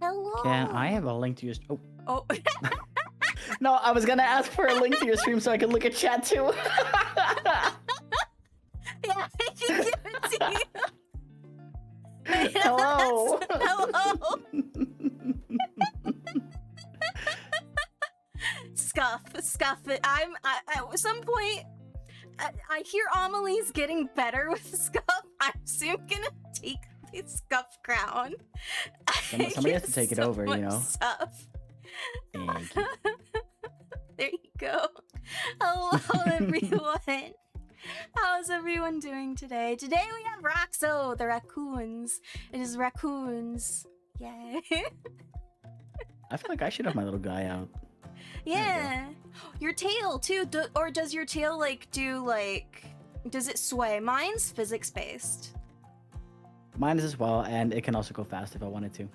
Hello. Can I have a link to your... Oh. Oh. No, I was gonna ask for a link to your stream so I could look at chat too. Yeah, I can give it to you. Hello. Hello. Scuff it. At some point, I hear Amelie's getting better with Scuff. I'm soon gonna take the Scuff crown. Somebody has to take it over, you know. Stuff. Thank you. There you go. Hello, everyone. How's everyone doing today? Today we have Roxo, the raccoons. It is raccoons. Yay. I feel like I should have my little guy out. Yeah. Your tail too, or does your tail does it sway? Mine's physics based. Mine is as well, and it can also go fast if I wanted to.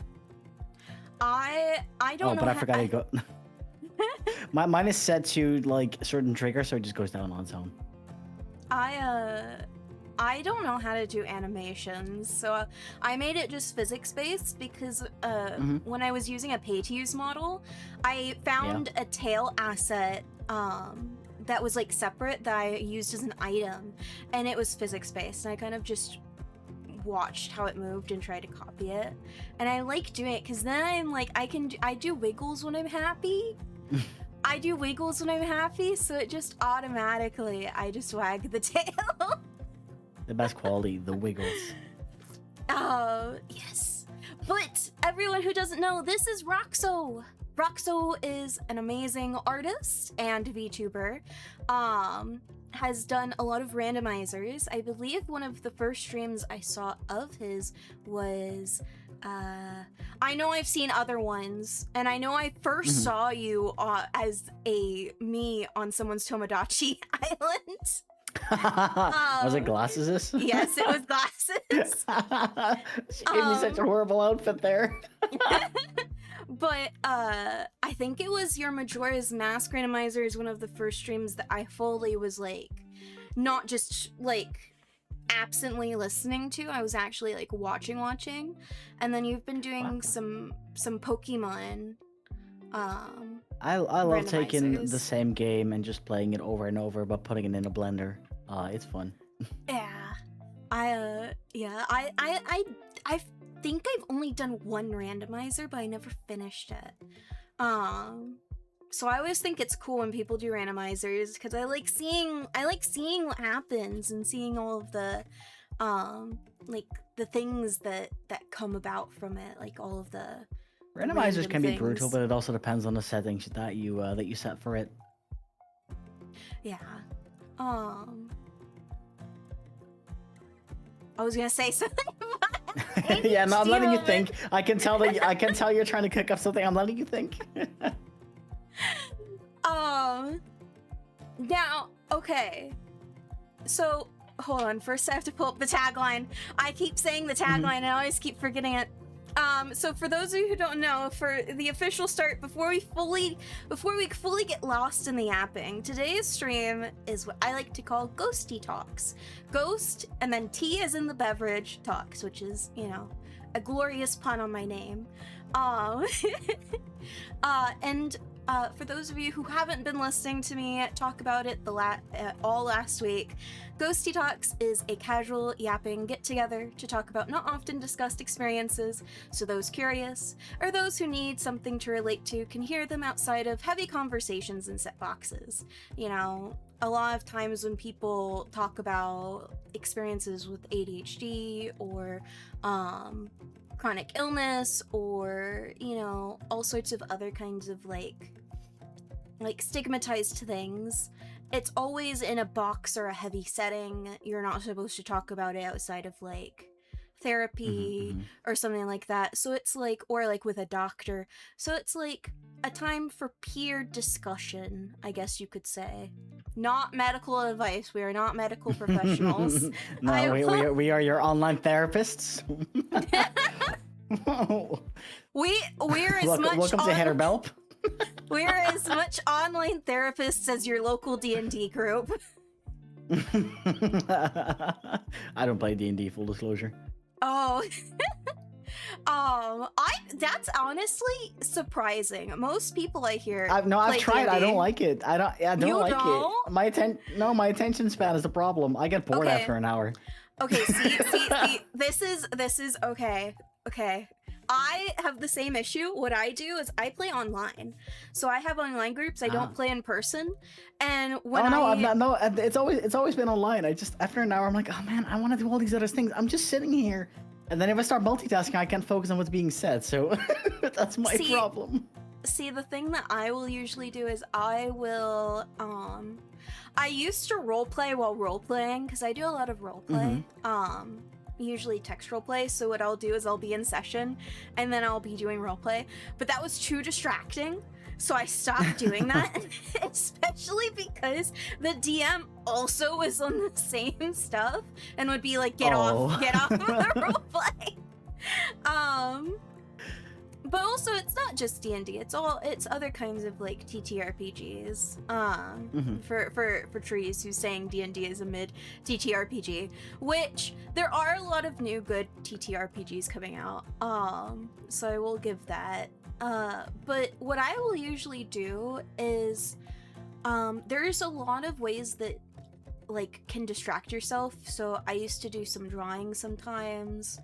I don't know. Oh, but I forgot to go. Mine is set to like certain triggers, so it just goes down on its own. I don't know how to do animations, so I made it just physics based because when I was using a pay-to-use model, I found a tail asset that was like separate that I used as an item, and it was physics based, and I kind of just watched how it moved and tried to copy it, and I like doing it because then I'm like I do wiggles when I'm happy. I do wiggles when I'm happy, so it just automatically, I just wag the tail. The best quality, the wiggles. Oh, yes. But everyone who doesn't know, this is Roxo. Roxo is an amazing artist and VTuber. Has done a lot of randomizers. I believe one of the first streams I saw of his was... I know I've seen other ones, and I know I first saw you as me on someone's Tomodachi Island. Was it glasses? Yes, it was glasses. She gave me such a horrible outfit there. But I think it was your Majora's Mask randomizer is one of the first streams that I fully was like, not just like absently listening to. I was actually like watching, and then you've been doing some Pokemon. I love taking the same game and just playing it over and over, but putting it in a blender. It's fun. Yeah, I think I've only done one randomizer, but I never finished it. So I always think it's cool when people do randomizers because I like seeing what happens and seeing all of the like the things that come about from it, like all of the randomizers can be things. brutal, but it also depends on the settings that you set for it. Yeah. I was gonna say something. Yeah, no, I'm letting you think. I can tell you're trying to cook up something. I'm letting you think. Now, okay. So, hold on. First, I have to pull up the tagline. I keep saying the tagline, and I always keep forgetting it. So for those of you who don't know, for the official start, before we fully get lost in the yapping, today's stream is what I like to call Ghosty Talks. Ghost, and then tea as in the beverage, talks, which is, you know, a glorious pun on my name. For those of you who haven't been listening to me talk about it all last week, Ghosty Talks is a casual yapping get-together to talk about not often discussed experiences, so those curious, or those who need something to relate to can hear them outside of heavy conversations and set boxes. You know, a lot of times when people talk about experiences with ADHD or chronic illness or, you know, all sorts of other kinds of like stigmatized things, it's always in a box or a heavy setting. You're not supposed to talk about it outside of like therapy or something like that. So it's like, or like with a doctor. So it's like a time for peer discussion, I guess you could say. Not medical advice. We are not medical professionals. No, we are your online therapists. We're as much welcome to Header Belp. We're as much online therapists as your local D&D group. I don't play D&D, full disclosure. Oh. That's honestly surprising. Most people I hear I've tried. D&D. I don't like it. I don't You like don't? it. My attention span is the problem. I get bored Okay. after an hour. Okay, see, this is okay. Okay. I have the same issue. What I do is I play online. So I have online groups. I don't play in person. And when it's always been online. I just after an hour I'm like, "Oh man, I want to do all these other things. I'm just sitting here." And then if I start multitasking, I can't focus on what's being said. So that's my problem. See, the thing that I will usually do is I used to roleplay while role-playing, because I do a lot of roleplay. Usually text roleplay, so what I'll do is I'll be in session, and then I'll be doing roleplay. But that was too distracting, so I stopped doing that, especially because the DM also was on the same stuff, and would be like, get off of the roleplay. But also, it's not just D&D. It's other kinds of like TTRPGs. For trees who's saying D&D is a mid TTRPG, which there are a lot of new good TTRPGs coming out. So I will give that. But what I will usually do is, there's a lot of ways that like can distract yourself. So I used to do some drawing sometimes.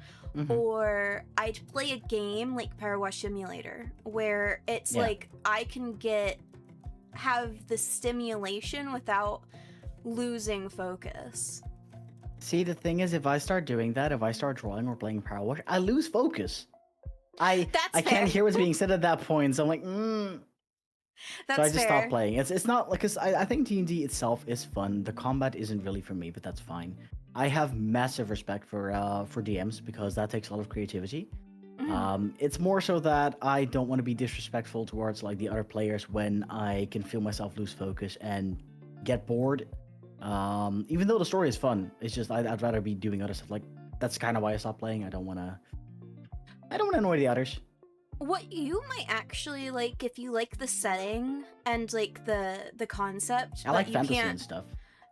Or I'd play a game like Power Wash Simulator, where it's like I can have the stimulation without losing focus. See, the thing is, if I start doing that, if I start drawing or playing Power Wash, I lose focus. I can't hear what's being said at that point, so I'm like, That's so I just fair. stop playing. It's not like, because I think D&D itself is fun. The combat isn't really for me, but that's fine. I have massive respect for DMs, because that takes a lot of creativity. It's more so that I don't want to be disrespectful towards like the other players when I can feel myself lose focus and get bored. Even though the story is fun, it's just I'd rather be doing other stuff. Like that's kind of why I stopped playing. I don't want to annoy the others. What you might actually like, if you like the setting and like the concept, I like fantasy and stuff.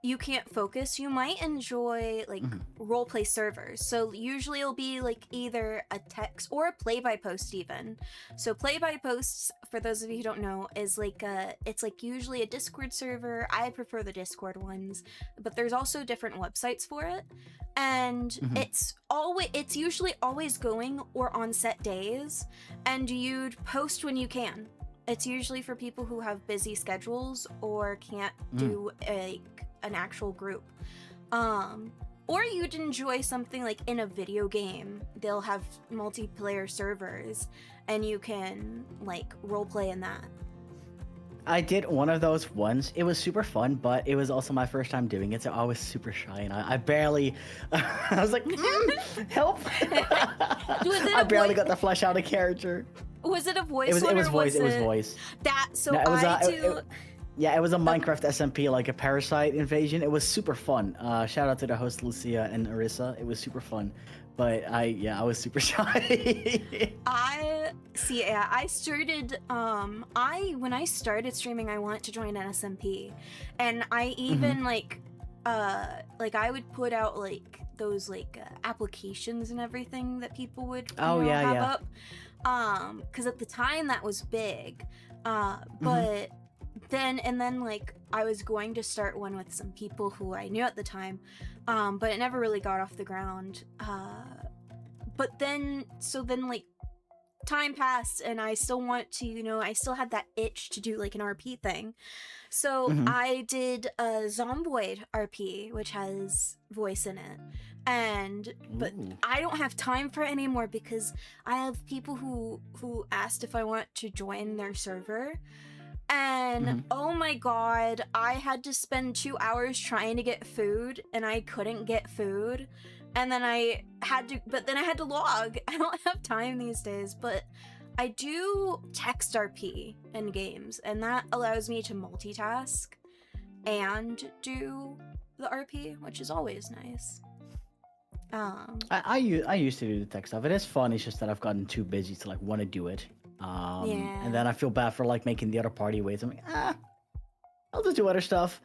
You can't focus, you might enjoy like roleplay servers. So usually it'll be like either a text or a play-by-post even. So play-by-posts, for those of you who don't know, is like it's like usually a Discord server. I prefer the Discord ones, but there's also different websites for it. And it's usually always going or on set days, and you'd post when you can. It's usually for people who have busy schedules or can't do an actual group. Or you'd enjoy something like in a video game. They'll have multiplayer servers and you can like roleplay in that. I did one of those once. It was super fun, but it was also my first time doing it, so I was super shy and I barely I was like, help. I barely got to flesh out a character. Was it a voice? It was voice. It was voice. Yeah, it was a Minecraft SMP, like a parasite invasion. It was super fun. Shout out to the host Lucia and Arissa. It was super fun. But I was super shy. I started when I started streaming, I wanted to join an SMP. And I even like I would put out like those like applications and everything that people would have up. Because at the time that was big. But then like I was going to start one with some people who I knew at the time, but it never really got off the ground. But then like time passed and I still want to, I still had that itch to do like an RP thing. So I did a Zomboid RP, which has voice in it. But I don't have time for it anymore because I have people who asked if I want to join their server. And oh my god, I had to spend 2 hours trying to get food and I couldn't get food. And then I had to log. I don't have time these days, but I do text RP in games, and that allows me to multitask and do the RP, which is always nice. I used to do the text stuff. It is fun. It's just that I've gotten too busy to like want to do it. And then I feel bad for like making the other party wait. I'm like, I'll just do other stuff.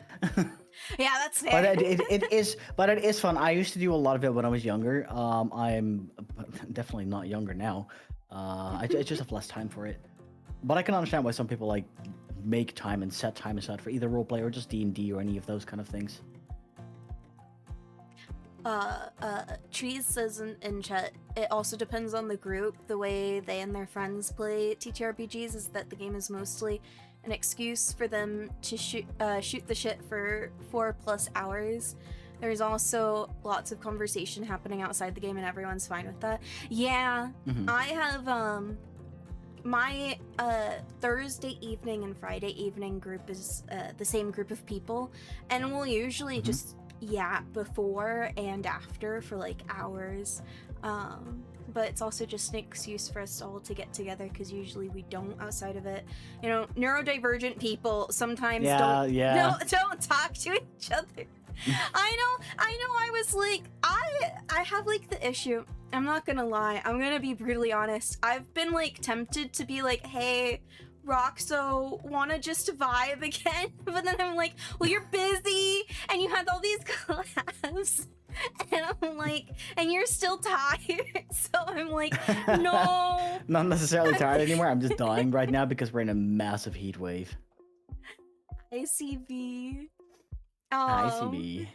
Yeah, that's But fair. it is fun. I used to do a lot of it when I was younger. I'm definitely not younger now. I just have less time for it. But I can understand why some people like make time and set time aside for either roleplay or just D&D or any of those kind of things. Trees says in chat, it also depends on the group. The way they and their friends play TTRPGs is that the game is mostly an excuse for them to shoot the shit for 4+ hours. There's also lots of conversation happening outside the game, and everyone's fine with that. Yeah, I have my Thursday evening and Friday evening group is the same group of people, and we'll usually just yap before and after for like hours. But it's also just an excuse for us all to get together, because usually we don't outside of it. You know, neurodivergent people sometimes don't talk to each other. I know. I was like, I have like the issue. I'm not gonna lie. I'm gonna be brutally honest. I've been like tempted to be like, hey, Roxo, wanna just vibe again? But then I'm like, well, you're busy and you had all these collabs. And I'm like, and you're still tired. So I'm like, no. Not necessarily tired anymore. I'm just dying right now because we're in a massive heat wave. ICB. ICB.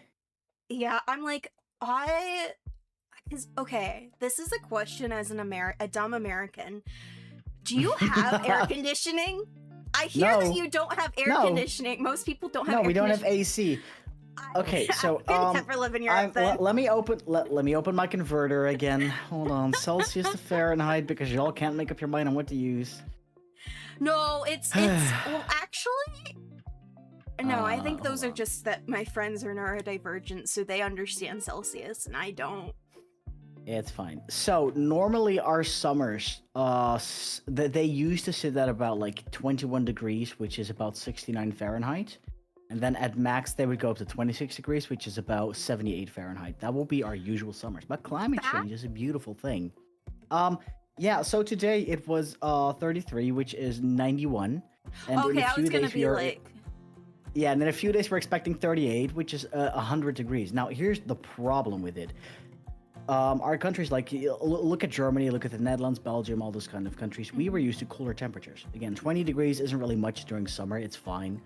Yeah, I'm like, because, okay, this is a question as a dumb American. Do you have air conditioning? I hear that you don't have air conditioning. Most people don't have air conditioning. No, we don't have AC. Okay, so I never live in Europe then. Let me open my converter again. Hold on, Celsius to Fahrenheit, because y'all can't make up your mind on what to use. No, it's well, actually, no. I think those are just that my friends are neurodivergent, so they understand Celsius and I don't. It's fine. So normally our summers, they used to sit at about like 21 degrees, which is about 69 Fahrenheit. And then at max, they would go up to 26 degrees, which is about 78 Fahrenheit. That will be our usual summers. But climate change is a beautiful thing. Yeah, so today it was 33, which is 91. And okay, in a few I was gonna days be like... Yeah, and in a few days we're expecting 38, which is 100 degrees. Now, here's the problem with it. Our countries, like, look at Germany, look at the Netherlands, Belgium, all those kind of countries. We were used to cooler temperatures. Again, 20 degrees isn't really much during summer. It's fine.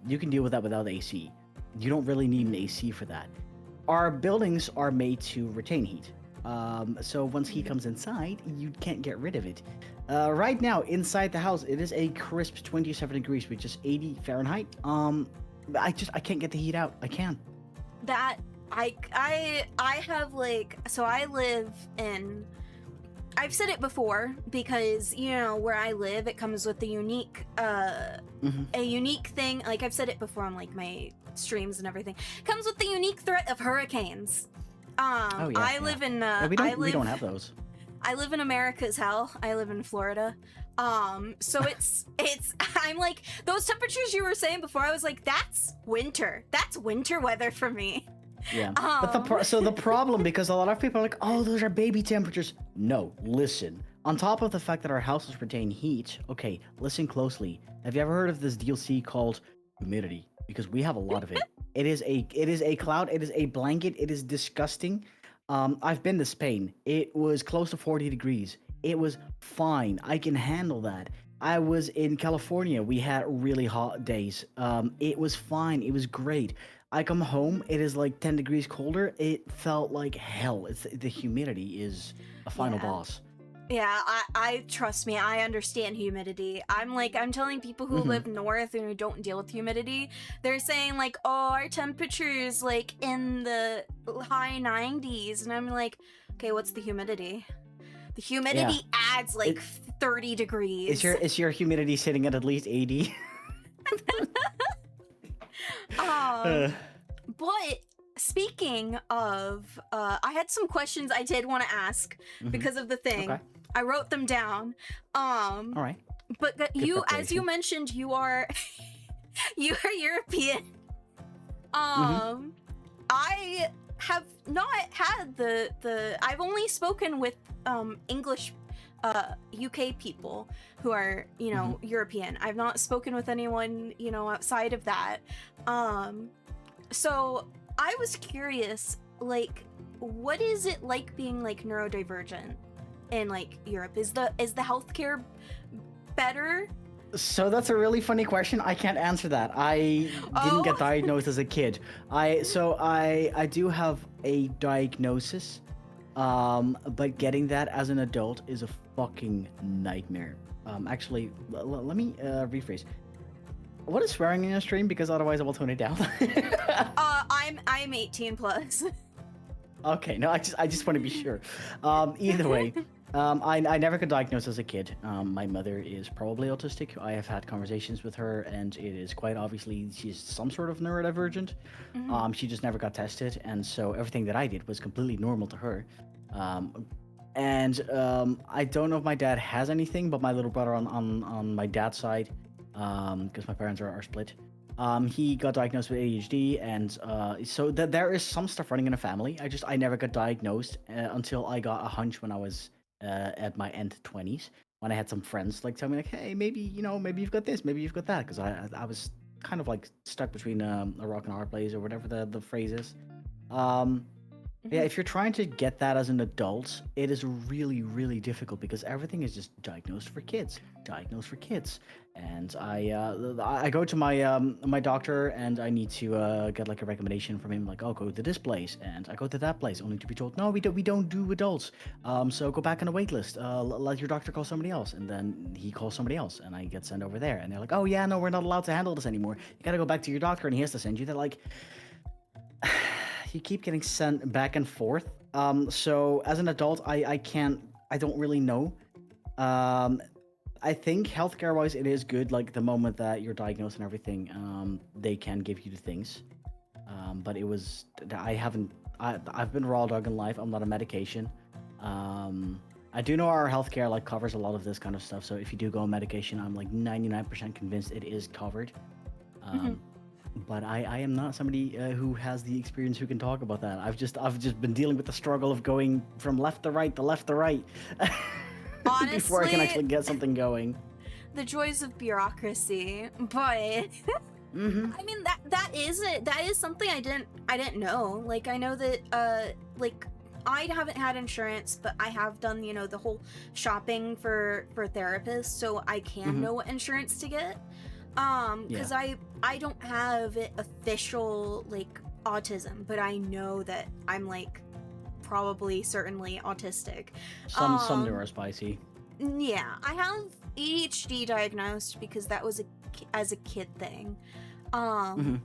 You can deal with that without AC. You don't really need an AC for that. Our buildings are made to retain heat. So once heat comes inside, you can't get rid of it. Right now, inside the house, it is a crisp 27 degrees, which is 80 Fahrenheit. I can't get the heat out. I can't. That... I have like, so I live in, I've said it before, because, you know, where I live, it comes with a unique thing. Like, I've said it before on like my streams and everything. It comes with the unique threat of hurricanes. I live in we don't have those. I live in America's hell. I live in Florida. So it's I'm like, those temperatures you were saying before, I was like, that's winter. That's winter weather for me. Yeah, but the problem, because a lot of people are like, oh, those are baby temperatures. No, listen. On top of the fact that our houses retain heat, okay, listen closely. Have you ever heard of this DLC called humidity? Because we have a lot of it. It is a cloud. It is a blanket. It is disgusting. I've been to Spain. It was close to 40 degrees. It was fine. I can handle that. I was in California. We had really hot days. It was fine. It was great. I come home, it is like 10 degrees colder. It felt like hell. The humidity is a final boss. Yeah, I trust me, I understand humidity. I'm telling people who live north and who don't deal with humidity, they're saying like, oh, our temperature's like in the high 90s. And I'm like, okay, what's the humidity? The humidity adds like 30 degrees. Is your humidity sitting at least 80? But speaking of, I had some questions I did want to ask because of the thing. Okay. I wrote them down. All right. But as you mentioned, you are European. I have not had the I've only spoken with English UK people who are, you know, European. I've not spoken with anyone, you know, outside of that. So I was curious, like, what is it like being like neurodivergent in like Europe? Is the healthcare better? So that's a really funny question. I can't answer that. I didn't get diagnosed as a kid. I do have a diagnosis, but getting that as an adult is a fucking nightmare. Actually, let me rephrase. What is swearing in your stream? Because otherwise I will tone it down. I'm 18 plus. Okay, no, I just want to be sure. Either way, I never got diagnosed as a kid. My mother is probably autistic. I have had conversations with her, and it is quite obviously she's some sort of neurodivergent. She just never got tested, and so everything that I did was completely normal to her. I don't know if my dad has anything, but my little brother on my dad's side, because my parents are split. He got diagnosed with ADHD, and so there is some stuff running in the family. I never got diagnosed until I got a hunch when I was at my end 20s, when I had some friends like tell me like, hey, maybe you've got this, maybe you've got that, because I was kind of like stuck between a rock and a hard place, or whatever the phrase is. Yeah, if you're trying to get that as an adult, it is really, really difficult because everything is just diagnosed for kids. And I go to my my doctor, and I need to get like a recommendation from him, like, oh, go to this place, and I go to that place, only to be told, no, we don't do adults. So go back on the wait list. Let your doctor call somebody else, and then he calls somebody else, and I get sent over there, and they're like, oh yeah, no, we're not allowed to handle this anymore. You gotta go back to your doctor, and he has to send you. They're like. You keep getting sent back and forth. So as an adult, I don't really know. I think healthcare wise, it is good. Like the moment that you're diagnosed and everything, they can give you the things. But I've been raw dog in life. I'm not on medication. I do know our healthcare like covers a lot of this kind of stuff. So if you do go on medication, I'm like 99% convinced it is covered. But I am not somebody who has the experience who can talk about that. I've just been dealing with the struggle of going from left to right, Honestly, before I can actually get something going. The joys of bureaucracy, but I mean that is something I didn't know. Like I know that like I haven't had insurance, but I have done, you know, the whole shopping for therapists, so I can know what insurance to get. Because I don't have it official like autism, but I know that I'm like probably certainly autistic. Some neurospicy. Yeah, I have ADHD diagnosed because that was as a kid thing. And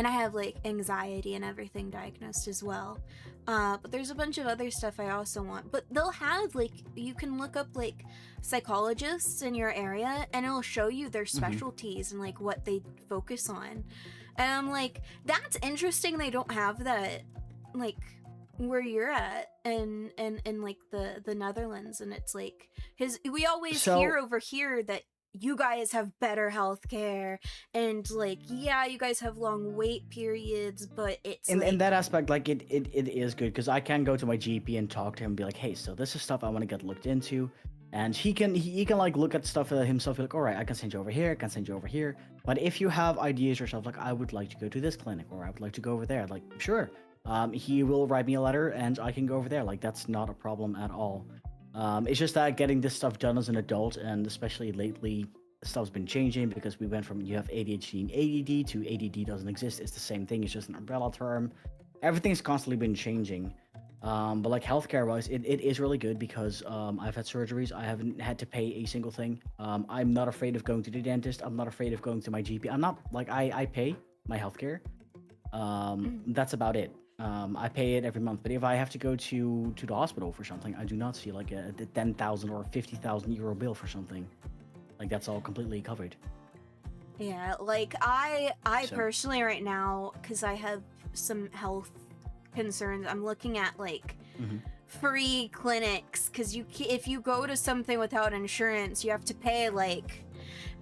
I have like anxiety and everything diagnosed as well. But there's a bunch of other stuff I also want. But they'll have like, you can look up like psychologists in your area, and it'll show you their specialties and like what they focus on. And I'm like, that's interesting. They don't have that like where you're at and like the Netherlands. And it's like we always hear over here that you guys have better healthcare, and like, yeah, you guys have long wait periods, but it's in that aspect, like it is good because I can go to my GP and talk to him and be like, hey, so this is stuff I want to get looked into, and he can like look at stuff himself, like, all right, I can send you over here, I can send you over here. But if you have ideas yourself, like, I would like to go to this clinic, or I would like to go over there, like, sure, he will write me a letter and I can go over there. Like, that's not a problem at all. It's just that getting this stuff done as an adult, and especially lately, stuff's been changing because we went from you have ADHD and ADD to ADD doesn't exist. It's the same thing. It's just an umbrella term. Everything's constantly been changing. But like healthcare wise, it is really good because I've had surgeries. I haven't had to pay a single thing. I'm not afraid of going to the dentist. I'm not afraid of going to my GP. I'm not like I pay my healthcare. That's about it. I pay it every month, but if I have to go to the hospital for something, I do not see like a 10,000 or 50,000 euro bill for something. Like, that's all completely covered. Yeah, like I personally right now, because I have some health concerns, I'm looking at like free clinics, because if you go to something without insurance, you have to pay like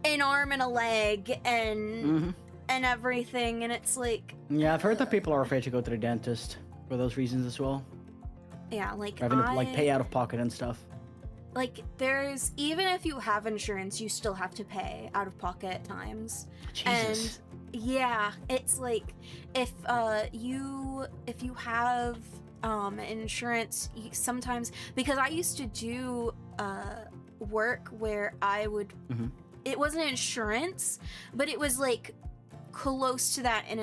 an arm and a leg and everything, and it's like, yeah, I've heard that people are afraid to go to the dentist for those reasons as well. Yeah, like having to like pay out of pocket and stuff. like there's, even if you have insurance, you still have to pay out of pocket at times. Jesus. And yeah, it's like if you have insurance, sometimes, because I used to do work where I would, Hmm. it wasn't insurance, but it was like close to that, and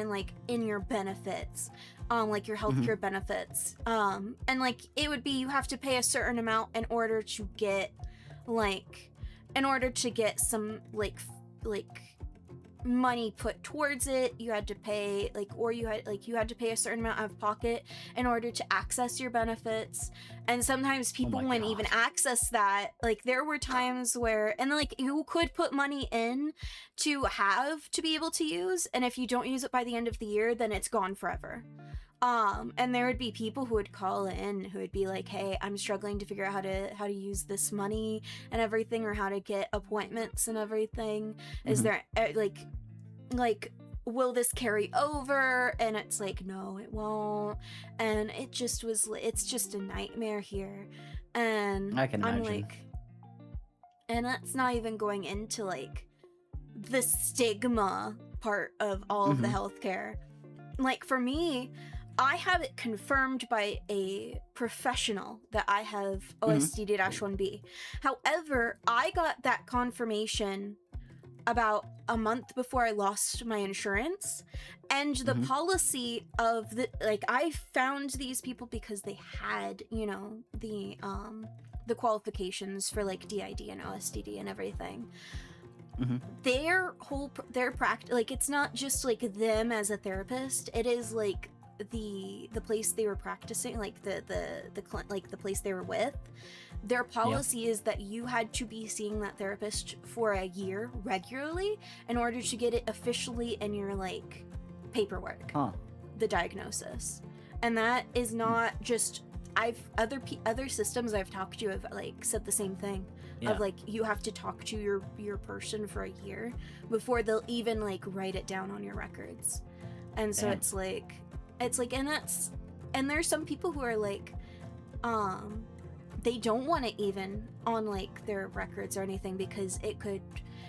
in your benefits, like your Hmm. healthcare benefits, and like it would be, you have to pay a certain amount in order to get, like, in order to get some like money put towards it. You had to pay, like, or you had to pay a certain amount out of pocket in order to access your benefits. And sometimes Oh people my wouldn't even god. access that. Like there were times where, and like you could put money in to have to be able to use, and if you don't use it by the end of the year, then it's gone forever. And there would be people who would call in who would be like, hey, I'm struggling to figure out how to use this money and everything, or how to get appointments and everything. Is Hmm. there like will this carry over? And it's like, no, it won't. And it's just a nightmare here. And I can I'm imagine. like, and that's not even going into like the stigma part of all of the Hmm. healthcare. Like for me, I have it confirmed by a professional that I have Hmm. OSD-1B. However, I got that confirmation about a month before I lost my insurance. And the Hmm. policy of the, like, I found these people because they had, the qualifications for like DID and OSDD and everything. Hmm. Their practice, like, it's not just like them as a therapist, it is like the place they were practicing, like the place they were with. Their Yeah. policy is that you had to be seeing that therapist for a year regularly in order to get it officially in your like paperwork, Huh. the diagnosis. And that is Hmm. not just, other systems I've talked to have like said the same thing, Yeah. of like you have to talk to your person for a year before they'll even like write it down on your records. And so Damn. it's like and there's some people who are like, they don't want it even on like their records or anything, because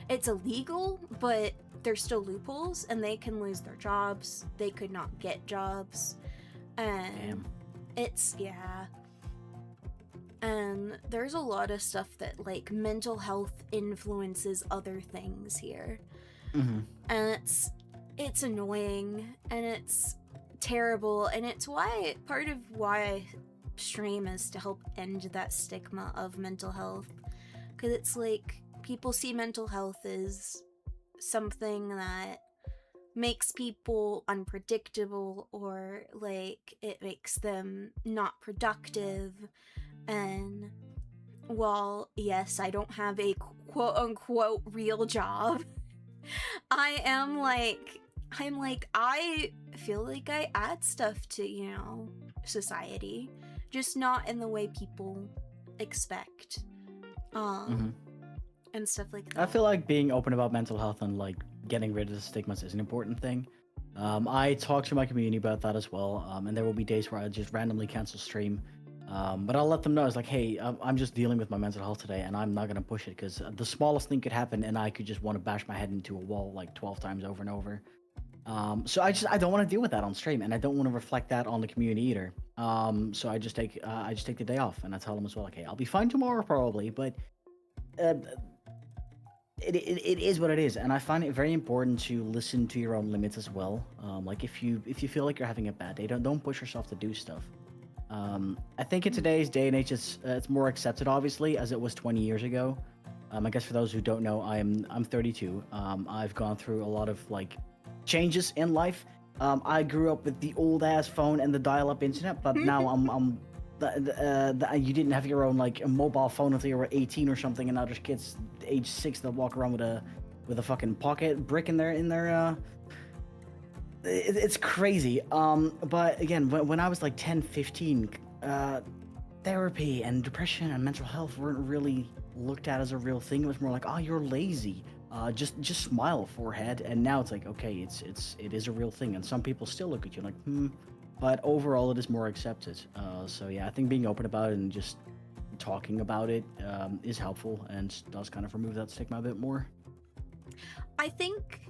it's illegal, but there's still loopholes and they can lose their jobs, they could not get jobs. And Damn. it's, yeah. And there's a lot of stuff that like mental health influences other things here. Hmm. And it's annoying and it's terrible, and it's why part of why I stream is to help end that stigma of mental health, because it's like people see mental health as something that makes people unpredictable, or like it makes them not productive. And while yes, I don't have a quote unquote real job, I feel like I add stuff to, society, just not in the way people expect. Hmm. And stuff like I that. feel like being open about mental health and like getting rid of the stigmas is an important thing. I talk to my community about that as well, and there will be days where I just randomly cancel stream. But I'll let them know, it's like, hey, I'm just dealing with my mental health today, and I'm not gonna push it because the smallest thing could happen, and I could just want to bash my head into a wall like 12 times over and over. So I don't want to deal with that on stream, and I don't want to reflect that on the community either. So I just take the day off, and I tell them as well, like, hey, I'll be fine tomorrow probably, but uh, it is what it is, and I find it very important to listen to your own limits as well. Like if you feel like you're having a bad day, don't push yourself to do stuff. I think in today's day and age, it's more accepted, obviously, as it was 20 years ago. I guess for those who don't know, I'm 32. I've gone through a lot of like changes in life. I grew up with the old ass phone and the dial-up internet, but now you didn't have your own like a mobile phone until you were 18 or something, and now there's kids age 6 that walk around with a fucking pocket brick in their it's crazy. But again, when I was like 10, 15, therapy and depression and mental health weren't really looked at as a real thing. It was more like, oh, you're lazy. Just smile, forehead. And now it's like, okay, it is a real thing, and some people still look at you like, hmm. But overall, it is more accepted. So yeah, I think being open about it and just talking about it is helpful and does kind of remove that stigma a bit more. I think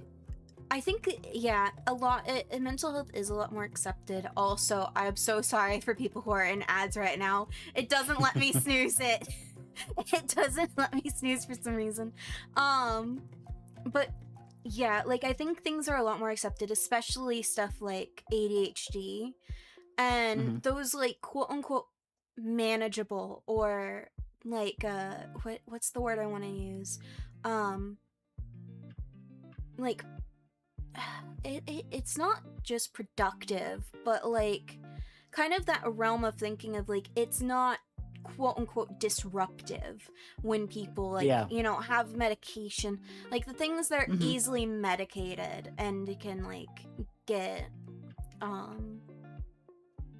yeah, a lot mental health is a lot more accepted. Also, I'm so sorry for people who are in ads right now. It doesn't let me snooze it. It doesn't let me snooze for some reason. But yeah, like I think things are a lot more accepted, especially stuff like ADHD and those like quote unquote manageable or like what's the word I want to use? Like it's not just productive, but like kind of that realm of thinking of like it's not quote unquote disruptive when people like have medication, like the things that are easily medicated and can like get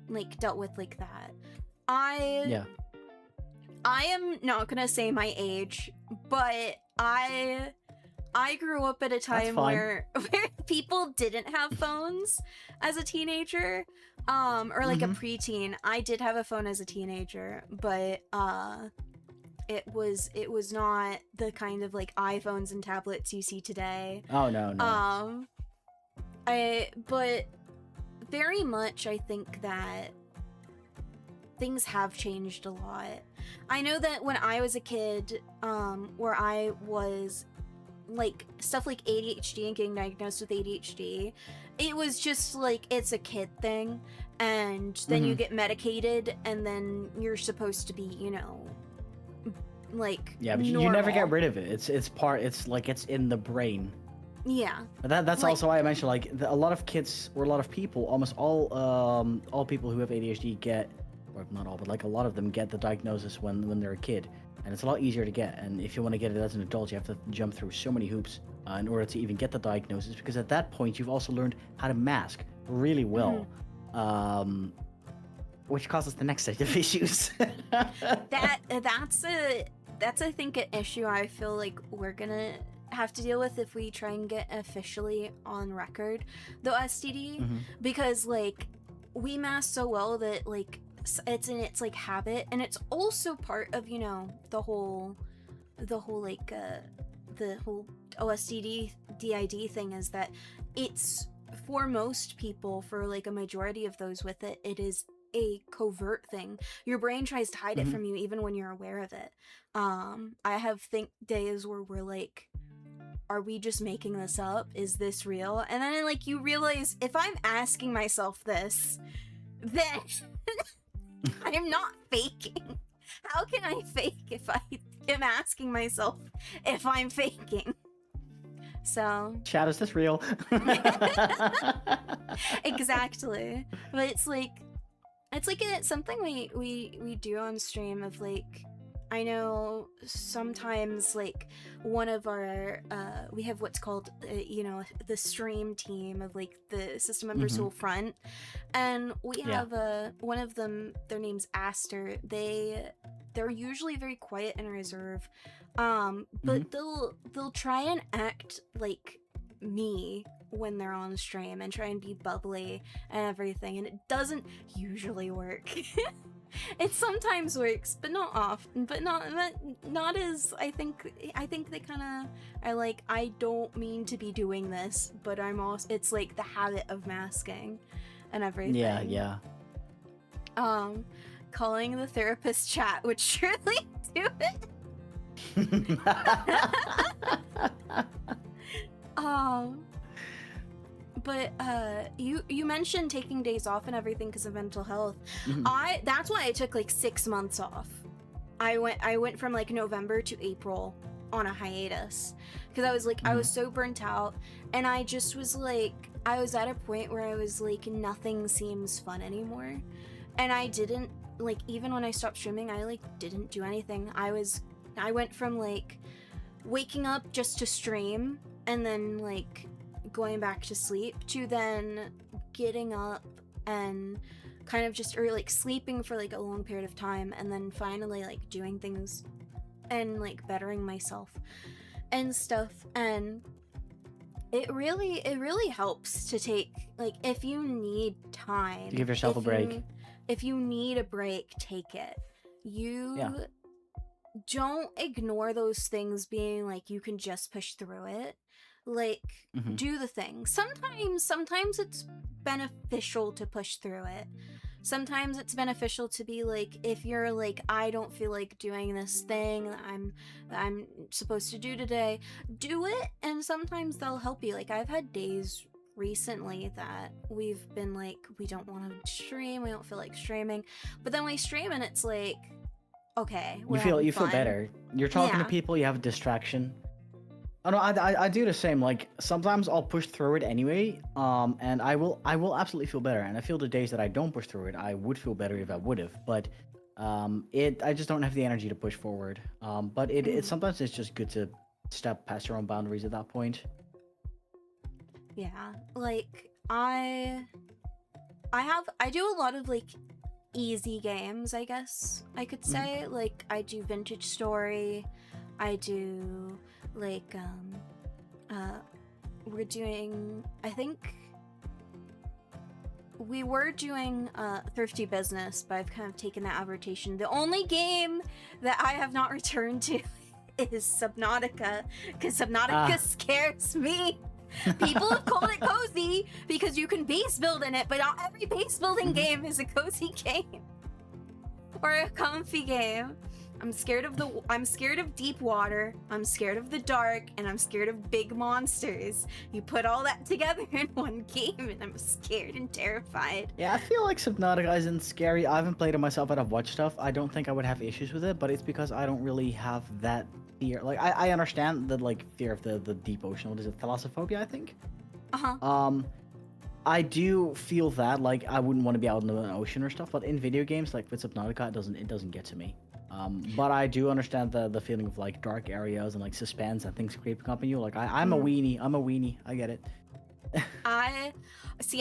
like dealt with like that. I am not gonna say my age, but I grew up at a time where people didn't have phones as a teenager, or like a preteen. I did have a phone as a teenager, but it was not the kind of like iPhones and tablets you see today. Oh no. But very much I think that things have changed a lot. I know that when I was a kid, where I was like stuff like ADHD and getting diagnosed with ADHD, it was just like it's a kid thing, and then you get medicated and then you're supposed to be, you know, like but you never get rid of it. It's like it's in the brain. Yeah. That's like, also why I mentioned like a lot of kids or a lot of people, almost all people who have ADHD get, or not all, but like a lot of them get the diagnosis when they're a kid. And it's a lot easier to get, and if you want to get it as an adult, you have to jump through so many hoops in order to even get the diagnosis, because at that point you've also learned how to mask really well, which causes the next set of issues. That's I think an issue I feel like we're gonna have to deal with if we try and get officially on record the STD, because like we mask so well that like it's in its like habit, and it's also part of, you know, the whole like the whole OSDD DID thing is that it's for most people, for like a majority of those with it, it is a covert thing. Your brain tries to hide it from you even when you're aware of it. I have days where we're like, are we just making this up? Is this real? And then like you realize, if I'm asking myself this, then I am not faking. How can I fake if I am asking myself if I'm faking? So chat, is this real? Exactly. But it's something we do on stream of like, I know sometimes like one of our we have what's called you know, the stream team of like the system members who will front, and we have one of them, their name's Aster. They're usually very quiet and reserved, but they'll try and act like me when they're on stream and try and be bubbly and everything, and it doesn't usually work. It sometimes works, but not often. But not as I think they kind of are like, I don't mean to be doing this, but I'm also. It's like the habit of masking, and everything. Yeah. Calling the therapist chat would surely do it. But you mentioned taking days off and everything because of mental health. That's why I took like 6 months off. I went from like November to April on a hiatus because I was like I was so burnt out, and I just was like, I was at a point where I was like, nothing seems fun anymore, and I didn't like, even when I stopped streaming, I like didn't do anything. I went from like waking up just to stream and then like going back to sleep to then getting up and kind of just, or like sleeping for like a long period of time, and then finally like doing things and like bettering myself and stuff. And it really helps to take, like, if you need time to give yourself a break. If you need a break, take it. don't ignore those things being like you can just push through it. Like, Hmm. do the thing. Sometimes it's beneficial to push through it. Sometimes it's beneficial to be like, if you're like, I don't feel like doing this thing that I'm supposed to do today, do it. And sometimes they'll help you. Like, I've had days recently that we've been like, we don't want to stream, we don't feel like streaming, but then we stream and it's like, okay, we're having You feel fun. better. You're talking to Yeah. people. You have a distraction. Oh no, I do the same. Like sometimes I'll push through it anyway. And I will absolutely feel better. And I feel the days that I don't push through it, I would feel better if I would have. But I just don't have the energy to push forward. But it Mhm. sometimes it's just good to step past your own boundaries at that point. Yeah, like I do a lot of like easy games, I guess I could Mhm. say. Like I do Vintage Story, I do like we're doing, I think we were doing Thrifty Business, but I've kind of taken that out of rotation. The only game that I have not returned to is Subnautica, because Subnautica Ah. scares me. People have called it cozy because you can base build in it, but not every base building Mhm. game is a cozy game or a comfy game. I'm scared of deep water, I'm scared of the dark, and I'm scared of big monsters. You put all that together in one game and I'm scared and terrified. Yeah, I feel like Subnautica isn't scary. I haven't played it myself, but I've watched stuff. I don't think I would have issues with it, but it's because I don't really have that fear. Like I understand the like fear of the deep ocean. What is it? Thalassophobia, I think. Uh-huh. I do feel that like I wouldn't want to be out in the ocean or stuff, but in video games like with Subnautica, it doesn't get to me. But I do understand the feeling of like dark areas and like suspense and things creeping up on you. Like I'm a Mhm. weenie. I'm a weenie. I get it. I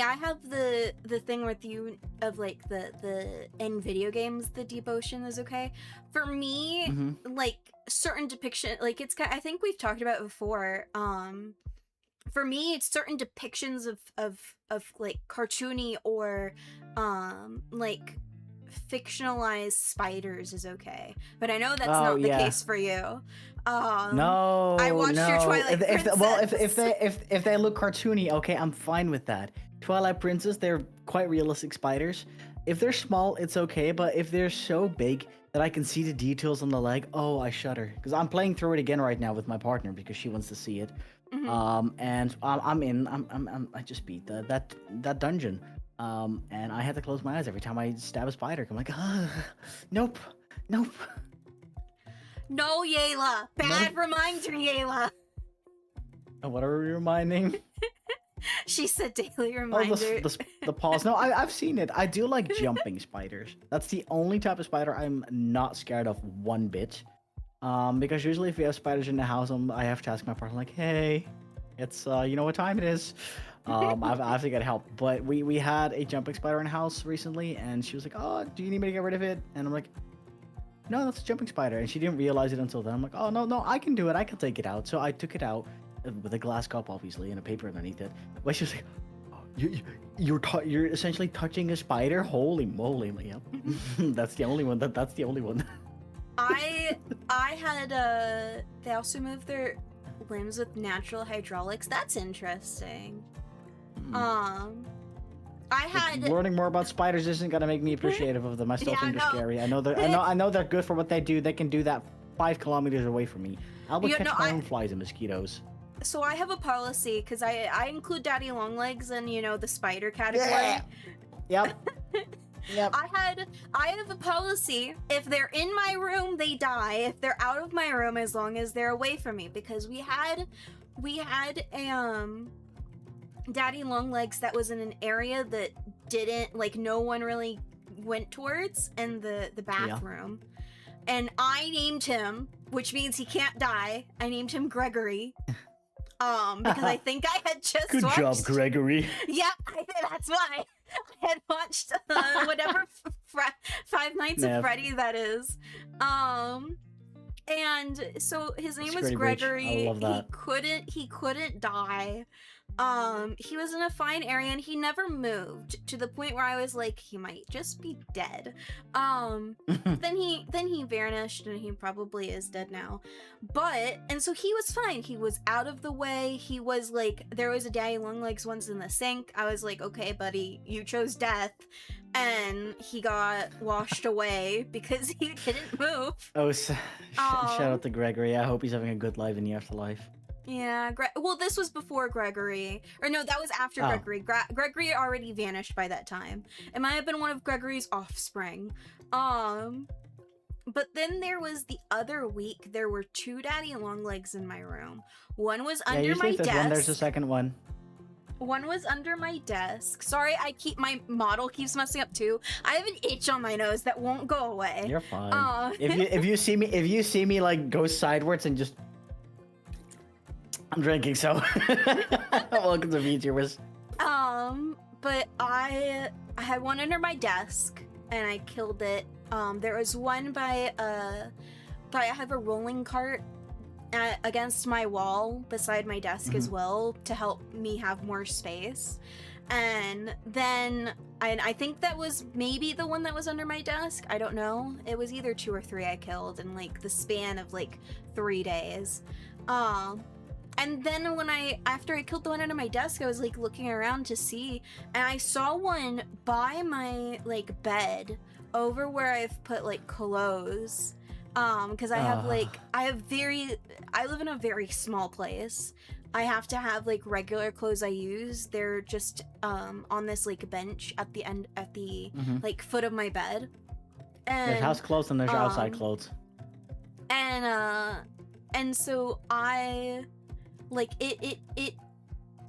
I have the thing with you of like the in video games the deep ocean is okay. For me, Hmm. like certain depiction, like I think we've talked about it before. For me it's certain depictions of like cartoony or like fictionalized spiders is okay. But I know that's Oh not the yeah. case for you. I No, watched your no. Twilight If Princess. if they look cartoony, okay, I'm fine with that. Twilight Princess, they're quite realistic spiders. If they're small, it's okay, but if they're so big that I can see the details on the leg, oh, I shudder. Because I'm playing through it again right now with my partner because she wants to see it. Mhm. And I just beat that dungeon. And I had to close my eyes every time I stab a spider. I'm like, ah, nope, nope, No, Yayla. nope. Bad reminder, Yayla. What are we reminding? She said daily Oh, reminder. the paws. No, I've seen it. I do like jumping spiders. That's the only type of spider I'm not scared of one bit. Because usually if we have spiders in the house, I have to ask my partner like, hey, it's you know what time it is. I have to get help. But we had a jumping spider in the house recently, and she was like, oh, do you need me to get rid of it? And I'm like, no, that's a jumping spider. And she didn't realize it until then. I'm like, oh no, I can do it. I can take it out. So I took it out with a glass cup, obviously, and a paper underneath it. But she was like, you're essentially touching a spider. Holy moly! I'm like, yep, that's the only one. That's the only one. I had they also moved their limbs with natural hydraulics. That's interesting. Um I had Learning more about spiders isn't gonna make me appreciative of them. I still yeah, think they're no. scary. I know they're good for what they do. They can do that 5 kilometers away from me. I would Yeah, catch no, my own flies and mosquitoes. so I have a policy because I include daddy longlegs in, you know, the spider category. Yeah. Yep. Yep. I have a policy. If they're in my room, they die. If they're out of my room, as long as they're away from me, because we had a daddy longlegs that was in an area that didn't like no one really went towards in the bathroom. And I named him, which means he can't die. I named him Gregory. Because I think I had just Good watched... job, Gregory. Yep, that's why I had watched whatever Five Nights at Nev. Freddy that is. And so his name was Security breach. Gregory. I love that. He couldn't die. He was in a fine area and he never moved, to the point where I was like, he might just be dead. Then he vanished and he probably is dead now. And so he was fine. He was out of the way. He was like, there was a daddy long legs once in the sink. I was like, okay, buddy, you chose death. And he got washed away because he didn't move. Oh, shout out to Gregory. I hope he's having a good life in the afterlife. Yeah, well, this was before Gregory. Or no, that was after Gregory. Gregory already vanished by that time. It might have been one of Gregory's offspring. But then there was the other week, there were 2 daddy long legs in my room. One was under my desk. One, there's a second one. One was under my desk. Sorry, my model keeps messing up too. I have an itch on my nose that won't go away. You're fine. If you see me like go sideways and just, I'm drinking, so welcome to VTubers. But I had one under my desk and I killed it. There was one by I have a rolling cart against my wall beside my desk as well to help me have more space. And then I think that was maybe the one that was under my desk. I don't know. It was either 2 or 3 I killed in like the span of like 3 days. And then after I killed the one under my desk, I was like looking around to see, and I saw one by my like bed over where I've put like clothes. Because I have I live in a very small place. I have to have like regular clothes I use. They're just on this like bench at the like foot of my bed. And there's house clothes and there's outside clothes. And so I like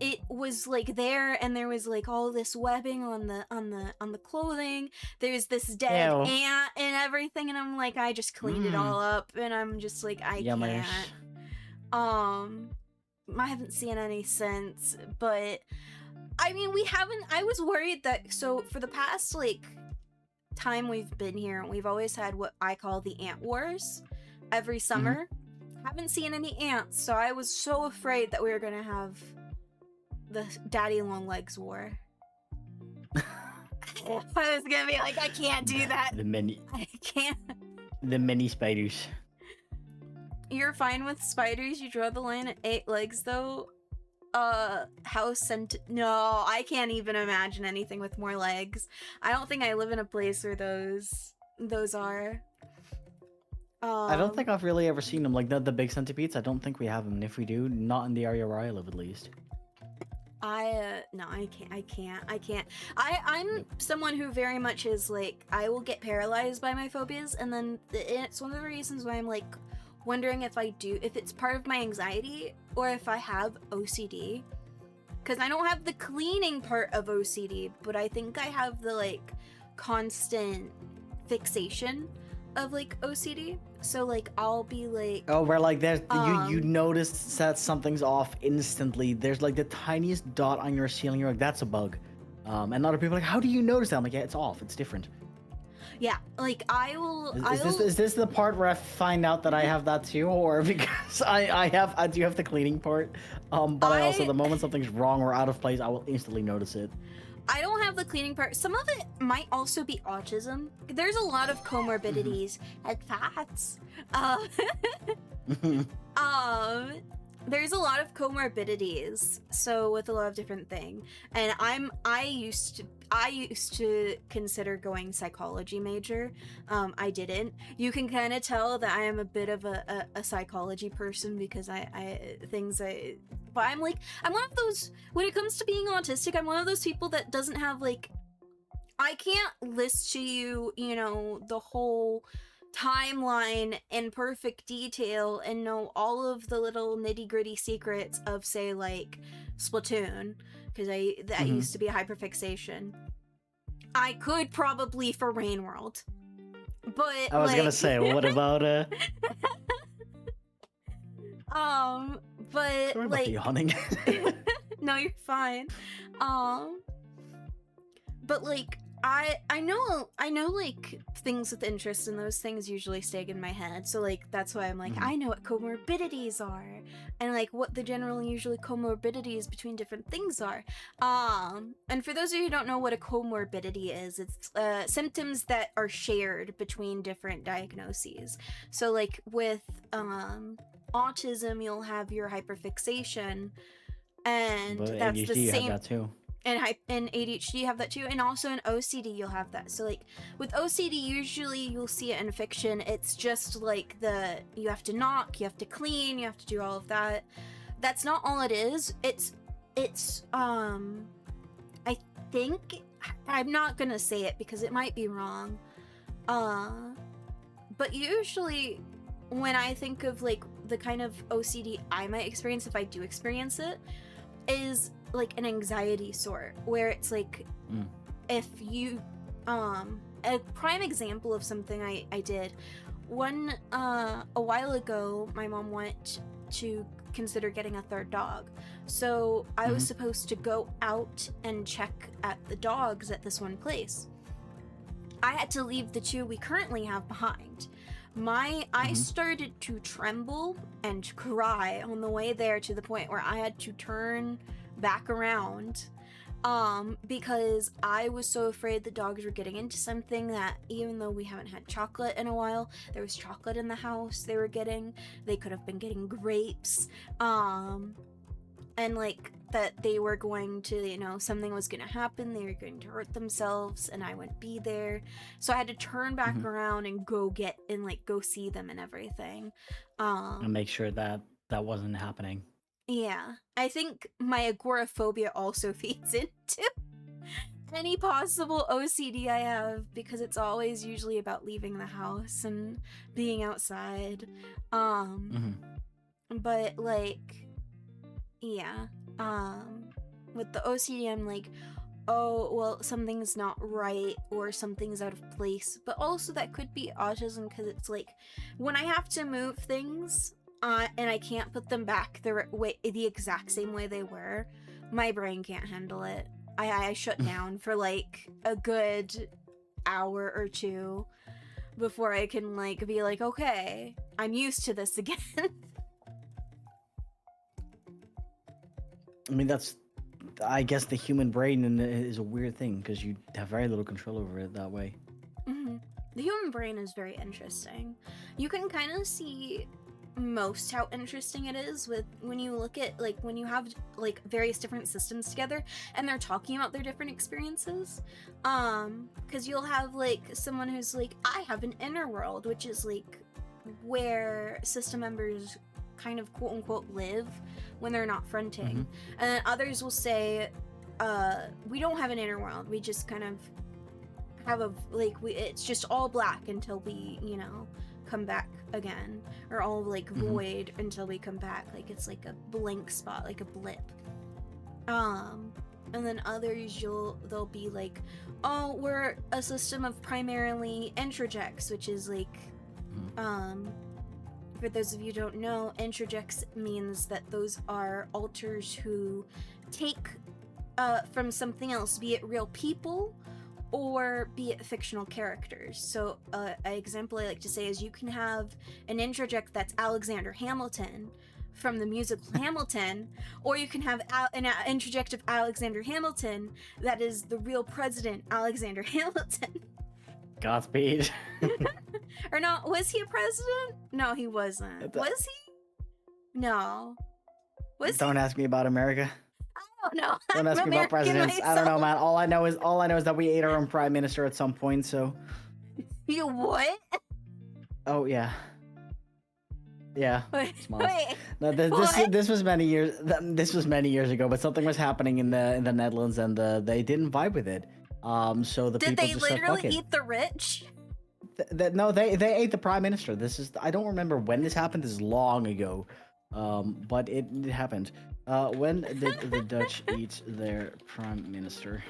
it was like there, and there was like all this webbing on the clothing. There's this dead ant and everything, and I'm like, I just cleaned it all up, and I'm just like, I can't. I haven't seen any since, but I mean, I was worried that, so for the past like time we've been here, we've always had what I call the ant wars every summer. Haven't seen any ants, so I was so afraid that we were gonna have the daddy long legs war. I was gonna be like, I can't do that. I can't. The mini spiders. You're fine with spiders? You draw the line at 8 legs though? No, I can't even imagine anything with more legs. I don't think I live in a place where those are. I don't think I've really ever seen them, like the big centipedes. I don't think we have them, and if we do, not in the area where I live at least. No, I can't. I'm someone who very much is like, I will get paralyzed by my phobias, and then it's one of the reasons why I'm like wondering if it's part of my anxiety or if I have OCD. Because I don't have the cleaning part of OCD, but I think I have the like constant fixation of like OCD. So like I'll be like, oh, where like there's you notice that something's off instantly. There's like the tiniest dot on your ceiling. You're like, that's a bug. And other people are like, how do you notice that? I'm like, yeah, it's off. It's different. Yeah, like I will. Is this the part where I find out that I have that too, or because I do have the cleaning part? But I also, the moment something's wrong or out of place, I will instantly notice it. I don't have the cleaning part. Some of it might also be autism. There's a lot of comorbidities and fats. There's a lot of comorbidities, so with a lot of different things. And I used to consider going psychology major. I didn't. You can kind of tell that I am a bit of a psychology person because but I'm like, I'm one of those, when it comes to being autistic, I'm one of those people that doesn't have like, I can't list to you, the whole timeline in perfect detail and know all of the little nitty-gritty secrets of, say, like Splatoon, because that used to be a hyperfixation. I could probably for Rain World, but I was gonna say, what about but sorry like about the yawning. No, you're fine. But like I know like things with interest, and those things usually stay in my head. So like that's why I'm like Mhm. I know what comorbidities are, and like what the general usually comorbidities between different things are. And for those of you who don't know what a comorbidity is, it's symptoms that are shared between different diagnoses. So like with autism, you'll have your hyperfixation, and But that's the ADHD, you have same. that too. And ADHD you have that too, and also in OCD you'll have that. So like with OCD, usually you'll see it in fiction. It's just like you have to knock, you have to clean, you have to do all of that. That's not all it is. It's I think, I'm not gonna say it because it might be wrong. But usually when I think of like the kind of OCD I might experience, if I do experience it, is like an anxiety sort, where it's like if you a prime example of something I did one a while ago. My mom went to consider getting a third dog, so I was supposed to go out and check at the dogs at this one place. I had to leave the two we currently have behind. I started to tremble and cry on the way there, to the point where I had to turn back around because I was so afraid the dogs were getting into something, that even though we haven't had chocolate in a while, there was chocolate in the house they could have been getting grapes, and like that they were going to, something was going to happen, they were going to hurt themselves, and I wouldn't be there. So I had to turn back around and go see them and everything. And make sure that that wasn't happening. Yeah, I think my agoraphobia also feeds into any possible OCD I have, because it's always usually about leaving the house and being outside. But like, yeah, with the OCD, I'm like, oh, well, something's not right or something's out of place. But also that could be autism, because it's like when I have to move things and I can't put them back the exact same way they were, my brain can't handle it. I shut down for like a good hour or two before I can like be like, okay, I'm used to this again. I mean, I guess the human brain is a weird thing because you have very little control over it that way. The human brain is very interesting. You can kind of see most how interesting it is with when you look at like when you have like various different systems together and they're talking about their different experiences, because you'll have like someone who's like, I have an inner world, which is like where system members kind of quote unquote live when they're not fronting. And then others will say, we don't have an inner world, we just kind of have it's just all black until we come back again, or all like void until we come back, like it's like a blank spot, like a blip. And then others they'll be like, oh, we're a system of primarily introjects, which is like for those of you who don't know, introjects means that those are alters who take from something else, be it real people or be it fictional characters. So an example I like to say is you can have an introject that's Alexander Hamilton from the musical Hamilton, or you can have an introject of Alexander Hamilton that is the real president, Alexander Hamilton. Godspeed. Or not, was he a president? No, he wasn't. Was he? No. Don't ask me about America. Oh no. Don't ask me about presidents. Myself. I don't know, man. All I know is that we ate our own prime minister at some point. So. You what? Oh yeah. Yeah. Wait. No, this was many years. This was many years ago, but something was happening in the Netherlands, and they didn't vibe with it. So the people just said, fuck it. Did they literally eat the rich? No, they ate the prime minister. I don't remember when this happened. This is long ago. But it happened. When did the Dutch eat their prime minister?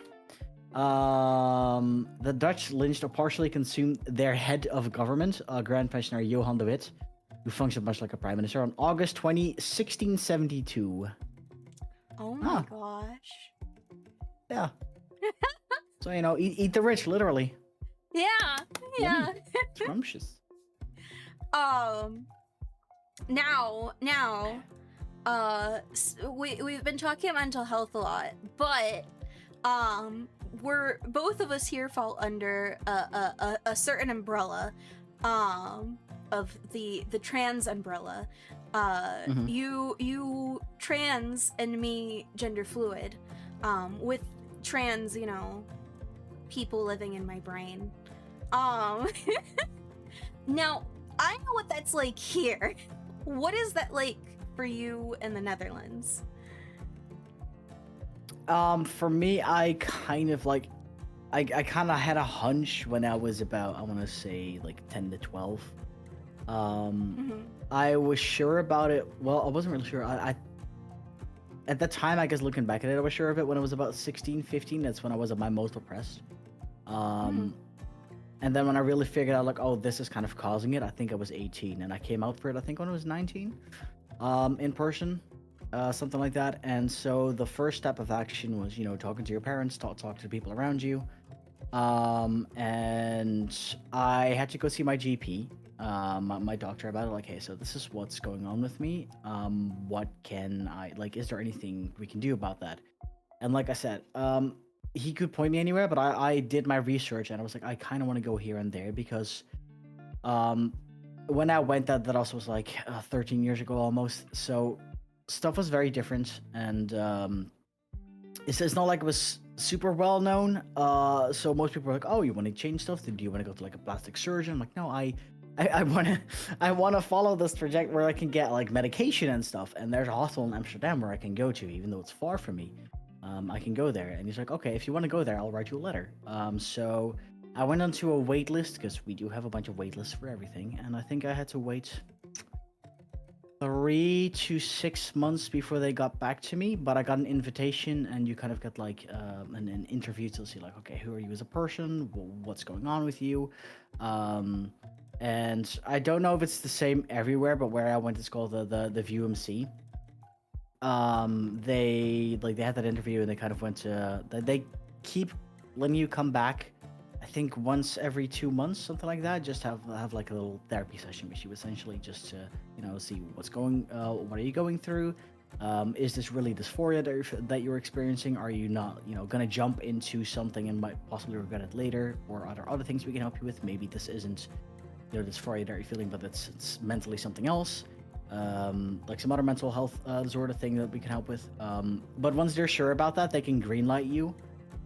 The Dutch lynched or partially consumed their head of government, Grand Pensioner Johan de Witt, who functioned much like a prime minister, on August 20, 1672. Oh my gosh. Yeah. So eat the rich, literally. Yeah, yeah. Yummy. Scrumptious. Um, now, we've been talking about mental health a lot, but um, we're both of us here fall under a certain umbrella, of the trans umbrella. Hmm. You trans and me gender fluid, with trans, people living in my brain. Um, now I know what that's like here. What is that like for you in the Netherlands? For me, I kind of like, I kind of had a hunch when I was about, I want to say like 10 to 12. Um, Mm-hmm. I was sure about it. Well, I wasn't really sure. At the time, I guess looking back at it, I was sure of it when I was about 16, 15. That's when I was at my most depressed. Mm-hmm. Um, and then when I really figured out, like, oh, this is kind of causing it, I think I was 18, and I came out for it, I think, when I was 19, in person, something like that. And so the first step of action was, talking to your parents, talk to the people around you. And I had to go see my GP, my doctor, about it. Like, hey, so this is what's going on with me. What can I, like, is there anything we can do about that? And like I said, he could point me anywhere, but I did my research and I was like, I kind of want to go here and there because, um, when I went, that also was like 13 years ago almost. So stuff was very different, and it's not like it was super well known. So most people were like, "Oh, you want to change stuff? Do you want to go to like a plastic surgeon?" I'm like, "No, I want to, I want to follow this trajectory where I can get like medication and stuff. And there's a hospital in Amsterdam where I can go to, even though it's far from me. I can go there." And he's like, "Okay, if you want to go there, I'll write you a letter." So I went onto a wait list because we do have a bunch of wait lists for everything, and I think I had to wait 3 to 6 months before they got back to me. But I got an invitation, and you kind of get like an interview to see like, okay, who are you as a person? What's going on with you? And I don't know if it's the same everywhere, but where I went, it's called the VUMC. They had that interview, and they kind of went to they keep letting you come back, I think once every 2 months, something like that. Just have like a little therapy session with you, essentially, just to see what are you going through. Is this really dysphoria that you're experiencing? Are you not gonna jump into something and might possibly regret it later? Or are there other things we can help you with? Maybe this isn't dysphoria that you're feeling, but it's mentally something else, like some other mental health disorder thing that we can help with. But once they're sure about that, they can greenlight you.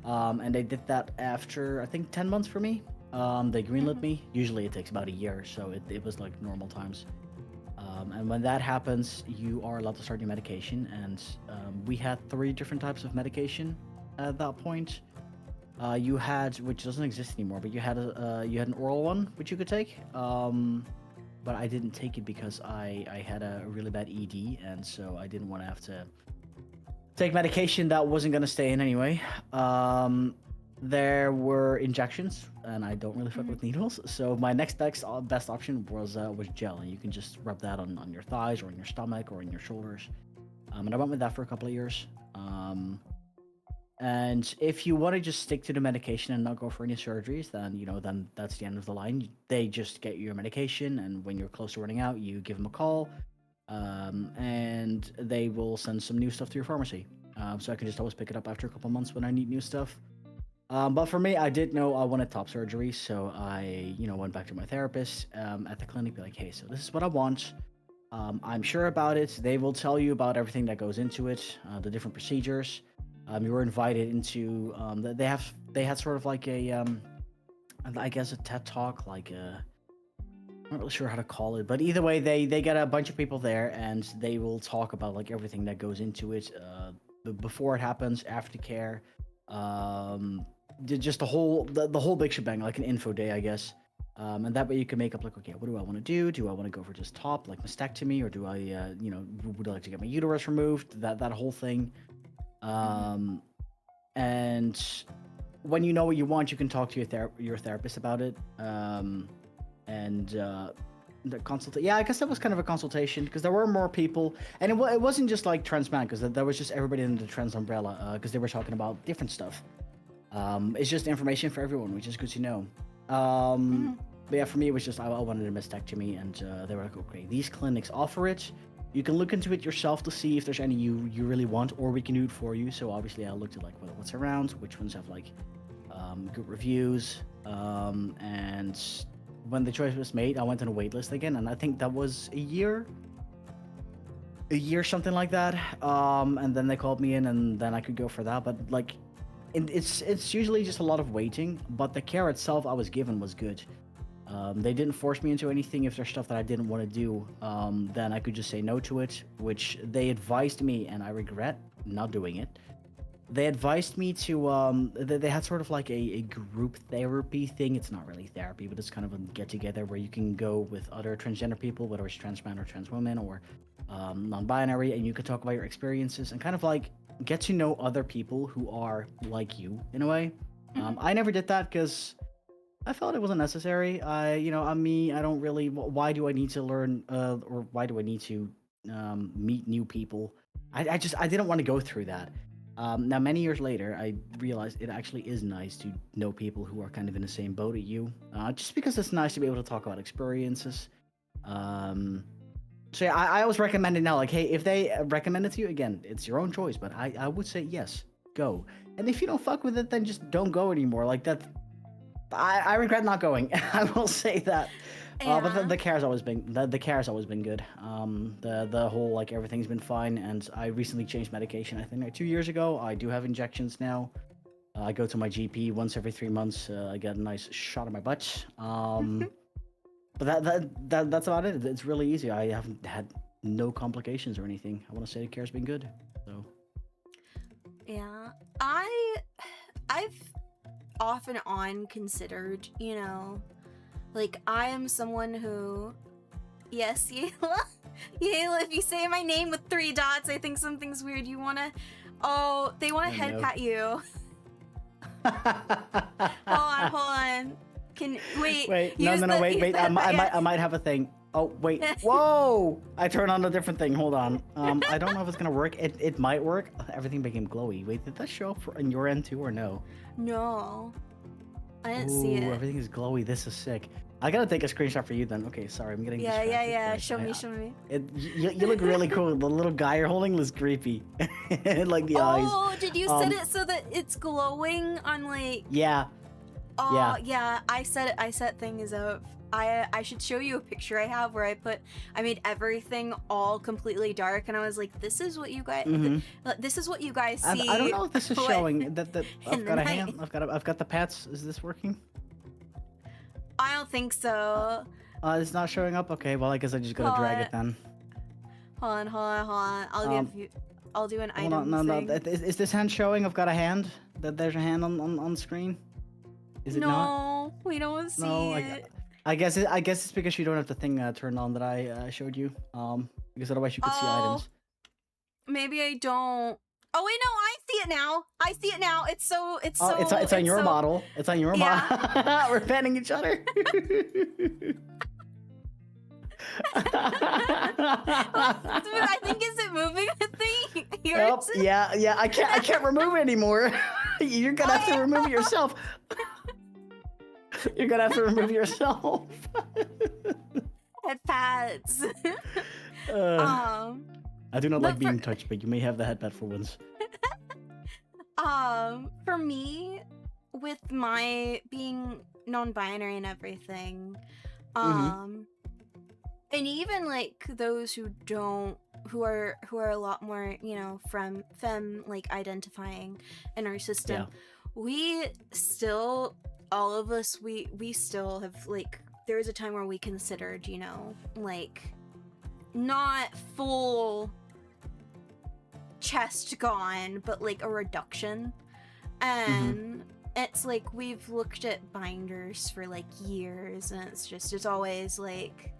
And they did that after, I think, 10 months for me. They greenlit Mm-hmm. me. Usually it takes about a year, so it was like normal times. And when that happens, you are allowed to start your medication. And we had 3 different types of medication at that point. You had, which doesn't exist anymore, but you had an oral one which you could take. But I didn't take it because I had a really bad ED, and so I didn't want to have to take medication that wasn't going to stay in anyway. There were injections, and I don't really fuck with needles. So my next best option was gel, and you can just rub that on your thighs or in your stomach or in your shoulders. And I went with that for a couple of years. And if you want to just stick to the medication and not go for any surgeries, then that's the end of the line. They just get you your medication, and when you're close to running out, you give them a call, and they will send some new stuff to your pharmacy. So I can just always pick it up after a couple months when I need new stuff. But for me, I did know I wanted top surgery, so I, went back to my therapist at the clinic, be like, hey, so this is what I want. I'm sure about it. They will tell you about everything that goes into it, the different procedures. You were invited into. They had sort of like I guess a TED talk, like I'm not really sure how to call it, but either way, they get a bunch of people there, and they will talk about like everything that goes into it, before it happens, aftercare, just the whole big shebang, like an info day, I guess. And that way you can make up like, okay, what do I want to do? Do I want to go for just top, like mastectomy, or do I, would I like to get my uterus removed? That whole thing. And when you know what you want, you can talk to your therapist about it. And the consult. Yeah, I guess that was kind of a consultation because there were more people, and it wasn't just like trans man, because there was just everybody under the trans umbrella, because they were talking about different stuff. It's just information for everyone, which is good to know. Mhm. But yeah, for me, it was just I wanted a mastectomy, and they were like, okay, these clinics offer it. You can look into it yourself to see if there's any you really want, or we can do it for you. So obviously, I looked at like what's around, which ones have like good reviews, and when the choice was made, I went on a wait list again, and I think that was a year, something like that. And then they called me in, and then I could go for that. But like, it's usually just a lot of waiting, but the care itself I was given was good. They didn't force me into anything. If there's stuff that I didn't want to do, then I could just say no to it, which they advised me, and I regret not doing it. They advised me to, they had sort of like a group therapy thing. It's not really therapy, but it's kind of a get together where you can go with other transgender people, whether it's trans men or trans women or non binary, and you can talk about your experiences and kind of like get to know other people who are like you in a way. Mhm. I never did that because I felt it wasn't necessary. I'm me. I don't really. Why do I need to learn, or why do I need to meet new people? I didn't want to go through that. Now, many years later, I realized it actually is nice to know people who are kind of in the same boat as you. Just because it's nice to be able to talk about experiences. Um, so yeah, I always recommend it now. Like, hey, if they recommend it to you, again, it's your own choice. But I would say yes, go. And if you don't fuck with it, then just don't go anymore. Like that. I regret not going. I will say that. But Yeah. the care has always been the care has always been good. The whole like everything's been fine, and I recently changed medication. I think like 2 years ago. I do have injections now. I go to my GP once every 3 months. I get a nice shot in my butt. But that's about it. It's really easy. I haven't had no complications or anything. I want to say the care's been good. So Yeah. I've off and on considered, like I am someone who, yes, Yayla, Yayla, if you say my name with 3 dots, I think something's weird. They want to Oh, head no. pat you. Hold on. Wait, Wait, no, use no, no, the- wait, use wait. the- I might have a thing. Oh, wait. Whoa! I turned on a different thing. Hold on. I don't know if it's gonna work. It might work. Everything became glowy. Wait, did that show up on your end too, or no? No, I didn't see Ooh, it. everything is glowy. This is sick. I gotta take a screenshot for you then. Okay, sorry, I'm getting Yeah, distracted. but show me. You look really cool. The little guy you're holding looks creepy. Like the eyes. Oh, did you set Um, it so that it's glowing on like? Yeah, Oh, yeah. yeah, I set things up. I should show you a picture I have where I made everything all completely dark, and I was like, this is what you guys Mhm. this is what you guys I see. don't know if this is when- showing that in I've the got a night. hand. I've got the pats. Is this working? I don't think so. It's not showing up. Okay, well I guess I just gotta drag it then. Hold on. I'll do an Hold item on, no. thing. Is this hand showing? I've got a hand. There's a hand on screen. Is it not? No, we don't see No, it. I guess it's because you don't have the thing turned on that I showed you. Because otherwise you could see Oh. items. Maybe I don't. Oh wait, no, I see it now. It's so. Oh, it's on your model. It's on your Yeah. model. We're fanning each other. I think is it moving the thing? Yep, Yours? yeah. I can't remove it anymore. You're gonna have to remove it yourself. You're gonna have to remove yourself. Head pads. I do not but like being touched, but you may have the headpad for once. For me, with my being non-binary and everything, and even like those who are a lot more, from femme like identifying in our system, we still, all of us, we still have like, there was a time where we considered, like not full chest gone, but like a reduction. And it's like we've looked at binders for like years, and it's always like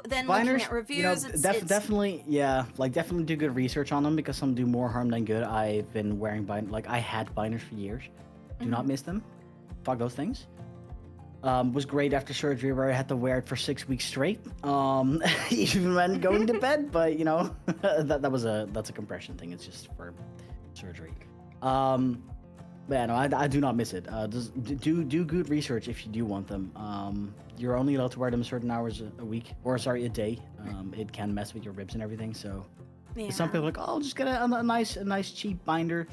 then Binders, looking at reviews, definitely, definitely do good research on them because some do more harm than good. I've been wearing I had binders for years. Do not miss them. Fuck those things. Was great after surgery where I had to wear it for 6 weeks straight, even when going to bed. But that's a compression thing. It's just for surgery. Yeah, no, I do not miss it. Just do good research if you do want them. You're only allowed to wear them certain hours a week, or sorry, a day. It can mess with your ribs and everything. So Yeah. some people are like, oh, I'll just get a nice cheap binder.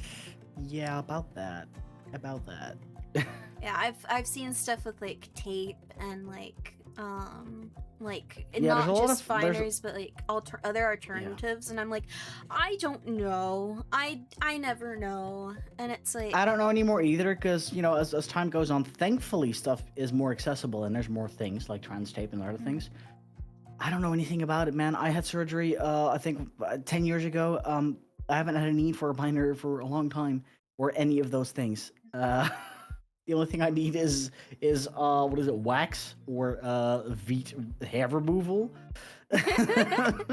Yeah, about that. About that. Yeah, I've seen stuff with like tape and like Yeah, there's not a lot just of there's binders but like other alternatives, and I'm like, I don't know. I never know. And it's like, I don't know anymore either because as time goes on, thankfully stuff is more accessible and there's more things like trans tape and other things. I don't know anything about it, man. I had surgery I think 10 years ago. I haven't had a need for a binder for a long time or any of those things. The only thing I need is what is it, wax or Veet hair removal at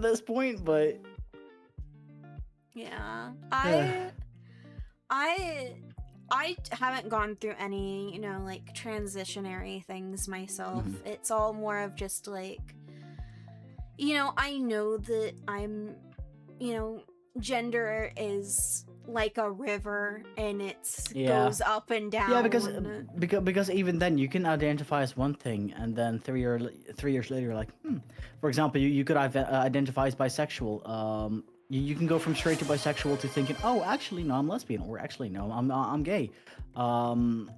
this point, but yeah. uh, I haven't gone through any, like transitionary things myself. mhm. It's all more of just like, I know that I'm, gender is like a river and it Yeah. goes up and down. Yeah, because even then you can identify as one thing, and then 3 years later, you're like, For example, you could identify as bisexual. You can go from straight to bisexual to thinking, oh, actually no, I'm lesbian, or actually no, I'm gay. And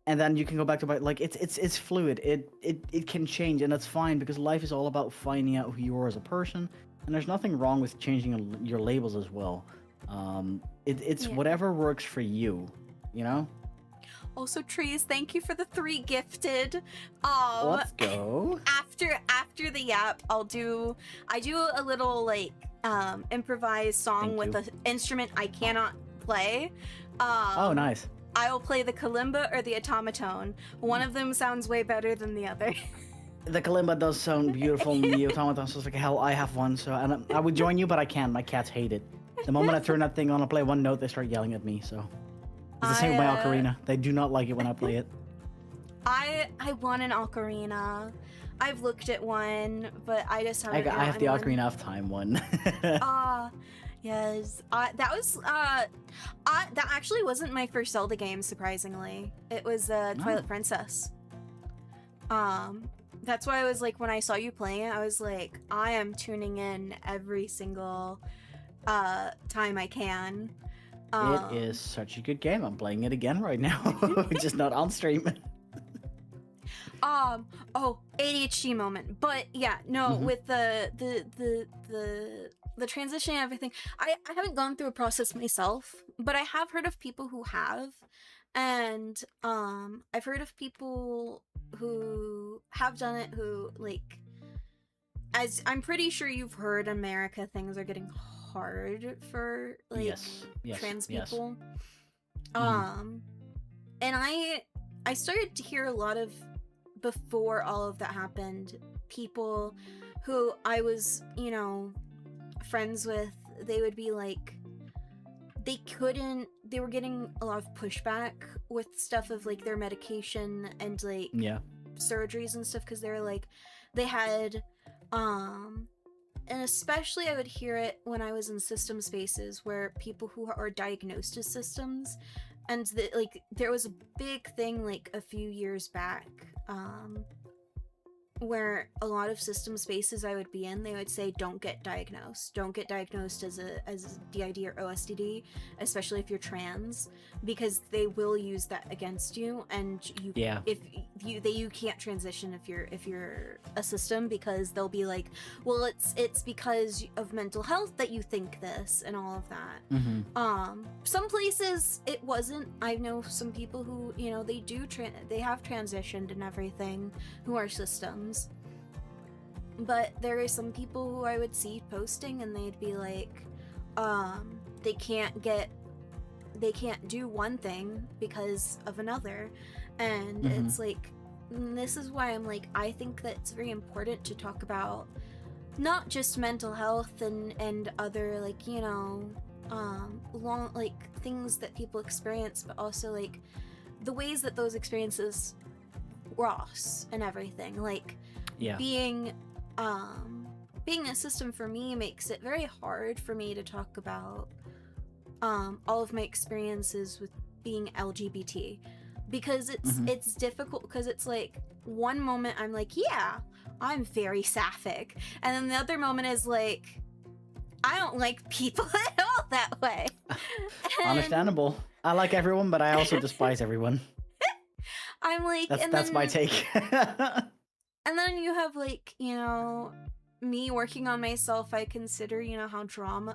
then you can go back to like it's fluid. It can change, and that's fine because life is all about finding out who you are as a person, and there's nothing wrong with changing your labels as well. It's Yeah. whatever works for you, you know. Also, Trees, thank you for the 3 gifted. Let's go. After the yap, I do a little like improvised song Thank with you. an instrument I cannot play. Oh, nice. I will play the kalimba or the automaton. One of them sounds way better than the other. The kalimba does sound beautiful, and the automaton sounds like hell. I have one, so and I would join you, but I can't. My cats hate it. The moment I turn that thing on and play one note, they start yelling at me. So it's the same with my ocarina. They do not like it when I play it. I want an ocarina. I've looked at one, but I just haven't. I have the gotten one. Ocarina of Time one. Yes. That was that actually wasn't my first Zelda game, surprisingly. It was Twilight Princess. That's why I was like, when I saw you playing it, I was like, I am tuning in every single time I can. It is such a good game. I'm playing it again right now, just not on stream. ADHD moment. But yeah, no, with the transition and everything, I haven't gone through a process myself, but I have heard of people who have, and I've heard of people who have done it who, like, as I'm pretty sure you've heard, America, things are getting hard for like yes, trans yes. people. And I started to hear a lot of, before all of that happened, people who I was, friends with, they would be like, they were getting a lot of pushback with stuff of like their medication and like surgeries and stuff, because they're like, they had and especially I would hear it when I was in system spaces where people who are diagnosed as systems, and like there was a big thing like a few years back where a lot of system spaces I would be in, they would say, don't get diagnosed as a DID or OSDD, especially if you're trans, because they will use that against you, and you can't transition if you're a system, because they'll be like, well, it's because of mental health that you think this and all of that. Some places it wasn't. I know some people who, they have transitioned and everything, who are systems. But there are some people who I would see posting and they'd be like, they can't do one thing because of another. And it's like, this is why I'm like, I think that it's very important to talk about not just mental health and other, like, long, like, things that people experience, but also like the ways that those experiences cross and everything. Like, being a system for me makes it very hard for me to talk about all of my experiences with being LGBT, because Mm-hmm. it's difficult, because it's like one moment I'm like, yeah, I'm very sapphic, and then the other moment is like, I don't like people at all that way. And Understandable. I like everyone, but I also despise everyone. I'm like, That's my take. and then you have like, you know, me working on myself. I consider, you know, how trauma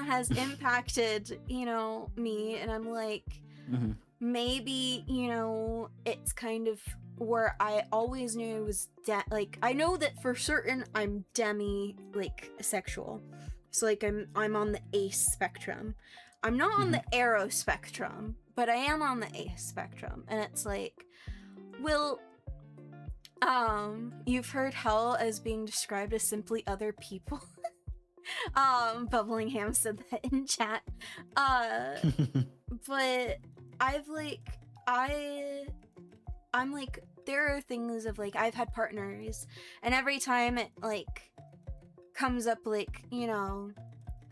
has impacted, you know, me, and I'm like, Mm-hmm. maybe, you know, it's kind of where I always knew it was like, I know that for certain I'm demi like sexual, so like I'm on the ace spectrum. I'm not on the arrow spectrum, but I am on the ace spectrum, and it's like, well, you've heard hell as being described as simply other people. Bubblingham's said that in chat. But I've like, I'm like, there are things of like, I've had partners, and every time it like comes up, like, you know,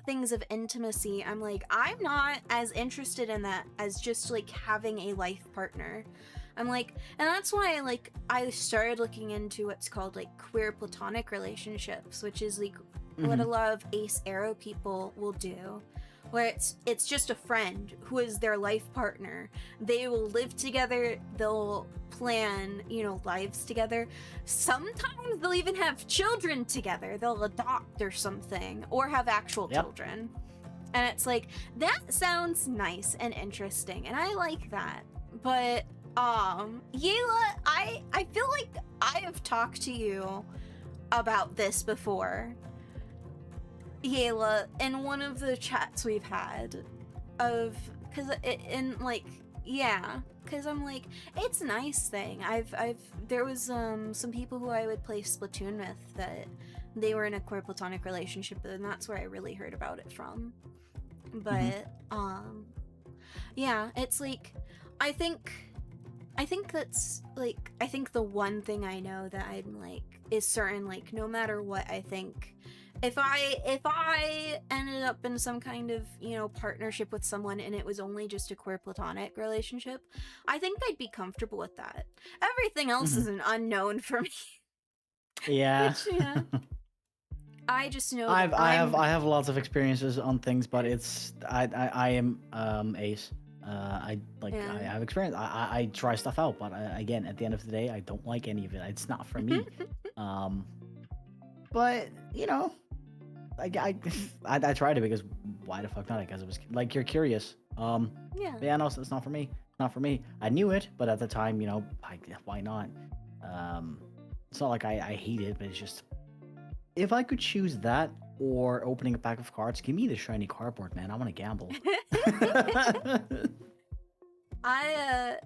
things of intimacy, I'm like, I'm not as interested in that as just like having a life partner. I'm like, and that's why like I started looking into what's called like queer platonic relationships, which is like what a lot of ace arrow people will do, where it's just a friend who is their life partner. They will live together, they'll plan, you know, lives together. Sometimes they'll even have children together. They'll adopt or something, or have actual children. And it's like, that sounds nice and interesting, and I like that. But Yela, I feel like I have talked to you about this before, Yela, in one of the chats we've had, of, because in like, yeah, because I'm like, it's a nice thing. There was some people who I would play Splatoon with that they were in a queer platonic relationship, and that's where I really heard about it from. But yeah, it's like, I think that's like, I think the one thing I know that I'm like is certain, like, no matter what, I think if I ended up in some kind of, you know, partnership with someone and it was only just a queer platonic relationship, I think I'd be comfortable with that. Everything else is an unknown for me. Yeah. Which, yeah. I just know I that have lots of experiences on things, but it's I am ace. I like I have experience. I try stuff out, but again, at the end of the day, I don't like any of it. It's not for me. But you know, I tried it because why the fuck not? I guess it was like, you're curious. Yeah, no, it's not for me. Not for me. I knew it, but at the time, you know, why not? It's not like I hate it, but it's just, if I could choose that or opening a pack of cards, give me the shiny cardboard, man. I want to gamble. I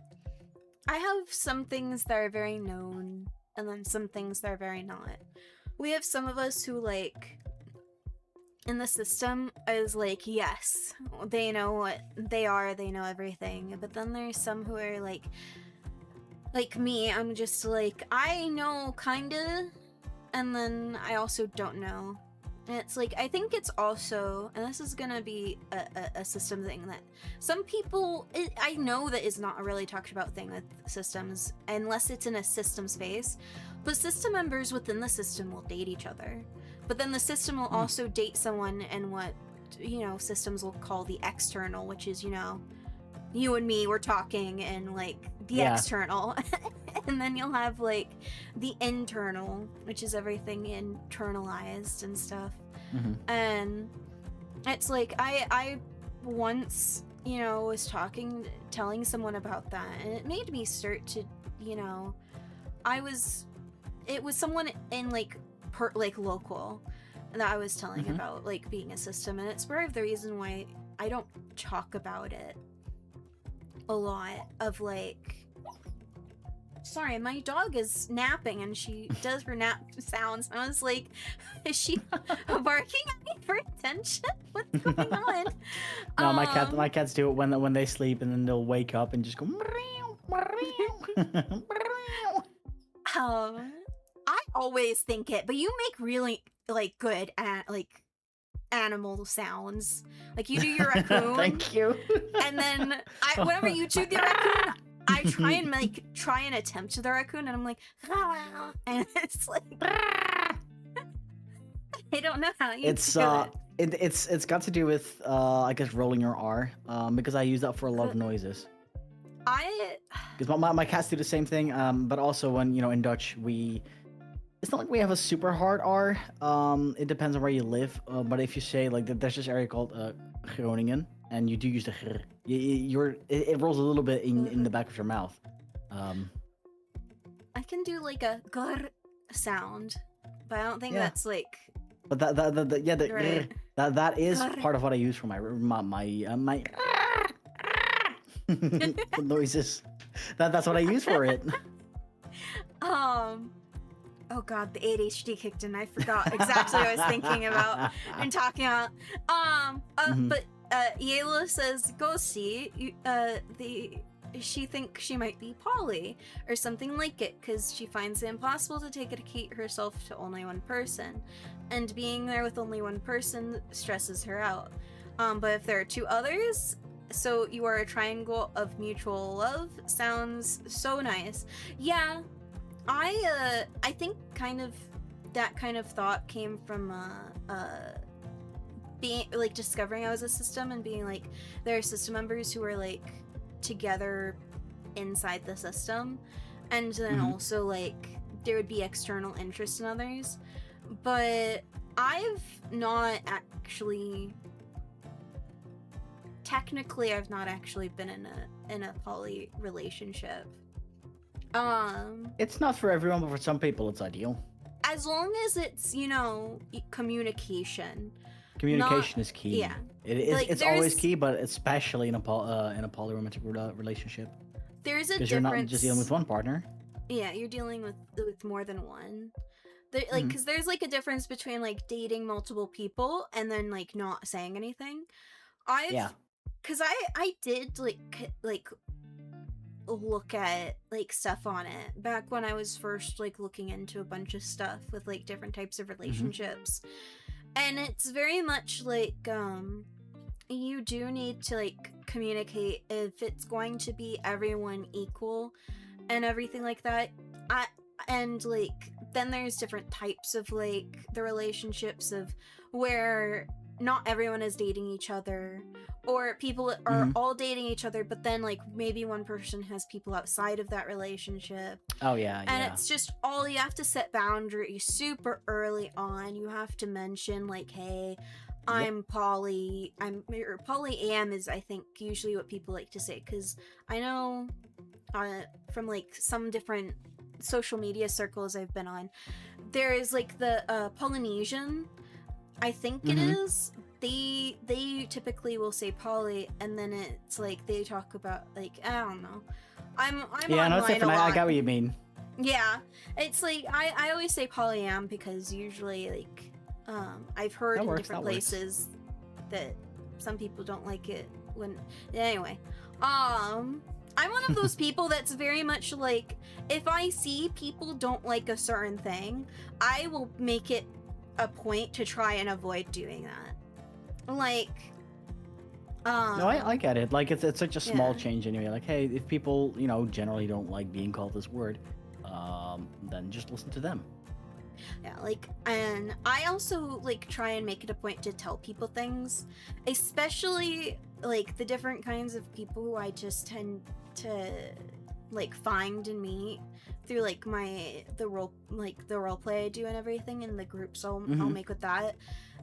have some things that are very known, and then some things that are very not. We have some of us who, like, in the system is like, yes, they know what they are, they know everything. But then there's some who are like me, I'm just like, I know kinda, and then I also don't know. And it's like, I think it's also, and this is gonna be a system thing that some people, I know that is not a really talked about thing with systems, unless it's in a system space, but system members within the system will date each other. But then the system will also date someone in what, you know, systems will call the external, which is, you know, you and me, we're talking, and like the external. And then you'll have like the internal, which is everything internalized and stuff. And it's like, I once, you know, was telling someone about that, and it made me start to, you know, it was someone in like local that I was telling about like being a system, and it's part of the reason why I don't talk about it a lot. Of like, sorry, my dog is napping and she does her nap sounds. I was like, is she barking at me for attention? What's going on? No, my cats do it when they sleep, and then they'll wake up and just go. I always think it, but you make really like good at like animal sounds. Like you do your raccoon. Thank you. And then whenever you do the raccoon, I try and attempt the raccoon, and I'm like, and it's like, I don't know how you do it. It's got to do with I guess rolling your R, because I use that for a lot of noises. Because my cats do the same thing, but also when in Dutch it's not like we have a super hard R. It depends on where you live, but if you say like there's this area called Groningen, and you do use the gr, it rolls a little bit in the back of your mouth. I can do like a grr sound, but I don't think Yeah. that's like. But the Right. that is Grr. part of what I use for my noises. That's what I use for it. Oh god, the ADHD kicked in. I forgot exactly what I was thinking about and talking about. Mhm. But Yayla says, "Go see." She thinks she might be poly or something like it because she finds it impossible to dedicate herself to only one person, and being there with only one person stresses her out. But if there are two others, so you are a triangle of mutual love. Sounds so nice. Yeah. I think that kind of thought came from being like discovering I was a system and being like there are system members who are like together inside the system, and then Mhm. also like there would be external interest in others, but I've not actually been in a poly relationship. It's not for everyone, but for some people, it's ideal. As long as it's, communication. Communication is key. Yeah. It's always key, but especially in a polyromantic relationship, There's a because difference. you're not just dealing with one partner. Yeah, you're dealing with more than one. Because there's like a difference between like dating multiple people and then like not saying anything. Because I did like look at like stuff on it back when I was first like looking into a bunch of stuff with like different types of relationships. And it's very much like you do need to like communicate if it's going to be everyone equal and everything like that. And like then there's different types of like the relationships of where not everyone is dating each other, or people are all dating each other, but then like maybe one person has people outside of that relationship. Oh yeah, and it's just you have to set boundaries super early on. You have to mention like, hey, I'm poly, or polyam is I think usually what people like to say, because I know from like some different social media circles I've been on, there is like the Polynesian, I think it is. They typically will say poly, and then it's like they talk about like, I don't know. I'm yeah, no, it's online different. a lot. I got what you mean. Yeah, it's like I always say polyam because usually like I've heard in different places that some people don't like it when anyway. I'm one of those people that's very much like, if I see people don't like a certain thing, I will make it a point to try and avoid doing that. Like no, I get it. Like it's such a small change anyway. Like, hey, if people generally don't like being called this word, then just listen to them. Yeah, like, and I also like try and make it a point to tell people things, especially like the different kinds of people who I just tend to like find and meet through like the role play I do and everything, and the groups I'll make with that.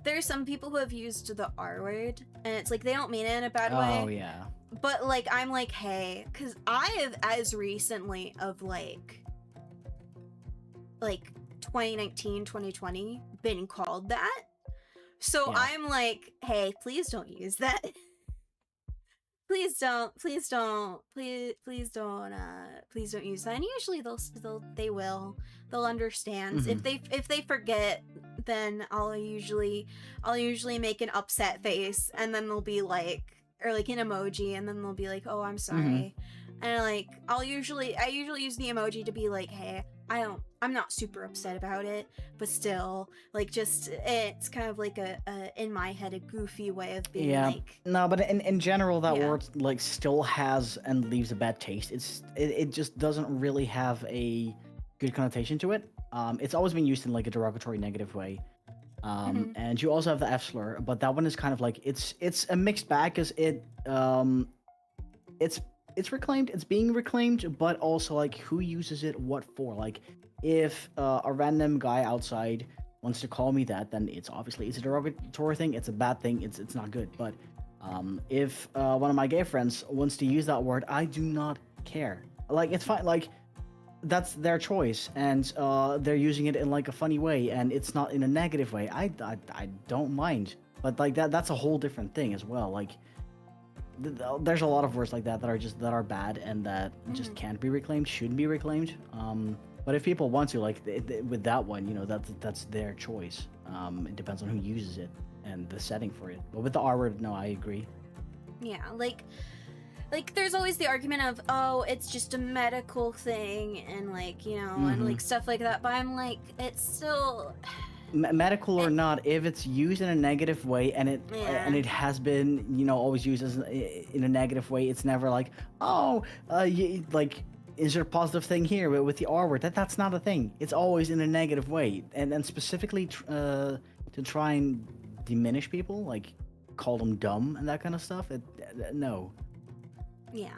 There's some people who have used the R word, and it's like they don't mean it in a bad way. Oh yeah. But like I'm like, hey, because I have as recently of like 2019, 2020 been called that. So Yeah. I'm like, hey, please don't use that. please don't use that. And usually they'll understand. If they forget, then I'll usually make an upset face, and then they'll be like, or like an emoji, and then they'll be like, oh, I'm sorry. And like I usually use the emoji to be like, hey, I'm not super upset about it, but still, like, just it's kind of like a in my head a goofy way of being Yeah. like, No, but in general, that yeah. word like still has and leaves a bad taste. It just doesn't really have a good connotation to it. It's always been used in like a derogatory, negative way. Hmm. And you also have the F slur, but that one is kind of like it's a mixed bag because it's it's reclaimed, it's being reclaimed, but also like who uses it, what for? Like if a random guy outside wants to call me that, then it's a derogatory thing, it's a bad thing, it's not good. But if one of my gay friends wants to use that word, I do not care. Like it's fine. Like that's their choice, and they're using it in like a funny way, and it's not in a negative way. I don't mind, but like that's a whole different thing as well. Like there's a lot of words like that that are bad and that just Hmm. can't be reclaimed, shouldn't be reclaimed. But if people want to, like with that one, that's their choice. It depends on who uses it and the setting for it. But with the R word, no, I agree. Yeah, like there's always the argument of, oh, it's just a medical thing, and like, and Mm-hmm. like stuff like that, but I'm like, it's still Medical or it, not, if it's used in a negative way yeah. and it has been always used as in a negative way, it's never like like is there a positive thing here with the R word? That's not a thing. It's always in a negative way, and then specifically to try and diminish people, like call them dumb and that kind of stuff. No, Yeah,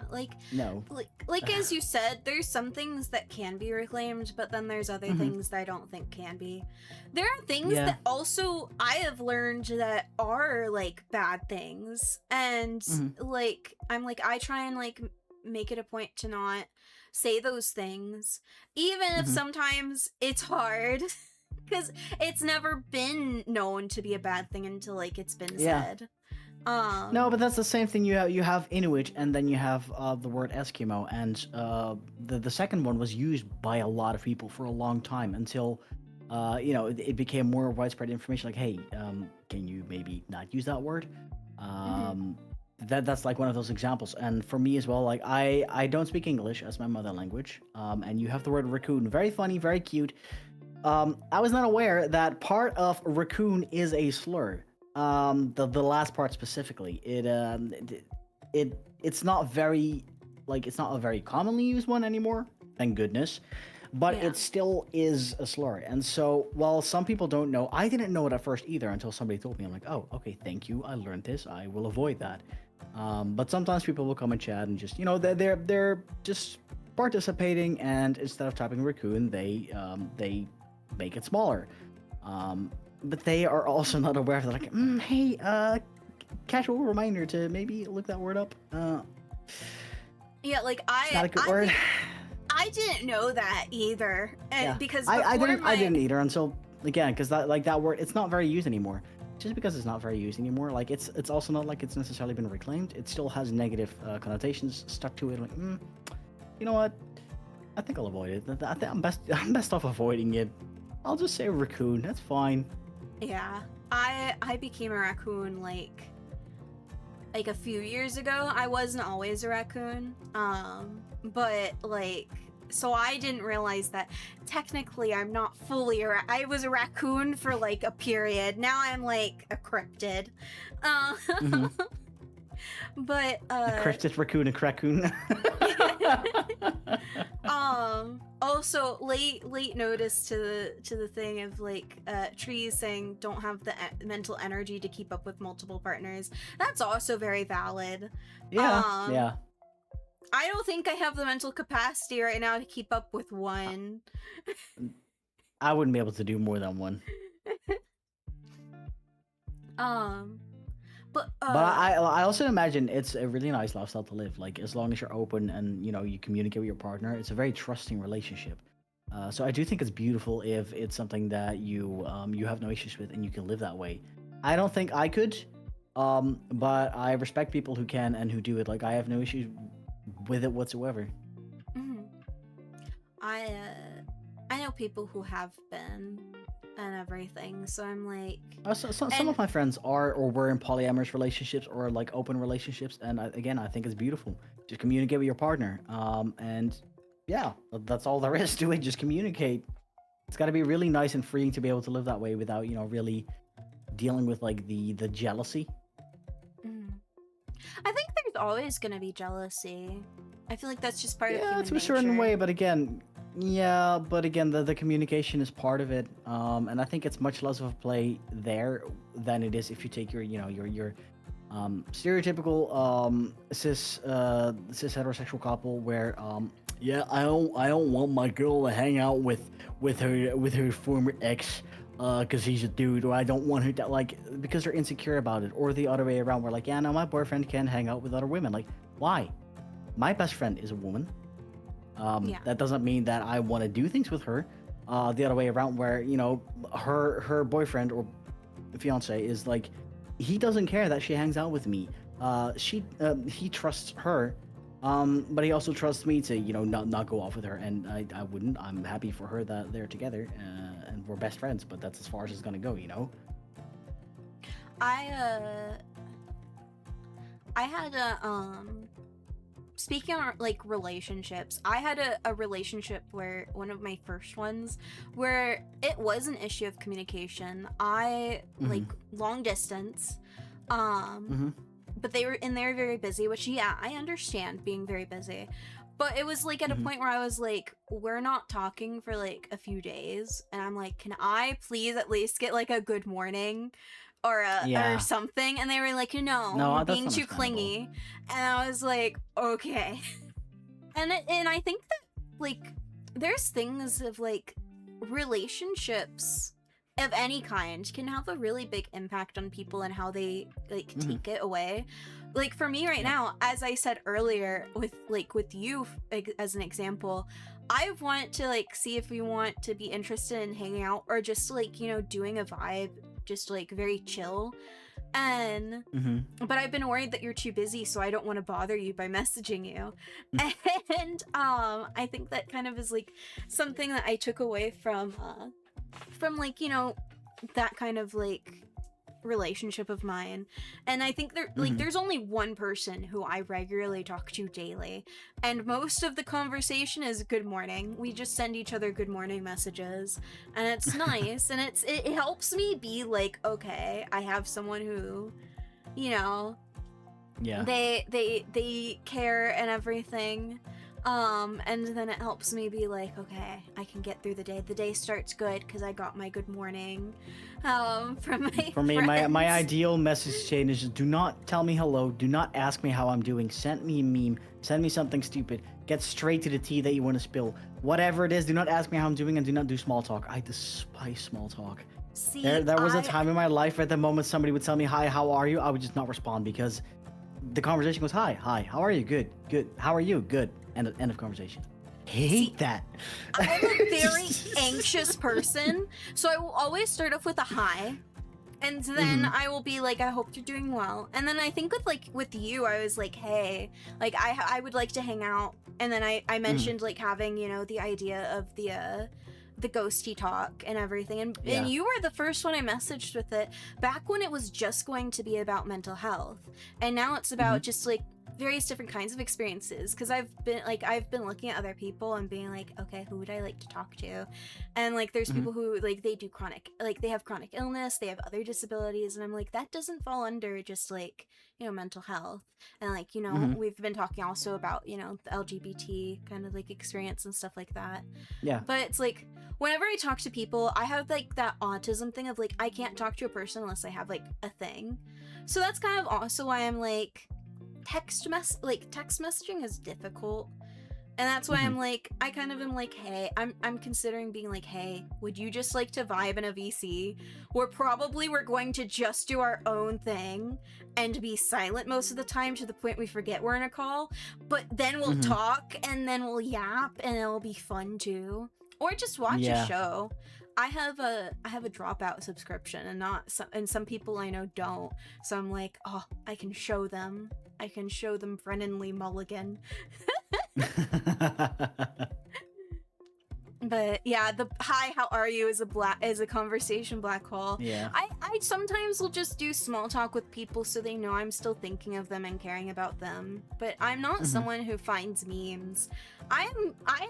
no. like as you said, there's some things that can be reclaimed, but then there's other Hmm. things that I don't think can be. There are things Yeah. that also I have learned that are like bad things, and Hmm. like I'm like I try and like make it a point to not say those things, even if Hmm. sometimes it's hard. Because it's never been known to be a bad thing until like it's been Yeah. said. No, Um, but that's the same thing. You have Inuit, and then you have the word Eskimo, and the second one was used by a lot of people for a long time until it became more widespread information. Like, hey, can you maybe not use that word? mhm. Um, that's like one of those examples. And for me as well, like I don't speak English as my mother language, and you have the word raccoon, very funny, very cute. I was not aware that part of raccoon is a slur. The last part specifically, it's not very it's not a very commonly used one anymore. Thank goodness, but Yeah. it still is a slur. And so, while some people don't know, I didn't know it at first either until somebody told me. I'm like, oh, okay, thank you. I learned this. I will avoid that. But sometimes people will come and chat and just they're just participating, and instead of typing raccoon, they make it smaller. But they are also not aware of that. Like, hey, casual reminder to maybe look that word up. Yeah, like It's not a good I word. mean, I didn't know that either, Yeah, and because I before didn't I my didn't either until again because that word it's not very used anymore. Just because it's not very used anymore, like it's also not like it's necessarily been reclaimed. It still has negative connotations stuck to it. Like, you know what? I think I'll avoid it. I think I'm best off avoiding it. I'll just say raccoon. That's fine. yeah, I became a raccoon like a few years ago. I wasn't always a raccoon, but like so I didn't realize that technically I'm not fully I was a raccoon for like a period. Now I'm like a cryptid. Uh, Mm-hmm. but A cryptid raccoon, a craccoon. also late notice to the thing of like trees saying don't have the mental energy to keep up with multiple partners. That's also very valid. Yeah, um yeah. I don't think I have the mental capacity right now to keep up with one. I wouldn't be able to do more than one. um but But I also imagine it's a really nice lifestyle to live. Like as long as you're open and you communicate with your partner, it's a very trusting relationship. So I do think it's beautiful if it's something that you have no issues with and you can live that way. I don't think I could, but I respect people who can and who do it. Like I have no issues with it whatsoever. mhm. I know people who have been and everything, so I'm like, Some and of my friends are or were in polyamorous relationships or like open relationships, and again, I think it's beautiful. Just communicate with your partner, and yeah, that's all there is to it. Just communicate. It's got to be really nice and freeing to be able to live that way without, really dealing with like the jealousy. Mm. I think there's always gonna be jealousy. I feel like that's just part of Yeah, human to a certain nature. way, but again, yeah, but again, the communication is part of it, and I think it's much less of a play there than it is if you take your stereotypical cis heterosexual couple where yeah, I don't want my girl to hang out with her former ex because he's a dude, or I don't want her to, like, because they're insecure about it, or the other way around where like, yeah, no, my boyfriend can't hang out with other women. Like, why? My best friend is a woman. Yeah. That doesn't mean that I want to do things with her. The other way around, where her boyfriend or fiance is like, he doesn't care that she hangs out with me. He trusts her, but he also trusts me to not go off with her, and I wouldn't. I'm happy for her that they're together and we're best friends, but that's as far as it's gonna go. I had a speaking of like relationships, I had a relationship where one of my first ones where it was an issue of communication. I like long distance. Mm-hmm. But they're very busy, which yeah, I understand being very busy. But it was like at a Mm-hmm. point where I was like, we're not talking for like a few days, and I'm like, can I please at least get like a good morning or Yeah. something? And they were like, no, No, you're that's being too understandable. clingy. And I was like, okay. And I think that like there's things of like relationships of any kind can have a really big impact on people and how they like take it away. Like for me right Yep. now, as I said earlier with you as an example, I want to like see if we want to be interested in hanging out or just like doing a vibe, just like very chill. And Mm-hmm. but I've been worried that you're too busy, so I don't want to bother you by messaging you. And I think that kind of is like something that I took away from like that kind of like relationship of mine. And I think Mm-hmm. there's only one person who I regularly talk to daily, and most of the conversation is good morning. We just send each other good morning messages, and it's nice, and it helps me be like, okay, I have someone who you know Yeah. they care and everything. And then it helps me be like, okay, I can get through the day. The day starts good because I got my good morning from my For me, my friends. ideal message chain is just do not tell me hello, do not ask me how I'm doing, send me a meme, send me something stupid, get straight to the tea that you want to spill. Whatever it is, do not ask me how I'm doing, and do not do small talk. I despise small talk. See, There was a time in my life where the moment somebody would tell me, hi, how are you? I would just not respond because the conversation was, hi, how are you? Good, how are you? Good. End of conversation. see, Hate that. I'm a very anxious person, so I will always start off with a hi. And then Mhm. I will be like, I hope you're doing well. And then I think with you, I was like, hey, like I would like to hang out. And then I mentioned like having the idea of the ghosty talk and everything. And Yeah. you were the first one I messaged with it back when it was just going to be about mental health, and now it's about just like various different kinds of experiences, because I've been looking at other people and being like, okay, who would I like to talk to? And like there's Mhm. people who like they have chronic illness, they have other disabilities, and I'm like, that doesn't fall under just like mental health. And like Mhm. we've been talking also about the LGBT kind of like experience and stuff like that. Yeah. But it's like whenever I talk to people, I have like that autism thing of like I can't talk to a person unless I have like a thing. So that's kind of also why I'm like text messaging is difficult. And that's why Mhm. I'm like, I kind of am like, hey, I'm considering being like, hey, would you just like to vibe in a VC? We're going to just do our own thing and be silent most of the time to the point we forget we're in a call. But then we'll Mhm. talk and then we'll yap and it'll be fun too. Or just watch a Yeah. show. I have a dropout subscription, and some people I know don't. So I'm like, oh, I can show them. Brennan Lee Mulligan. But yeah, the hi, how are you is a conversation black hole. Yeah. I sometimes will just do small talk with people so they know I'm still thinking of them and caring about them. But I'm not Mhm. someone who finds memes. I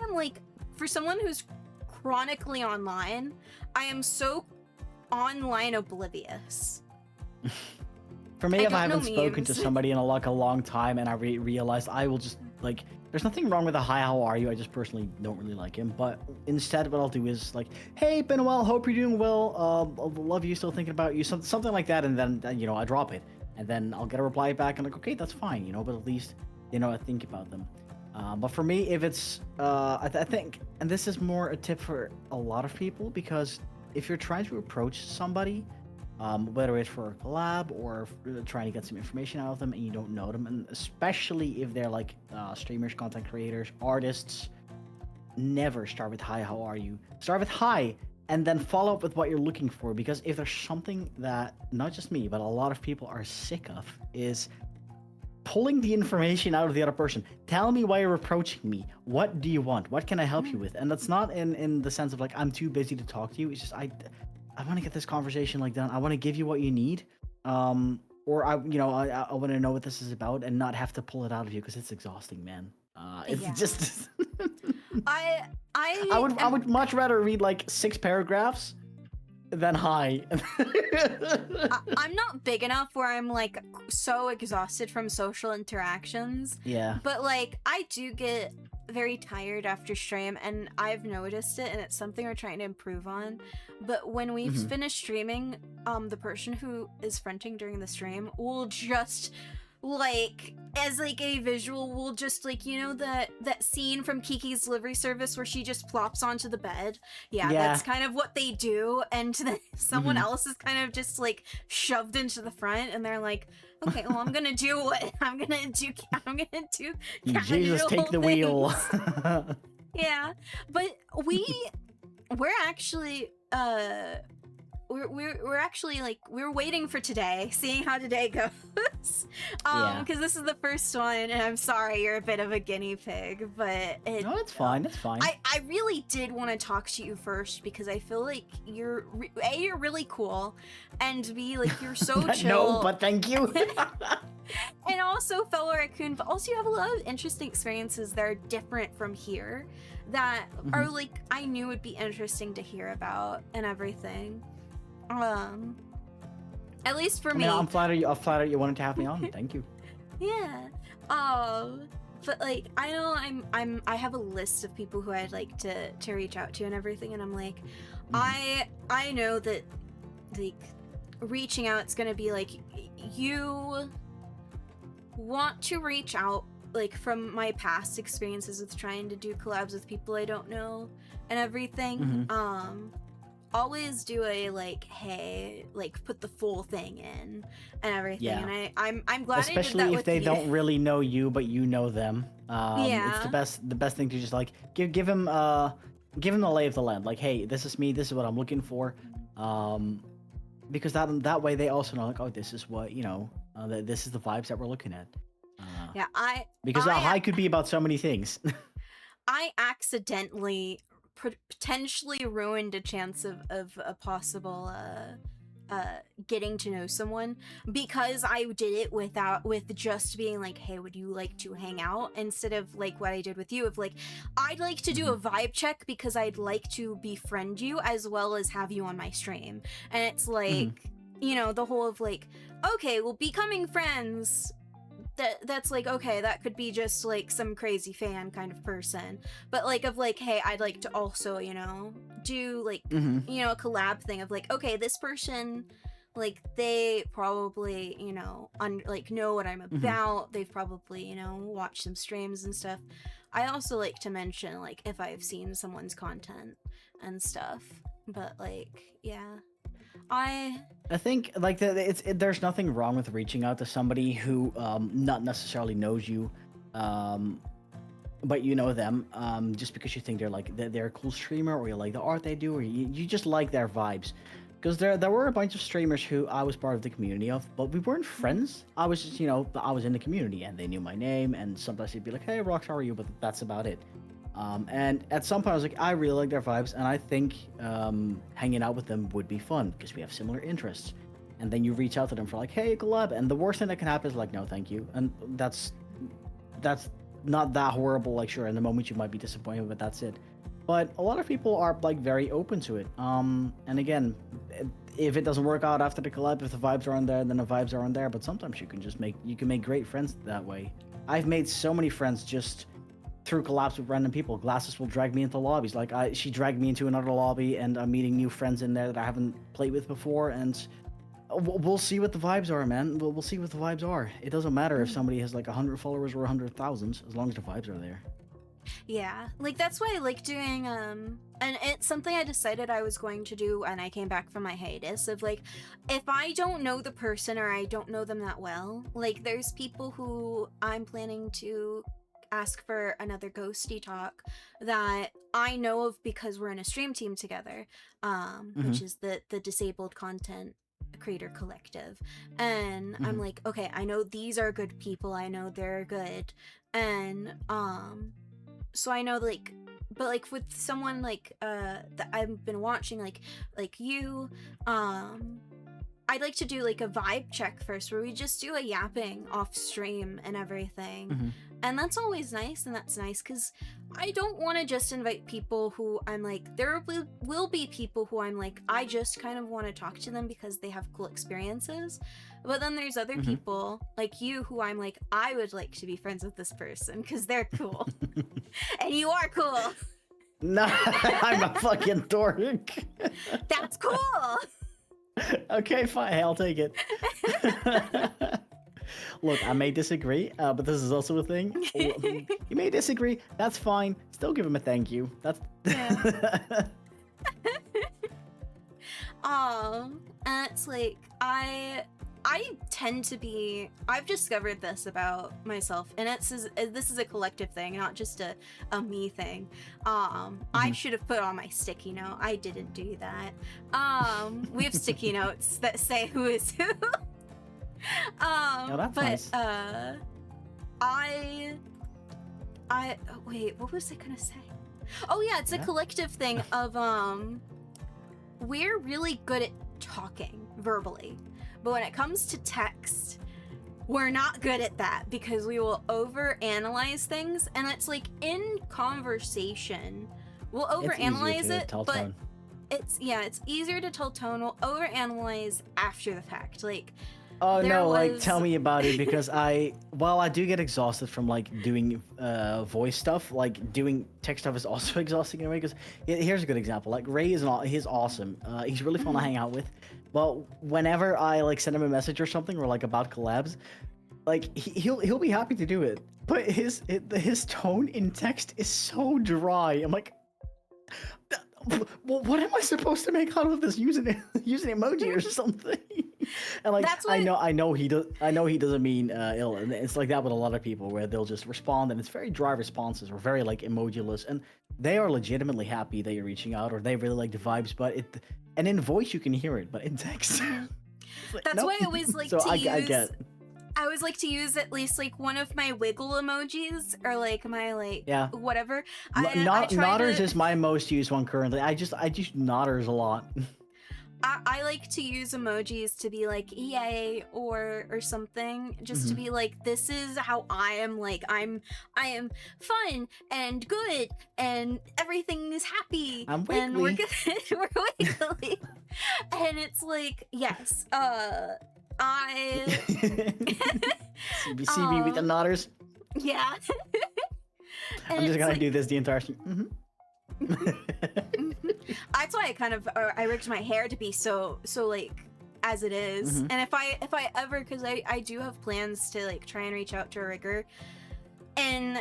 am like, for someone who's chronically online, I am so online oblivious. For me, I if I don't know haven't spoken to memes. somebody in a long time and I realize, I will just like, there's nothing wrong with a hi, how are you? I just personally don't really like him. But instead, what I'll do is like, hey, been a while, hope you're doing well. I love you, still thinking about you, something like that, and then I drop it, and then I'll get a reply back, and like, okay, that's fine, but at least I think about them. But for me, if it's I think, and this is more a tip for a lot of people, because if you're trying to approach somebody, whether it's for a collab or trying to get some information out of them and you don't know them, and especially if they're like streamers, content creators, artists, never start with hi, how are you? Start with hi, and then follow up with what you're looking for, because if there's something that not just me, but a lot of people are sick of, is pulling the information out of the other person. Tell me why you're approaching me. What do you want? What can I help you with? And that's not in the sense of like, I'm too busy to talk to you. It's just I want to get this conversation like done. I want to give you what you need. Or I want to know what this is about and not have to pull it out of you, because it's exhausting, man. It's Yeah. just I I would much rather read like 6 paragraphs than hi. I'm not big enough where I'm like so exhausted from social interactions. Yeah. But like I do get very tired after stream, and I've noticed it, and it's something we're trying to improve on. But when we've Mhm. finished streaming, the person who is fronting during the stream will just like, as like a visual, will just like, that scene from Kiki's Delivery Service where she just plops onto the bed. Yeah, Yeah. that's kind of what they do, and then someone Mhm. else is kind of just like shoved into the front, and they're like, okay, well, I'm gonna do what I'm gonna do Jesus, casual take the wheel. things. Yeah, but we're actually we're actually like, we're waiting for today, seeing how today goes. Yeah. Because this is the first one, and I'm sorry you're a bit of a guinea pig, but No, it's fine. It's fine. I really did want to talk to you first, because I feel like you're really cool, and B, like, you're so chill. No, but thank you. And also fellow raccoon, but also you have a lot of interesting experiences that are different from here that are like, I knew would be interesting to hear about and everything. At least for me. I'm flattered you wanted to have me on. Thank you. Yeah. But like, I know I have a list of people who I'd like to reach out to and everything, and I'm like, I know that like reaching out, it's gonna be like, you want to reach out, like, from my past experiences with trying to do collabs with people I don't know and everything. Always do a like, hey, like, put the full thing in and everything. Yeah. And I'm glad especially I did that if with they you. don't really know you, but you know them. Yeah. It's the best thing to just like give him the lay of the land. Like, hey, this is me. This is what I'm looking for. Because that way they also know, like, oh, this is what this is the vibes that we're looking at. Yeah, because a high could be about so many things. I accidentally potentially ruined a chance of a possible getting to know someone, because I did it with just being like, hey, would you like to hang out, instead of like what I did with you, of like, I'd like to do a vibe check because I'd like to befriend you as well as have you on my stream. And it's like, the whole of like, okay, well, becoming friends, that's like, okay, that could be just like some crazy fan kind of person, but like, of like, hey, I'd like to also do like a collab thing of like, okay, this person, like, they probably know what I'm about. They've probably watched some streams and stuff. I also like to mention like if I've seen someone's content and stuff, but like, yeah, I think like there's nothing wrong with reaching out to somebody who not necessarily knows you, but you know them, just because you think they're a cool streamer, or you like the art they do, or you just like their vibes. Because there were a bunch of streamers who I was part of the community of, but we weren't friends. I was just I was in the community, and they knew my name, and sometimes they'd be like, hey, Rox, how are you? But that's about it. And at some point, I was like, I really like their vibes, and I think hanging out with them would be fun because we have similar interests. And then you reach out to them for like, hey, collab, and the worst thing that can happen is like, no, thank you, and that's not that horrible. Like, sure, in the moment you might be disappointed, but that's it. But a lot of people are like very open to it. And again, if it doesn't work out after the collab, if the vibes aren't there, then the vibes aren't there. But sometimes you can make great friends that way. I've made so many friends just through collabs with random people. Glasses will drag me into lobbies. Like she dragged me into another lobby, and I'm meeting new friends in there that I haven't played with before. And we'll see what the vibes are, man. We'll see what the vibes are. It doesn't matter if somebody has like 100 followers or 100,000, as long as the vibes are there. Yeah, like that's why I like doing and it's something I decided I was going to do when I came back from my hiatus of like, if I don't know the person or I don't know them that well, like there's people who I'm planning to ask for another ghosty talk that I know of because we're in a stream team together, which is the disabled content creator collective. And I'm like, okay, I know these are good people, I know they're good, and so I know like, but like with someone like that I've been watching, like you, I'd like to do like a vibe check first where we just do a yapping off stream and everything. And that's always nice, and that's nice because I don't want to just invite people who I'm like, there will be people who I'm like, I just kind of want to talk to them because they have cool experiences. But then there's other people like you who I'm like, I would like to be friends with this person because they're cool. And you are cool. No, I'm a fucking dork. That's cool. Okay, fine, I'll take it. Look, I may disagree, but this is also a thing. You may disagree. That's fine. Still give him a thank you. That's. Yeah. And it's like I tend to be. I've discovered this about myself, and this is a collective thing, not just a me thing. I should have put on my sticky note. I didn't do that. We have sticky notes that say who is who. No, that's but nice. I wait, what was I gonna say? Oh yeah, it's a collective thing of we're really good at talking verbally, but when it comes to text, we're not good at that because we will overanalyze things, and it's like in conversation we'll overanalyze it, but it's easier to tell tone. We'll overanalyze after the fact, like. Oh no, like tell me about it, because I do get exhausted from like doing voice stuff. Like doing text stuff is also exhausting in a way, because here's a good example. Like Ray he's awesome. He's really fun to hang out with. But whenever I like send him a message or something, or like about collabs, like he'll be happy to do it. But his tone in text is so dry. I'm like, well, what am I supposed to make out of this? Using emoji or something? And like, I know he doesn't mean ill, and it's like that with a lot of people where they'll just respond, and it's very dry responses or very like emojiless, and they are legitimately happy that you're reaching out, or they really like the vibes, and in voice you can hear it, but in text, like, that's why I always like so to I always like to use at least like one of my wiggle emojis, or like my whatever. Nodders is my most used one currently. I just nodders a lot. I like to use emojis to be like EA or something, just to be like, this is how I am. Like I am fun and good and everything is happy. I'm wiggly. And we're good. We're wiggly. And it's like, yes, I CB with the nodders. Yeah. I'm just gonna do this the entire thing. That's why I rigged my hair to be so like as it is. And if I ever, because I do have plans to like try and reach out to a rigger and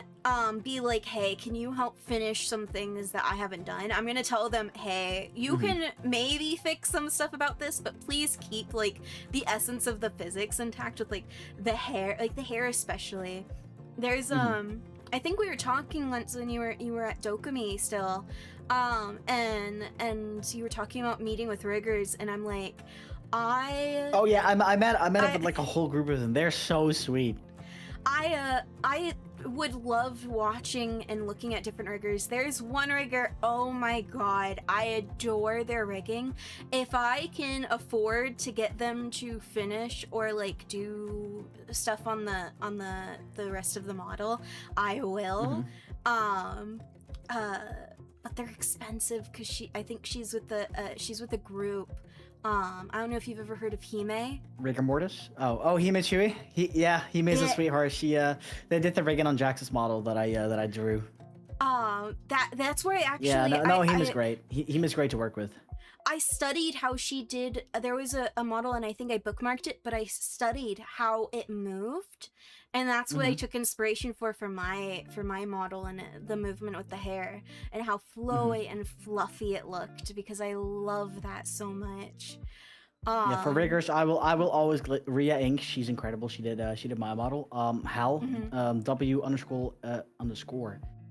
be like, hey, can you help finish some things that I haven't done? I'm gonna tell them, hey, you can maybe fix some stuff about this, but please keep like the essence of the physics intact with like the hair especially. There's I think we were talking once when you were at Dokumi still, and you were talking about meeting with riggers, and I'm like, I met up with like a whole group of them. They're so sweet. I would love watching and looking at different riggers. There's one rigger, oh my god, I adore their rigging. If I can afford to get them to finish or like do stuff on the rest of the model, I will. But they're expensive because I think she's with the group. I don't know if you've ever heard of Hime. Rigor Mortis? Oh, Hime Chui? Hime's a sweetheart. They did the rigging on Jax's model that I drew. That's where I actually... Yeah, no, Hime's great. Hime's great to work with. I studied how she did... There was a model, and I think I bookmarked it, but I studied how it moved, and that's what I took inspiration for my model, and the movement with the hair, and how flowy and fluffy it looked, because I love that so much. Yeah, for riggers, I will always Ria Inc. She's incredible. She did my model. Hal, W underscore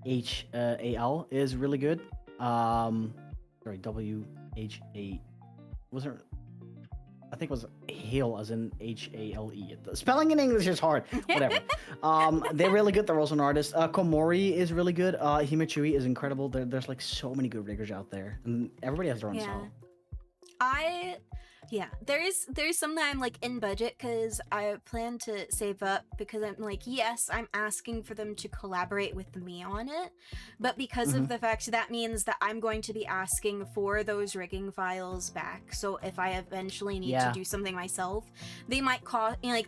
HAL is really good. Sorry, WHA wasn't. I think it was Hale as in HALE. The spelling in English is hard. Whatever. They're really good. They're also an artist. Komori is really good. Himichui is incredible. There's like so many good riggers out there, and everybody has their own style. There's some that I'm like in budget because I plan to save up, because I'm like, yes, I'm asking for them to collaborate with me on it, but because of the fact that means that I'm going to be asking for those rigging files back. So if I eventually need to do something myself, they might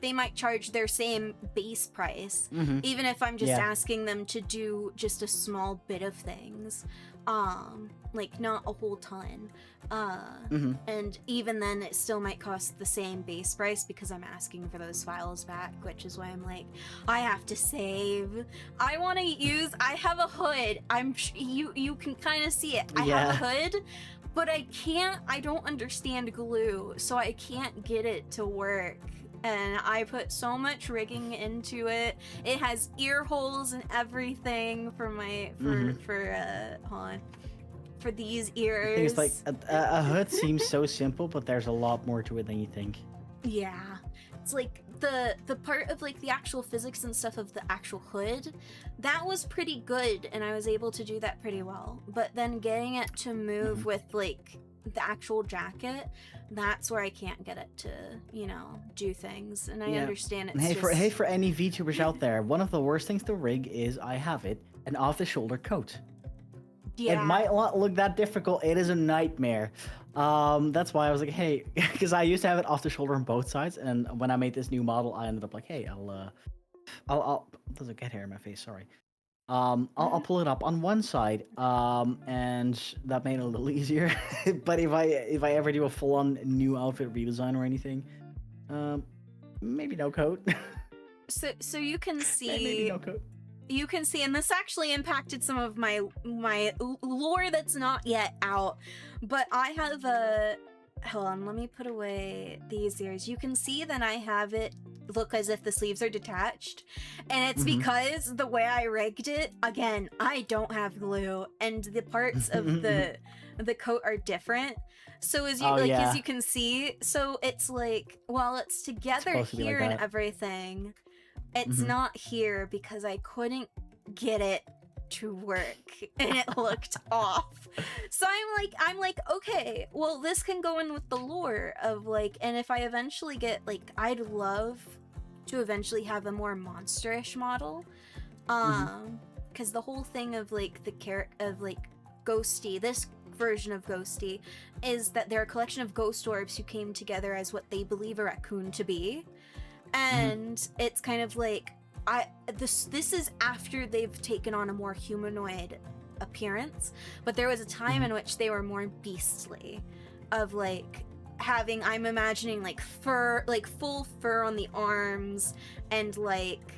they might charge their same base price, even if I'm just asking them to do just a small bit of things. Like not a whole ton. And even then it still might cost the same base price because I'm asking for those files back, which is why I'm like, I have to save. I have a hood. You can kind of see it. I have a hood, but I don't understand glue, so I can't get it to work. And I put so much rigging into it. It has ear holes and everything for for these ears. I think it's like a hood seems so simple, but there's a lot more to it than you think. Yeah, it's like the part of like the actual physics and stuff of the actual hood, that was pretty good, and I was able to do that pretty well. But then getting it to move with like the actual jacket, that's where I can't get it to, do things. And I understand it's for any VTubers out there, one of the worst things to rig is an off-the-shoulder coat. Yeah. It might not look that difficult. It is a nightmare. That's why I was like, hey, because I used to have it off the shoulder on both sides, and when I made this new model, I ended up like, hey, I'll there's a cat hair in my face. Sorry. I'll pull it up on one side, and that made it a little easier. But if I ever do a full-on new outfit redesign or anything, maybe no coat. So you can see. Maybe no coat. You can see, and this actually impacted some of my lore that's not yet out, but I have hold on, let me put away these ears. You can see that I have it look as if the sleeves are detached, and it's because the way I rigged it, again, I don't have glue, and the parts of the coat are different. So as you can see, so it's like, while it's together here and everything, it's not here because I couldn't get it to work and it looked off. So I'm like, okay, well, this can go in with the lore of like, and if I eventually get like, I'd love to eventually have a more monsterish model. Because the whole thing of like the character of like Ghosty, this version of Ghosty, is that they're a collection of ghost orbs who came together as what they believe a raccoon to be. And it's kind of like, this is after they've taken on a more humanoid appearance, but there was a time in which they were more beastly, of like having, I'm imagining like fur, like full fur on the arms, and like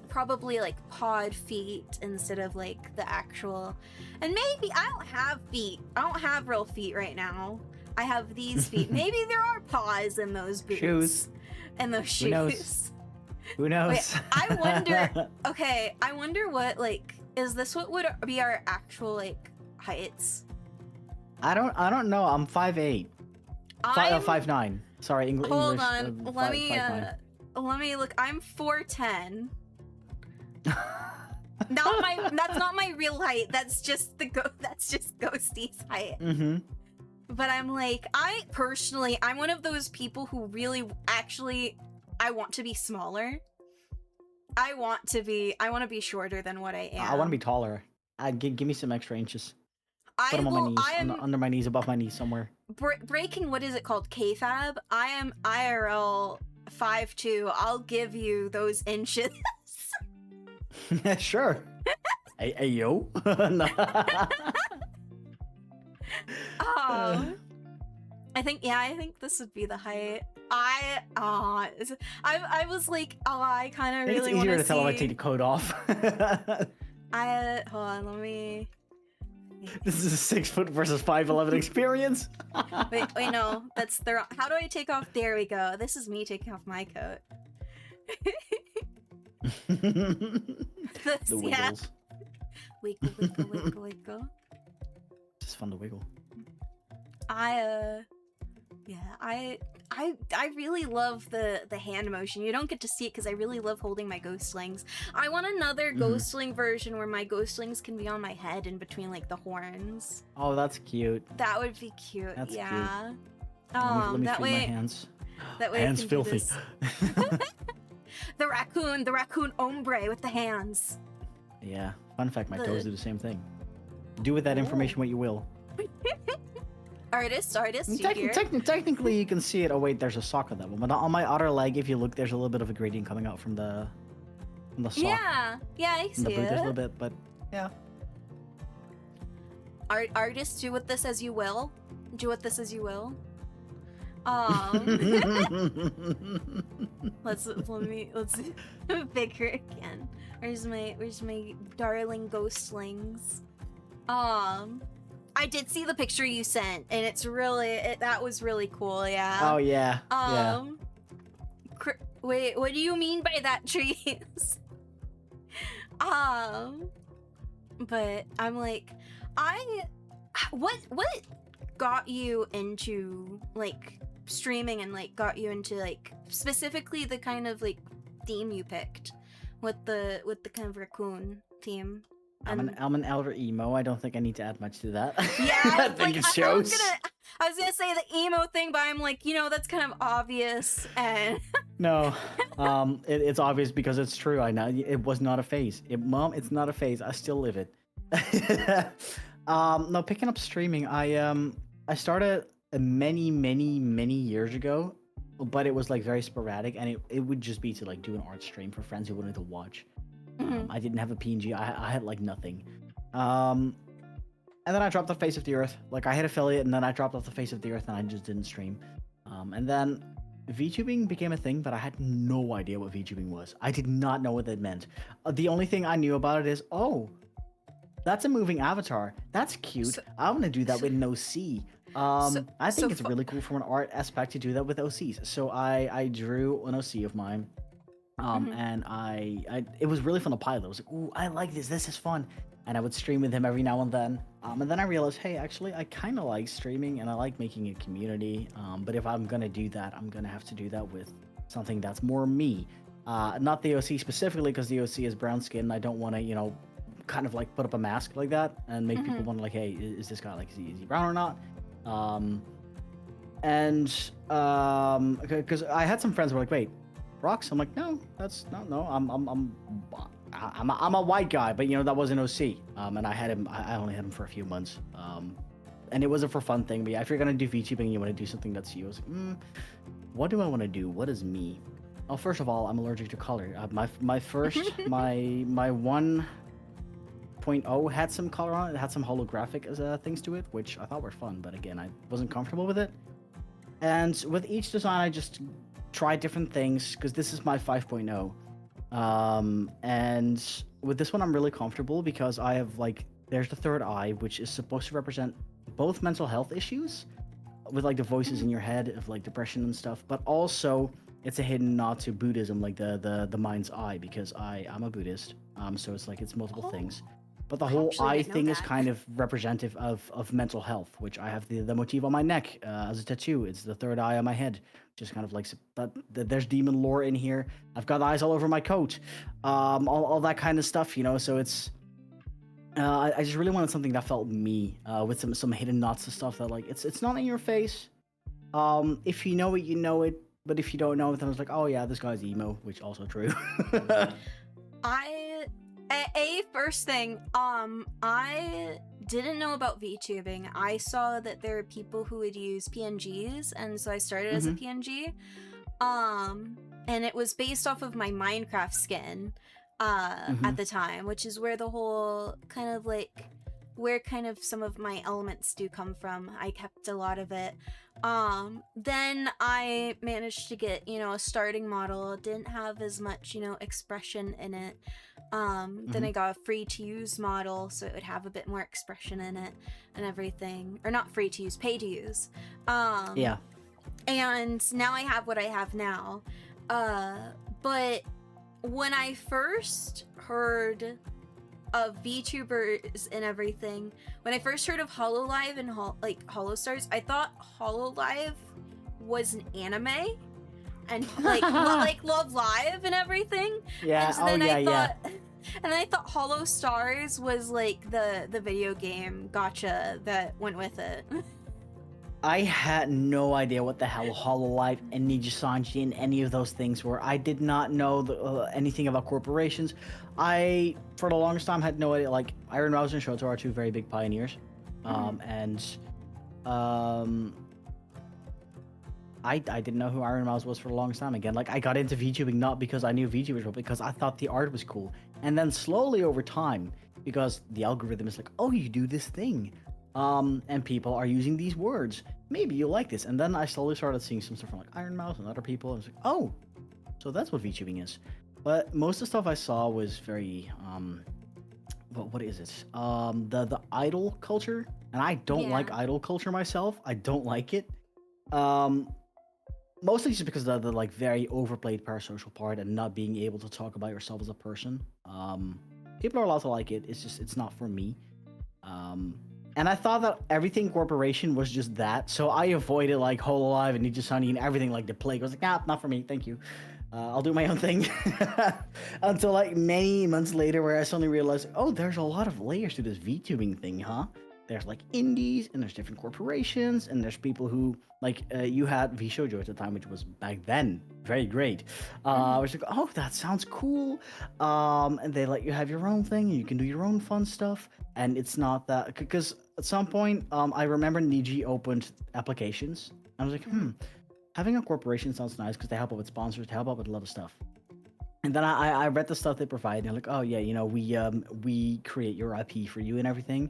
probably like pawed feet instead of like the actual, and maybe I don't have feet, I don't have real feet right now, I have these feet. Maybe there are paws in those boots. Shoes. And those shoes. Who knows? Wait, I wonder. Okay, I wonder what, like, is this what would be our actual like heights? I don't know. I'm 5'8". 5'9". Sorry, English. Hold on. Let me let me look. I'm 4'10". That's not my real height. That's just Ghosty's height. Mm-hmm. But I'm like, I'm one of those people who really actually I want to be smaller. I want to be shorter than what I am. I want to be taller. Give me some extra inches. Put them on my knees, under my knees, above my knees somewhere. Breaking, what is it called? Kayfab? I am IRL 5'2". I'll give you those inches. Sure. Hey, yo. I think this would be the height. I was like, I kind of really want to see. It's easier to tell if I take the coat off. Hold on, let me. This is a 6 foot versus 5'11" experience. wait, no, that's the. How do I take off? There we go. This is me taking off my coat. The wiggles. Yeah. Wiggle. It's just fun to wiggle. I really love the hand motion. You don't get to see it because I really love holding my ghostlings. I want another ghostling version where my ghostlings can be on my head in between like the horns. Oh, that's cute. That would be cute. That's yeah. cute. Let me that feel way. my hands. That way. Hands filthy. The raccoon ombre with the hands. Yeah. Fun fact: my toes do the same thing. Do with that information what you will. Artist, Technically, you can see it. Oh wait, there's a sock on that one. But on my other leg, if you look, there's a little bit of a gradient coming out from the sock. Yeah, I see the boot, it. there's a little bit, but yeah. Artist, do with this as you will. Let's bigger again. Where's my darling ghostlings? I did see the picture you sent, and it's really that was really cool. Yeah. Oh yeah. Wait, what do you mean by that, trees? But I'm like, what got you into like streaming and like got you into like specifically the kind of like theme you picked with the kind of raccoon theme? I'm an elder emo. I don't think I need to add much to that. Yeah, I think it shows. I was gonna say the emo thing, but I'm like, that's kind of obvious. And no, it's obvious because it's true. I know it was not a phase. Mom, it's not a phase. I still live it. No, picking up streaming. I started many years ago, but it was like very sporadic, and it would just be to like do an art stream for friends who wanted to watch. I didn't have a PNG. I had like nothing. And then I dropped off the face of the earth. Like I hit affiliate, and then I dropped off the face of the earth, and I just didn't stream. And then VTubing became a thing, but I had no idea what VTubing was. I did not know what that meant. The only thing I knew about it is, oh, that's a moving avatar. That's cute. I want to do that with an OC. I think it's really cool from an art aspect to do that with OCs. So I drew an OC of mine. And it was really fun to pilot. I was like, ooh, I like this. This is fun. And I would stream with him every now and then. And then I realized, hey, actually, I kind of like streaming and I like making a community. But if I'm going to do that, I'm going to have to do that with something that's more me. Not the OC specifically, because the OC is brown skin. I don't want to, kind of like put up a mask like that and make people wonder, like, hey, is this guy, like, is he brown or not? Because I had some friends who were like, wait, Rox? I'm like, no, that's no. I'm a white guy, but that was an OC. And I only had him for a few months. And it was a for fun thing. But yeah, if you're gonna do VTubing and you want to do something that's you, I was like, what do I want to do? What is me? Oh, first of all, I'm allergic to color. My first my 1.0 had some color on it. It had some holographic things to it, which I thought were fun. But again, I wasn't comfortable with it. And with each design, I just try different things because this is my 5.0. And with this one, I'm really comfortable because I have there's the third eye, which is supposed to represent both mental health issues with the voices in your head of depression and stuff, but also it's a hidden nod to Buddhism, the mind's eye, because I'm a Buddhist. So it's it's multiple things. But the I whole actually eye didn't know thing is that. kind of representative of mental health, which I have the motif on my neck as a tattoo. It's the third eye on my head, just kind of like there's demon lore in here. I've got eyes all over my coat, all that kind of stuff, you know. So it's I just really wanted something that felt me, with some hidden knots and stuff that like it's not in your face. If you know it, you know it. But if you don't know it, then it's like, oh yeah, this guy's emo, which also true. I first thing, I didn't know about VTubing. I saw that there are people who would use PNGs, and so I started as a Hmm. PNG. And it was based off of my Minecraft skin, Hmm. at the time, which is where the whole kind of like where kind of some of my elements do come from. I kept a lot of it. Then I managed to get, a starting model. Didn't have as much, expression in it. Then Hmm. I got a free to use model, so it would have a bit more expression in it and everything. Or not free to use, pay to use. Yeah. And now I have what I have now. But when I first heard of VTubers and everything, when I first heard of Hololive and Holostars, I thought Hololive was an anime and like Love Live and everything. Yeah. And so Oh then yeah. I Yeah. thought and then I thought Hollow Stars was like the video game gotcha that went with it. I had no idea what the hell Hololive and Ninja Sanji and any of those things were. I did not know anything about corporations. I, for the longest time, had no idea. Like, Iron Mouse and Shoto are two very big pioneers. And I didn't know who Iron Mouse was for the longest time. Again, like, I got into VTubing not because I knew VTubers, but because I thought the art was cool. And then slowly over time, because the algorithm is like, oh, you do this thing. And people are using these words. Maybe you'll like this. And then I slowly started seeing some stuff from like Iron Mouse and other people. I was like, oh, so that's what VTubing is. But most of the stuff I saw was very, what is it? The idol culture. And I don't like Yeah. idol culture myself. I don't like it. Um, Mostly just because of the like very overplayed parasocial part and not being able to talk about yourself as a person. People are allowed to like it. It's just it's not for me. And I thought that everything corporation was just that, so I avoided like Hololive and Ninja Sunny and everything like the plague. I was like, nah, not for me, thank you. I'll do my own thing. Until like many months later, where I suddenly realized, oh, there's a lot of layers to this VTubing thing, huh? There's like indies, and there's different corporations, and there's people who like you had VShojo at the time, which was back then very great. I was like, oh, that sounds cool. And they let you have your own thing, and you can do your own fun stuff. And it's not that because at some point, I remember Niji opened applications. I was like, having a corporation sounds nice because they help out with sponsors, they help out with a lot of stuff. And then I read the stuff they provide, and they're like, oh yeah, we create your IP for you and everything.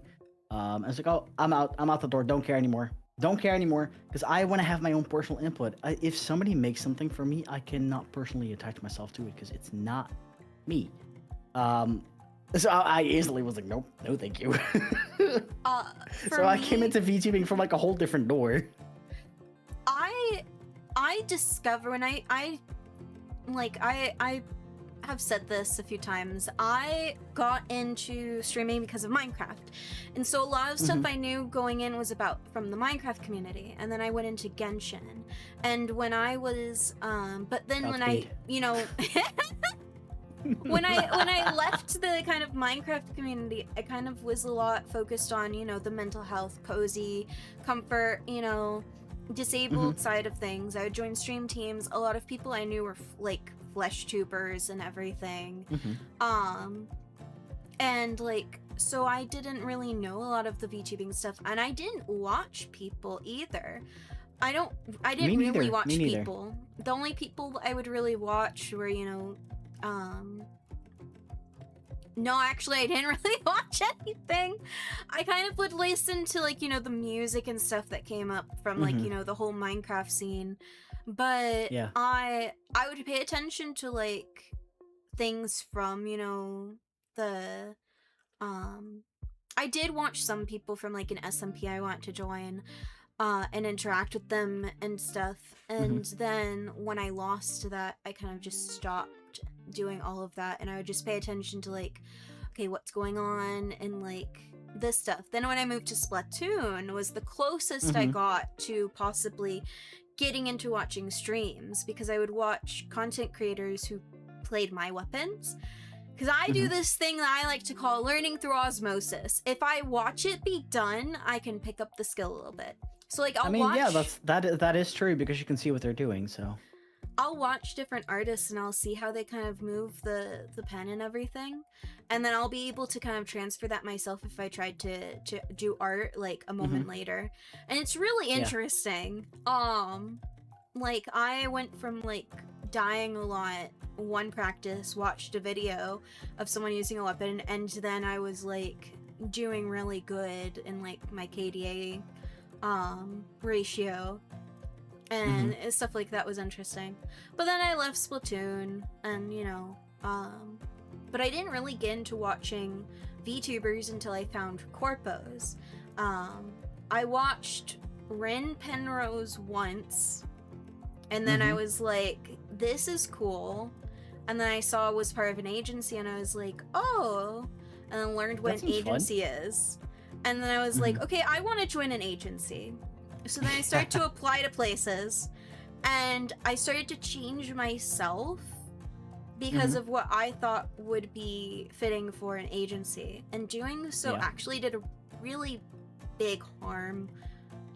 I was like, oh, I'm out the door. Don't care anymore. Don't care anymore because I want to have my own personal input. If somebody makes something for me, I cannot personally attach myself to it because it's not me. So I instantly was like, nope, no, thank you. So I came into VTubing from like a whole different door. I discover when I have said this a few times. I got into streaming because of Minecraft. And so a lot of stuff I knew going in was about from the Minecraft community. And then I went into Genshin. And when I was but then when I, when I left the kind of Minecraft community, I kind of was a lot focused on, the mental health, cozy, comfort, disabled side of things. I would join stream teams. A lot of people I knew were like flesh tubers and everything. And like so I didn't really know a lot of the VTubing stuff, and I didn't watch people either. I didn't really watch people. The only people I would really watch were, no, actually, I didn't really watch anything. I kind of would listen to, like, the music and stuff that came up from, like, the whole Minecraft scene. But Yeah. I would pay attention to, like, things from, the, I did watch some people from, like, an SMP I want to join, and interact with them and stuff. And then when I lost that, I kind of just stopped doing all of that, and I would just pay attention to like okay, what's going on and like this stuff. Then when I moved to Splatoon was the closest I got to possibly getting into watching streams, because I would watch content creators who played my weapons. Because I do this thing that I like to call learning through osmosis. If I watch it be done, I can pick up the skill a little bit. So like I'll watch... yeah, that is true, because you can see what they're doing, so. I'll watch different artists and I'll see how they kind of move the pen and everything. And then I'll be able to kind of transfer that myself if I tried to do art like a moment later. And it's really interesting. Like I went from like dying a lot one practice, watched a video of someone using a weapon, and then I was like doing really good in like my KDA ratio. And stuff like that was interesting. But then I left Splatoon, and you know, but I didn't really get into watching VTubers until I found Corpos. I watched Ren Penrose once, and then I was like, this is cool. And then I saw it was part of an agency, and I was like, oh, and then learned what an agency is. And then I was like, okay, I want to join an agency. So then I started to apply to places, and I started to change myself because of what I thought would be fitting for an agency. And doing so actually did a really big harm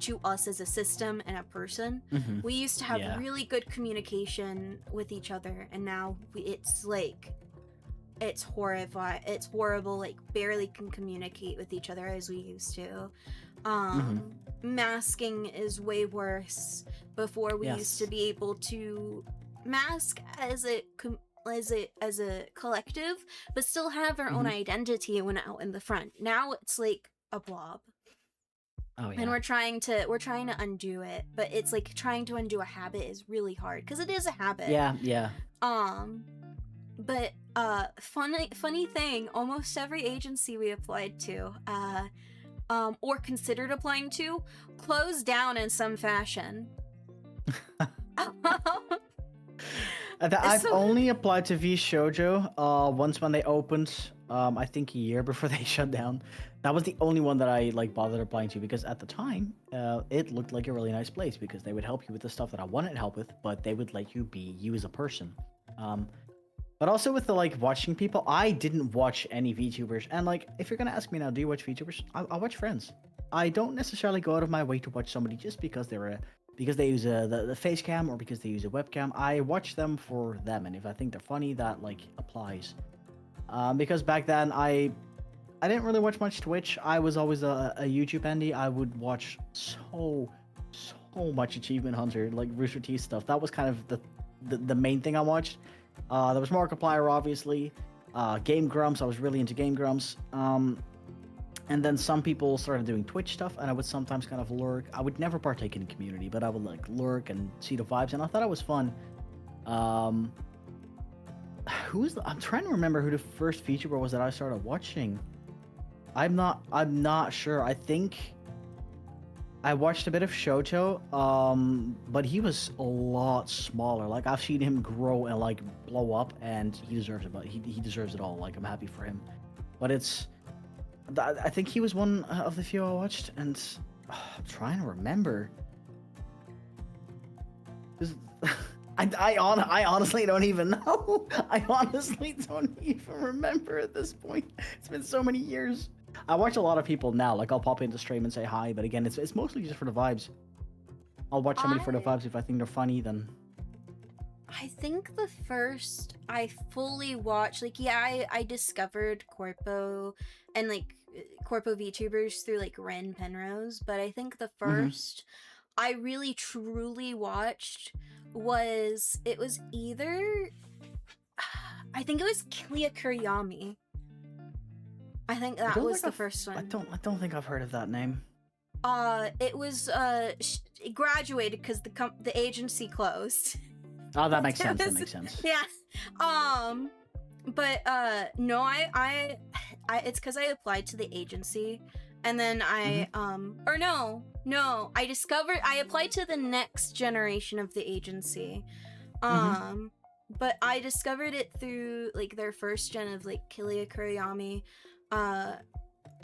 to us as a system and a person. We used to have really good communication with each other, and now it's like, it's horrifying. It's horrible, like barely can communicate with each other as we used to. Masking is way worse. Before we used to be able to mask as a collective, but still have our own identity when out in the front. Now it's like a blob. Oh, yeah. And we're trying to undo it, but it's like trying to undo a habit is really hard because it is a habit. Yeah. But funny thing, almost every agency we applied to, or considered applying to, closed down in some fashion. I've only applied to V Shoujo once when they opened, I think a year before they shut down. That was the only one that I like bothered applying to, because at the time it looked like a really nice place, because they would help you with the stuff that I wanted help with, but they would let you be you as a person. But also with the like watching people, I didn't watch any VTubers, and like if you're gonna ask me now, do you watch VTubers? I watch friends. I don't necessarily go out of my way to watch somebody just because because they use the face cam or because they use a webcam. I watch them for them, and if I think they're funny, that like applies. Because back then I didn't really watch much Twitch. I was always a YouTube indie. I would watch so much Achievement Hunter, like Rooster Teeth stuff. That was kind of the main thing I watched. There was Markiplier, obviously. Game Grumps, I was really into Game Grumps. And then some people started doing Twitch stuff, and I would sometimes kind of lurk. I would never partake in a community, but I would like lurk and see the vibes, and I thought it was fun. I'm trying to remember who the first VTuber was that I started watching. I'm not sure. I think I watched a bit of Shoto, but he was a lot smaller. Like, I've seen him grow and like blow up, and he deserves it. But he deserves it all. Like, I'm happy for him. But I think he was one of the few I watched, and I'm trying to remember. I honestly don't even know. I honestly don't even remember at this point. It's been so many years. I watch a lot of people now. Like, I'll pop into stream and say hi, but again, it's mostly just for the vibes. I'll watch somebody for the vibes. If I think they're funny, then... I think the first I fully watched, like, I discovered Corpo and, like, Corpo VTubers through, like, Ren Penrose, but I think the first I really truly watched was either... I think it was Kilia Kuriyami. I think that was the first one. I don't think I've heard of that name. It was it graduated because the agency closed. Oh, that makes sense. That makes sense. Yeah. But no, I it's because I applied to the agency, and then I I applied to the next generation of the agency. but I discovered it through like their first gen of like Kilia Kuriyami, uh,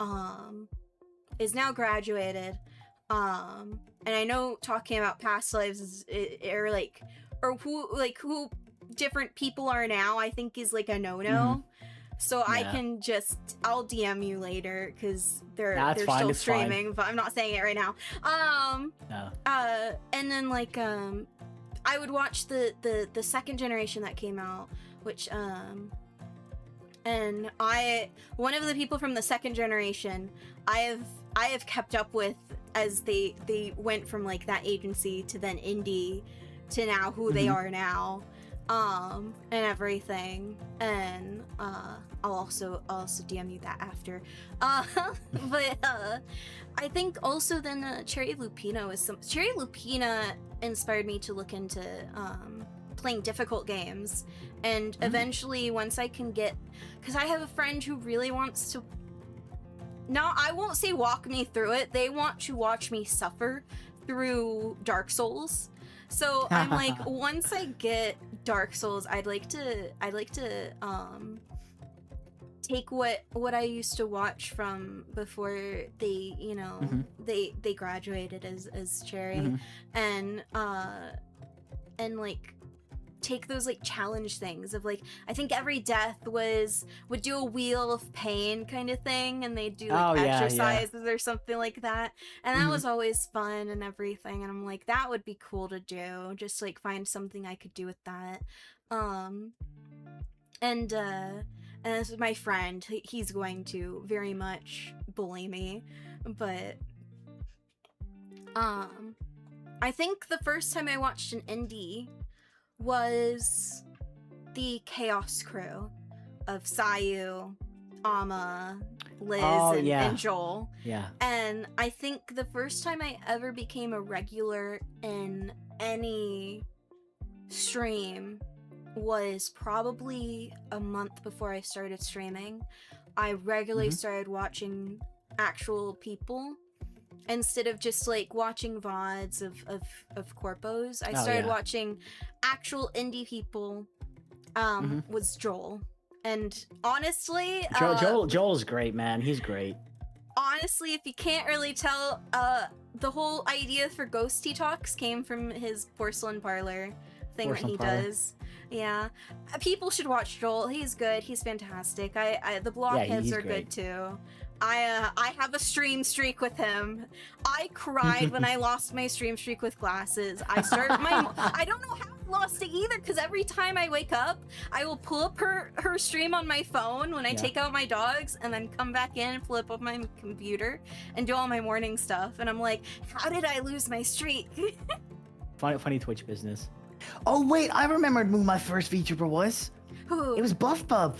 um, is now graduated, and I know talking about past lives or like, or who different people are now, I think is like a Hmm. no-no. So Yeah. I'll DM you later because Nah, it's they're fine. still It's fine. streaming, but I'm not saying it right now. No. And then like I would watch the second generation that came out, which and one of the people from the second generation I have kept up with as they went from like that agency to then indie to now who they Hmm. are now, and everything. And I'll also DM you that after. uh but I think also then Cherry Lupina was some Cherry Lupina inspired me to look into playing difficult games. And eventually once I can get, because I have a friend who really wants to, no, I won't say walk me through it, they want to watch me suffer through Dark Souls. So I'm like, once I get Dark Souls, I'd like to take what I used to watch from before they, you know, Hmm. they graduated as Cherry, Hmm. and like take those like challenge things of like, I think every death would do a wheel of pain kind of thing, and they'd do like Oh yeah, yeah. exercises or something like that, and that Hmm. was always fun and everything. And I'm like, that would be cool to do, just like find something I could do with that. um and this is my friend, he's going to very much bully me, but um I think the first time I watched an indie was the Chaos Crew of Sayu, Ama, Liz, Oh and yeah, Joel. yeah. And I think the first time I ever became a regular in any stream was probably a month before I started streaming. I regularly Hmm. started watching actual people instead of just like watching VODs of corpos. I Oh started yeah. watching actual indie people. Hmm. Was Joel. And honestly, Joel's great, man. He's great. if you can't really tell, the whole idea for Ghosty Talks came from his porcelain parlor thing that Porcelain he parlor. does. Yeah, people should watch Joel. He's good. He's fantastic. The Yeah, blockheads he's are good great. too. I have a stream streak with him. I cried when I lost my stream streak with glasses. I don't know how I lost it either, because every time I wake up, I will pull up her stream on my phone when I Yeah. take out my dogs, and then come back in and flip up my computer and do all my morning stuff. And I'm like, how did I lose my streak? Funny Twitch business. Oh wait, I remembered who my first VTuber was. Who? It was Buff Pup.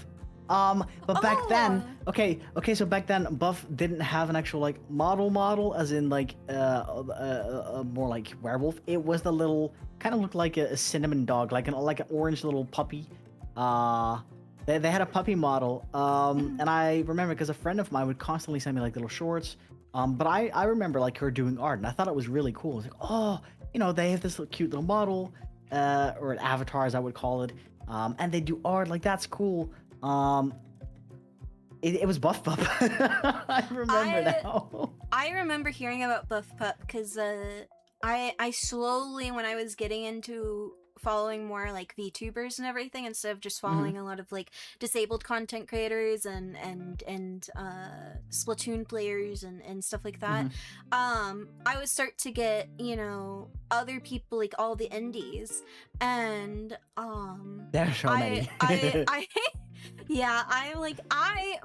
But back then, Oh. okay, so back then Buff didn't have an actual like model, as in like more like werewolf. It was the little kind of looked like a cinnamon dog, like an orange little puppy. They had a puppy model. And I remember because a friend of mine would constantly send me like little shorts. But I remember like her doing art, and I thought it was really cool. I was like, oh, they have this little, cute little model, or an avatar as I would call it. And they do art, like that's cool. It was Buff Pup. I remember now. I remember hearing about Buff Pup because I slowly, when I was getting into following more like VTubers and everything, instead of just Hmm. following a lot of like disabled content creators and Splatoon players and stuff like that, Hmm. I would start to get, other people, like all the indies, and There's so many. I yeah, I'm like,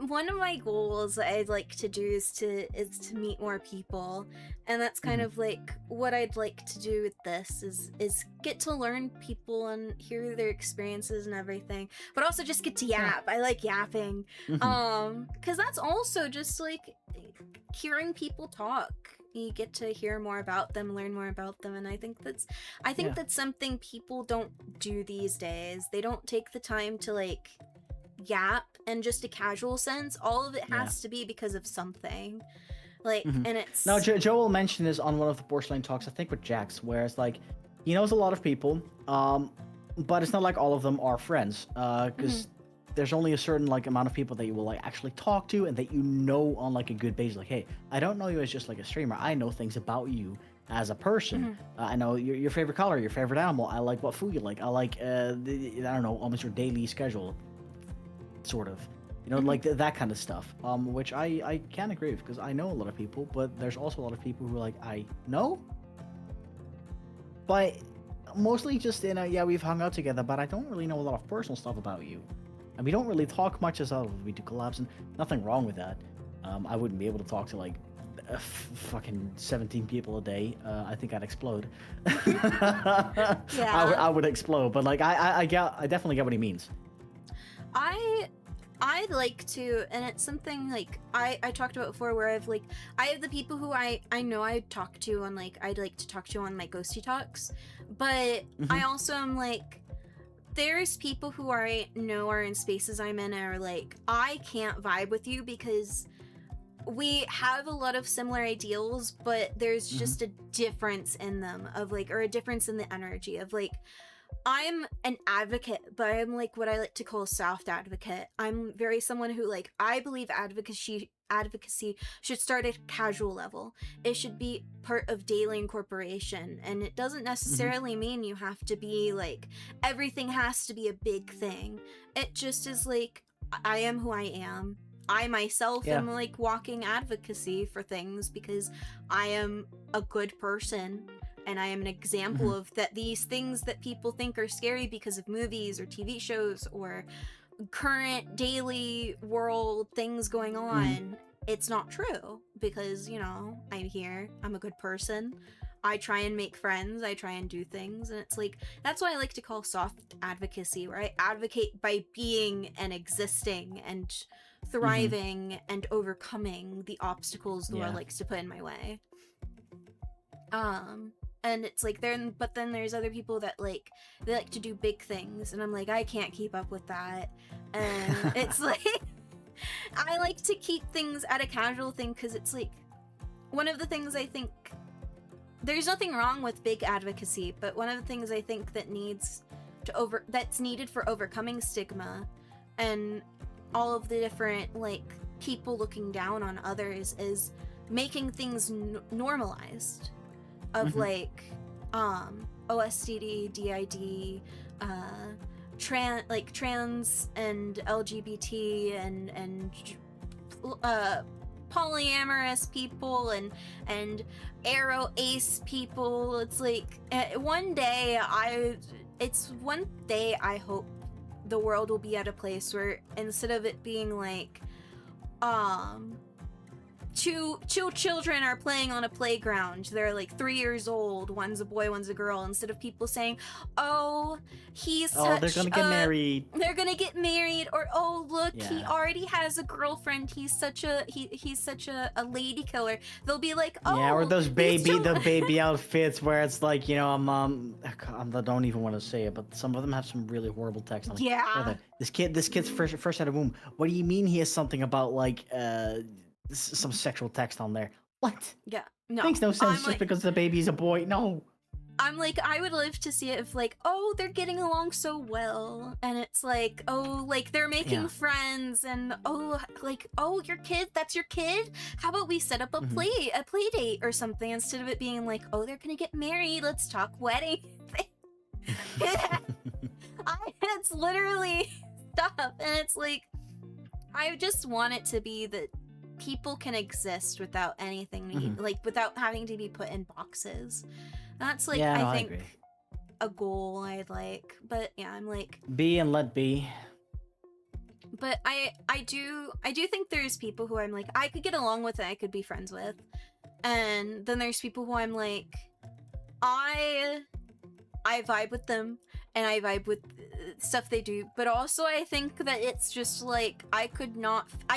one of my goals I'd like to do is to meet more people, and that's kind Mhm. of like what I'd like to do with this is get to learn people and hear their experiences and everything, but also just get to yap. I like yapping. Mhm. Because that's also just like hearing people talk. You get to hear more about them, learn more about them, and I think Yeah. that's something people don't do these days. They don't take the time to like yap in just a casual sense. All of it Yeah. has to be because of something. Like, Mhm. and it's Now, Joel mentioned this on one of the Porcelain Talks, I think with Jax, where it's like he knows a lot of people. but it's not like all of them are friends, Mhm. because there's only a certain like amount of people that you will like actually talk to and that you know on like a good basis. Like, hey, I don't know you as just like a streamer. I know things about you as a person. Mhm. I know your favorite color, your favorite animal. I like what food you like. I like I don't know, almost your daily schedule, sort of. You know, Mhm. like that kind of stuff. Which I can agree with because I know a lot of people, but there's also a lot of people who like I know, but mostly just in a yeah we've hung out together, but I don't really know a lot of personal stuff about you. And we don't really talk much as well. We do collabs, and nothing wrong with that. I wouldn't be able to talk to like fucking 17 people a day. I think I'd explode. Yeah. I would explode. But like I definitely get what he means. I I like to, and it's something like I talked about before, where I have the people who I know I talk to on like I'd like to talk to on my ghosty talks, but I Hmm. also am like, there's people who I know are in spaces I'm in and are like, I can't vibe with you because we have a lot of similar ideals, but there's Hmm. just a difference in them of like, or a difference in the energy of like, I'm an advocate, but I'm like what I like to call a soft advocate. I'm very someone who like, I believe advocacy should start at casual level. It should be part of daily incorporation, and it doesn't Hmm. necessarily mean you have to be like everything has to be a big thing. It just is like, I am who I am. I myself Yeah. am like walking advocacy for things because I am a good person, and I am an example Hmm. of that. These things that people think are scary because of movies or TV shows or current daily world things going Hmm. on, it's not true, because I'm here, I'm a good person, I try and make friends, I try and do things, and it's like that's why I like to call soft advocacy, where I advocate by being and existing and Hmm. thriving and overcoming the obstacles the world Yeah. likes to put in my way. um and it's like then but then there's other people that like they like to do big things, and I'm like, I can't keep up with that. And it's like I like to keep things at a casual thing, because it's like one of the things I think, there's nothing wrong with big advocacy, but one of the things I think that's needed for overcoming stigma and all of the different like people looking down on others is making things normalized, of Hmm. like OSTD, DID, trans and LGBT and uh polyamorous people and arrow ace people. It's like one day I hope the world will be at a place where instead of it being like um two children are playing on a playground, they're like 3 years old, one's a boy, one's a girl, instead of people saying, oh, he's Oh, they're such gonna get a married. they're gonna get married, or oh, look, he Yeah. already has a girlfriend, he's such a lady killer. They'll be like, Yeah, or oh, those these the children. baby outfits where it's like, you know, I don't even want to say it, but some of them have some really horrible text. I'm like, Yeah. brother, this kid's first out of womb. What do you mean he has something about like some sexual text on there? What? Yeah, no, Makes no sense just because the baby's a boy. No. I'm like, I would live to see it if like, oh, they're getting along so well, and it's like, oh, like they're making Yeah. friends, and oh, like, oh, your kid, that's your kid. How about we set up a Hmm. play date or something, instead of it being like, oh, they're gonna get married, let's talk wedding. It's literally stuff, and it's like, I just want it to be that people can exist without anything, Hmm. like without having to be put in boxes. That's like, Yeah, I no, I think, agree. a goal I'd like. But yeah, I'm like, Be and let be. but I do think there's people who I'm like, I could get along with, and I could be friends with. And then there's people who I'm like, I I vibe with them, and I vibe with stuff they do, but also I think that it's just like I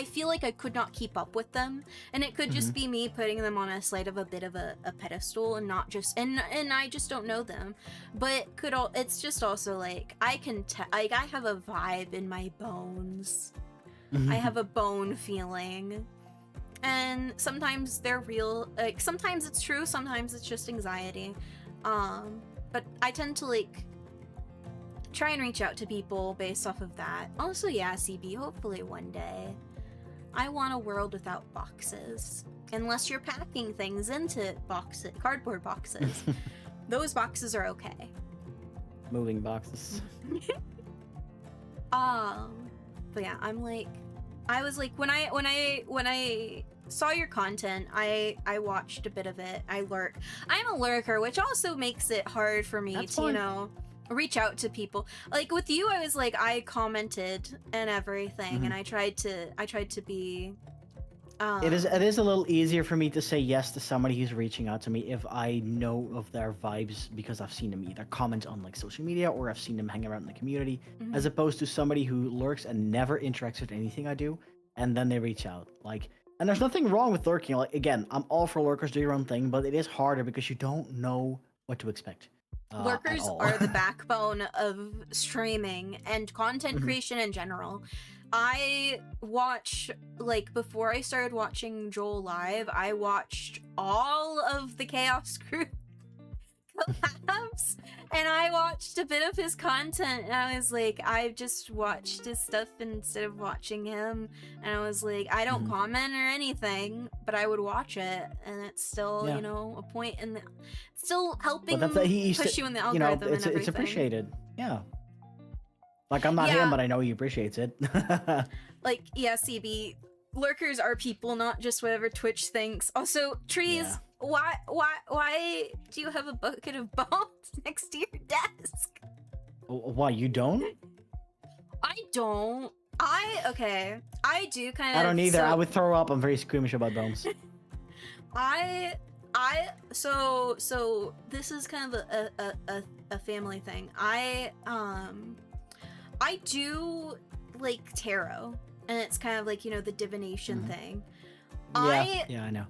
feel like I could not keep up with them, and it could Hmm. just be me putting them on a slight of a bit of a pedestal, and not just and I just don't know them. But it's just also like I can like I have a vibe in my bones. I Hmm. have a bone feeling. And sometimes they're real, like sometimes it's true, sometimes it's just anxiety. But I tend to like try and reach out to people based off of that. Also, yeah, CB, hopefully one day. I want a world without boxes. Unless you're packing things into cardboard boxes. Those boxes are okay. Moving boxes. But yeah, I was like, when I saw your content, I watched a bit of it. I'm a lurker, which also makes it hard for me That's to, fine. reach out to people. Like with you, I was like, I commented and everything, and I tried to be. It is a little easier for me to say yes to somebody who's reaching out to me if I know of their vibes because I've seen them either comment on like social media or I've seen them hang around in the community, as opposed to somebody who lurks and never interacts with anything I do, and then they reach out. Like, and there's nothing wrong with lurking. Like, again, I'm all for lurkers, do your own thing, but it is harder because you don't know what to expect. Lurkers are the backbone of streaming and content creation in general. I watch, like, before I started watching Joel live, I watched all of the Chaos Crew collabs, and I watched a bit of his content, and I was like, I just watched his stuff instead of watching him, and I was like, I don't comment or anything, but I would watch it, and it's still, a point in the, still helping push you in the algorithm and everything. It's appreciated. Yeah. Like, I'm not him, but I know he appreciates it. Like, yeah, CB, lurkers are people, not just whatever Twitch thinks. Also, Trees, why do you have a bucket of bones next to your desk? Why, you don't? I don't. Okay. I do kind of. I don't either. I would throw up. I'm very squeamish about bones. So this is kind of a family thing. I do like tarot, and it's kind of like, the divination thing. Yeah, I know.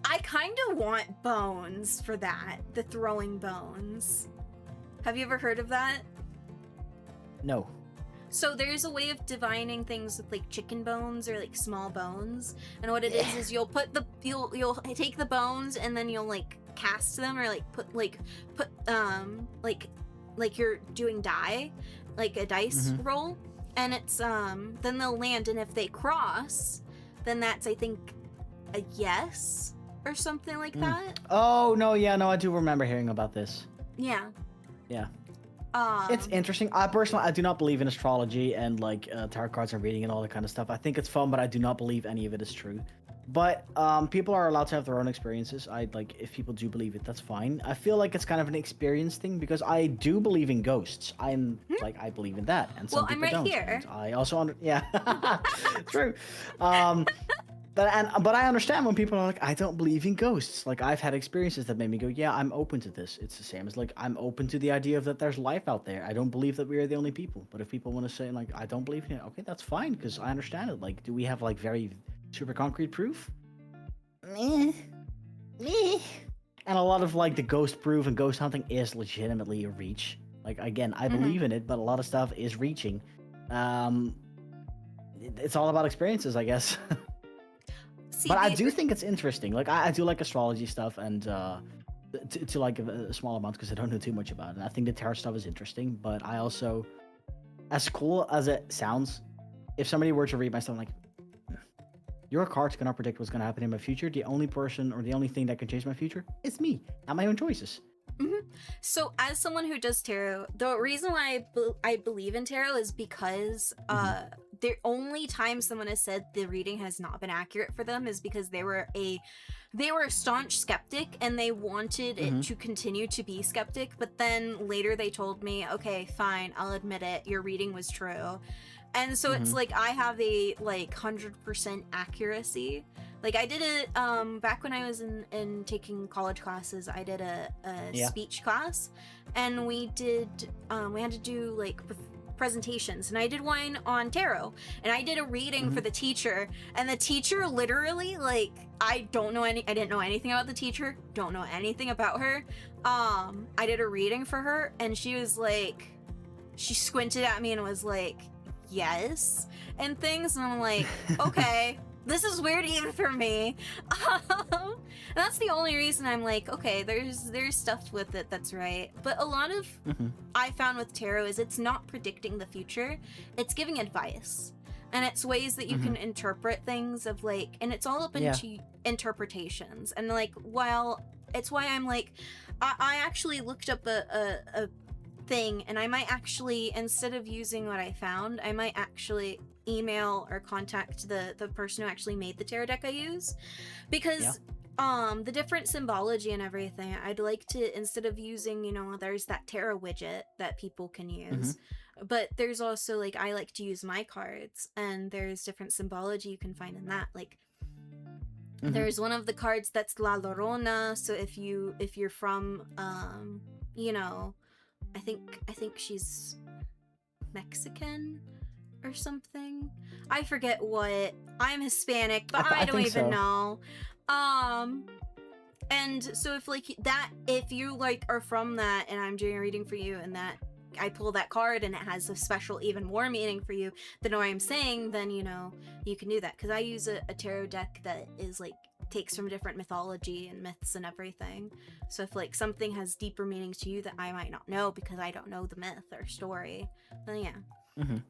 I kind of want bones for that, the throwing bones. Have you ever heard of that? No. So there's a way of divining things with like chicken bones or like small bones, and what it is you'll put you'll take the bones and then you'll like cast them or like put like you're doing die, like a dice roll, and it's then they'll land, and if they cross, then that's, I think, a yes or something like that. Oh no, I do remember hearing about this. Yeah. It's interesting. I personally do not believe in astrology and like tarot cards and reading and all that kind of stuff. I think it's fun, but I do not believe any of it is true. But people are allowed to have their own experiences. If people do believe it, that's fine. I feel like it's kind of an experience thing because I do believe in ghosts. I believe in that, and some people don't. Here. And I also true. But I understand when people are like, I don't believe in ghosts. Like, I've had experiences that made me go, yeah, I'm open to this. It's the same as like I'm open to the idea of that there's life out there. I don't believe that we are the only people. But if people want to say like I don't believe in it, okay, that's fine because I understand it. Like, do we have like very super concrete proof? And a lot of like the ghost proof and ghost hunting is legitimately a reach. Like, again, I believe in it, but a lot of stuff is reaching. It's all about experiences, I guess. But I do think it's interesting. Like, I do like astrology stuff, and to like a small amount because I don't know too much about it. And I think the tarot stuff is interesting, but I also, as cool as it sounds, if somebody were to read my stuff, I'm like, your cards cannot predict what's going to happen in my future. The only person or the only thing that can change my future is me, not my own choices. So, as someone who does tarot, the reason why I believe in tarot is because the only time someone has said the reading has not been accurate for them is because they were a staunch skeptic and they wanted it to continue to be skeptic, but then later they told me, okay, fine, I'll admit it, your reading was true. And so it's like I have a like 100% accuracy. Like, I did it back when I was in taking college classes. I did a speech class, and we had to do like presentations, and I did one on tarot, and I did a reading for the teacher, and the teacher literally, like, I didn't know anything about the teacher, don't know anything about her. I did a reading for her, and she was like, she squinted at me and was like, yes, and things, and I'm like, okay. this is weird even for me. And that's the only reason I'm like, okay, there's stuff with it that's right. But a lot of I found with tarot is it's not predicting the future, it's giving advice. And it's ways that you can interpret things of like, and it's all up into interpretations. And like, while it's why I'm like, I actually looked up a thing, and I might actually, instead of using what I found, I might actually email or contact the person who actually made the tarot deck I use, because the different symbology and everything, I'd like to, instead of using, you know, there's that tarot widget that people can use, but there's also like, I like to use my cards, and there's different symbology you can find in that. Like there's one of the cards that's La Llorona, so if you're from you know, I think she's Mexican or something. I forget what. I'm Hispanic, but I don't even know. And so if like that, if you like are from that, and I'm doing a reading for you, and that I pull that card and it has a special, even more meaning for you than what I'm saying, then you know you can do that. Because I use a tarot deck that is like takes from different mythology and myths and everything. So if like something has deeper meanings to you that I might not know because I don't know the myth or story, then yeah.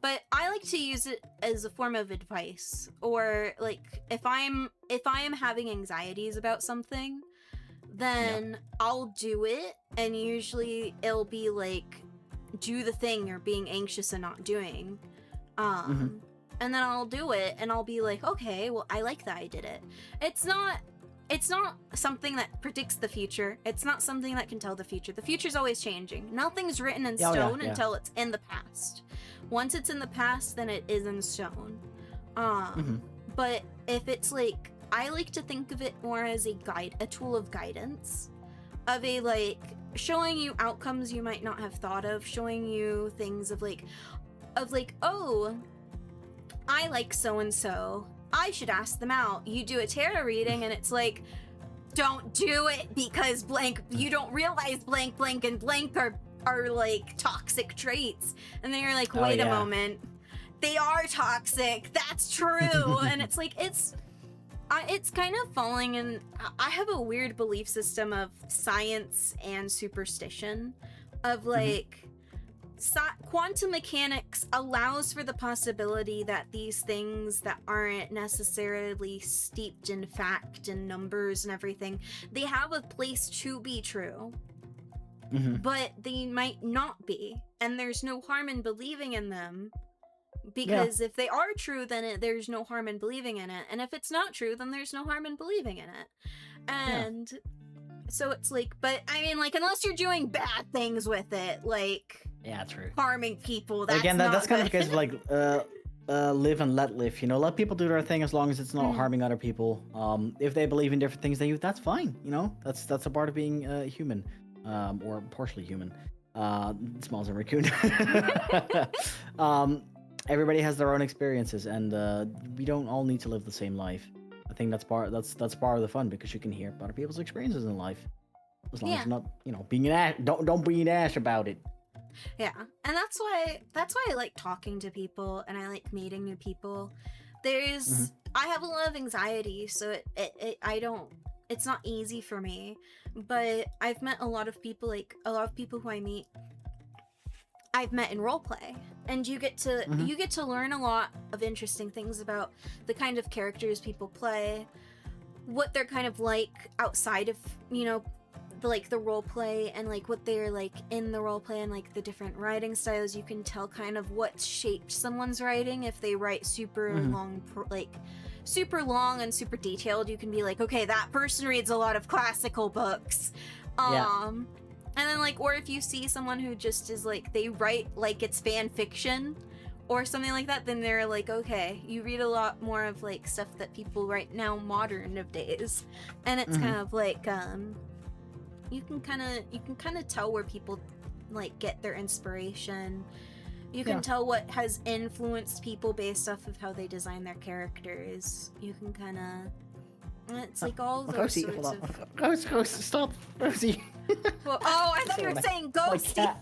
But I like to use it as a form of advice, or like if I'm having anxieties about something, then I'll do it, and usually it'll be like, do the thing you're being anxious and not doing. And then I'll do it, and I'll be like, okay, well, I like that I did it. It's not something that predicts the future. It's not something that can tell the future. The future's always changing. Nothing's written in stone until it's in the past. Once it's in the past, then it is in stone. But if it's like, I like to think of it more as a tool of guidance, of a like showing you outcomes you might not have thought of, showing you things of like, oh, I like so and so, I should ask them out. You do a tarot reading, and it's like, don't do it because blank, you don't realize blank, blank, and blank are like toxic traits. And then you're like, wait a moment, they are toxic. That's true. And it's like, it's kind of falling in. I have a weird belief system of science and superstition, of like, quantum mechanics allows for the possibility that these things that aren't necessarily steeped in fact and numbers and everything, they have a place to be true, but they might not be, and there's no harm in believing in them, because if they are true, then there's no harm in believing in it, and if it's not true, then there's no harm in believing in it. And so it's like, but I mean, like, unless you're doing bad things with it, like true, harming people, that's again, not that's kind of good. the case of like live and let live, you know, let people do their thing as long as it's not harming other people. If they believe in different things than you, that's fine, you know, that's a part of being human, or partially human. Smells a raccoon. Everybody has their own experiences, and we don't all need to live the same life. I think that's part of the fun, because you can hear other people's experiences in life, as long as you're not, you know, being an ass. Don't be an ass about it. Yeah, and that's why I like talking to people, and I like meeting new people. There's I have a lot of anxiety, so it's not easy for me, but I've met a lot of people, like a lot of people who I meet I've met in roleplay, and you get to learn a lot of interesting things about the kind of characters people play, what they're kind of like outside of, you know, the role play, and like what they're like in the role play, and like the different writing styles. You can tell kind of what shaped someone's writing. If they write super long, super long and super detailed, you can be like, okay, that person reads a lot of classical books. And then like, or if you see someone who just is like, they write like it's fan fiction or something like that, then they're like, okay, you read a lot more of like stuff that people write now, modern of days. And it's kind of like, you can kind of tell where people like get their inspiration. You can tell what has influenced people based off of how they design their characters. You can kind of, it's like all those Rosie, sorts hold on. of. Rosie, stop, Rosie. Well, oh, I thought you were saying ghosty.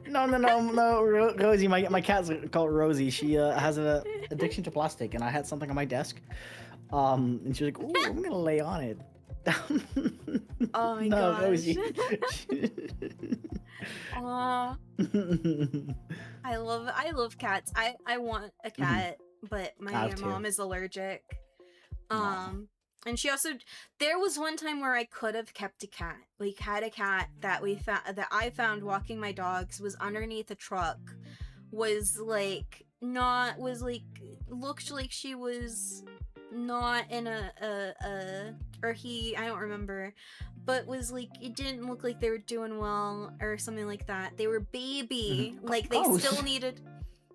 No, Rosie. My cat's called Rosie. She has an addiction to plastic, and I had something on my desk. And she's like, "Ooh, I'm gonna lay on it." Oh my No, gosh. Rosie. Aw, I love cats. I want a Mhm. cat, but I my have two. mom is allergic. Aw. And she also, there was one time where I could have kept a cat. We had a cat that I found walking my dogs, was underneath a truck, was like not was like looked like she was not in a or he, I don't remember, but was like, it didn't look like they were doing well or something like that. They were Mhm. baby, like Oh,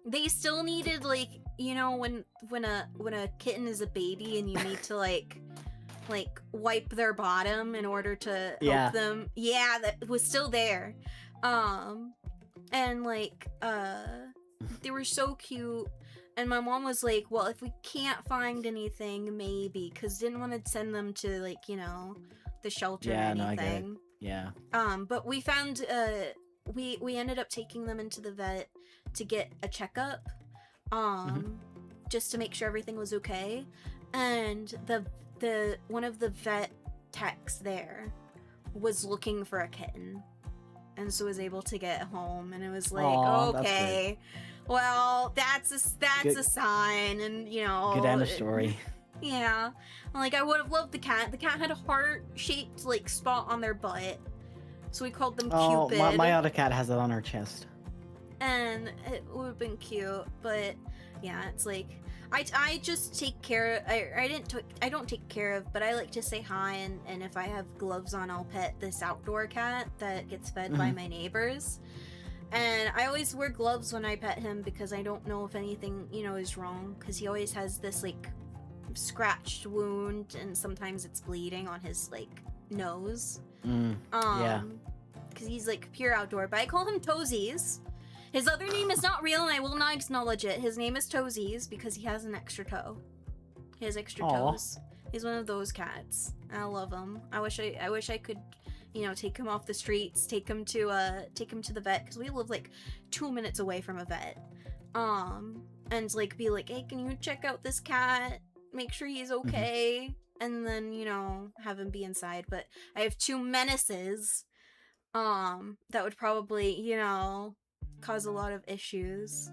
they still needed, like, you know, when a kitten is a baby and you need to like wipe their bottom in order to help yeah. them. Yeah, that was still there. um and like they were so cute, and my mom was like, well, if we can't find anything, maybe, because didn't want to send them to, like, you know, the shelter or Yeah, no, I get it. anything. Yeah. But we found we ended up taking them into the vet to get a checkup, Mhm. just to make sure everything was okay. And the one of the vet techs there was looking for a kitten, and so was able to get home, and it was like, Aw, that's great. okay, well, that's a Good, sign. And you good know, end of story. yeah, like, I would have loved the cat. The cat had a heart-shaped like spot on their butt, so we called them Oh, my Cupid. other cat has it on her chest. And it would have been cute. But yeah, it's like, I just take care. I don't take care of, but I like to say hi, and if I have gloves on, I'll pet this outdoor cat that gets fed by Mhm. my neighbors. And I always wear gloves when I pet him because I don't know if anything, you know, is wrong, because he always has this like scratched wound, and sometimes it's bleeding on his like nose. Yeah. Because he's like pure outdoor, but I call him Toesies. His other name is not real, and I will not acknowledge it. His name is Toesies because he has an extra toe. He has extra Aw. toes. He's one of those cats. I love him. I wish I could, you know, take him off the streets, take him to the vet, because we live like 2 minutes away from a vet. And like be like, hey, can you check out this cat? Make sure he's Mhm. okay. And then, you know, have him be inside. But I have two menaces that would probably, you know, cause a lot of issues.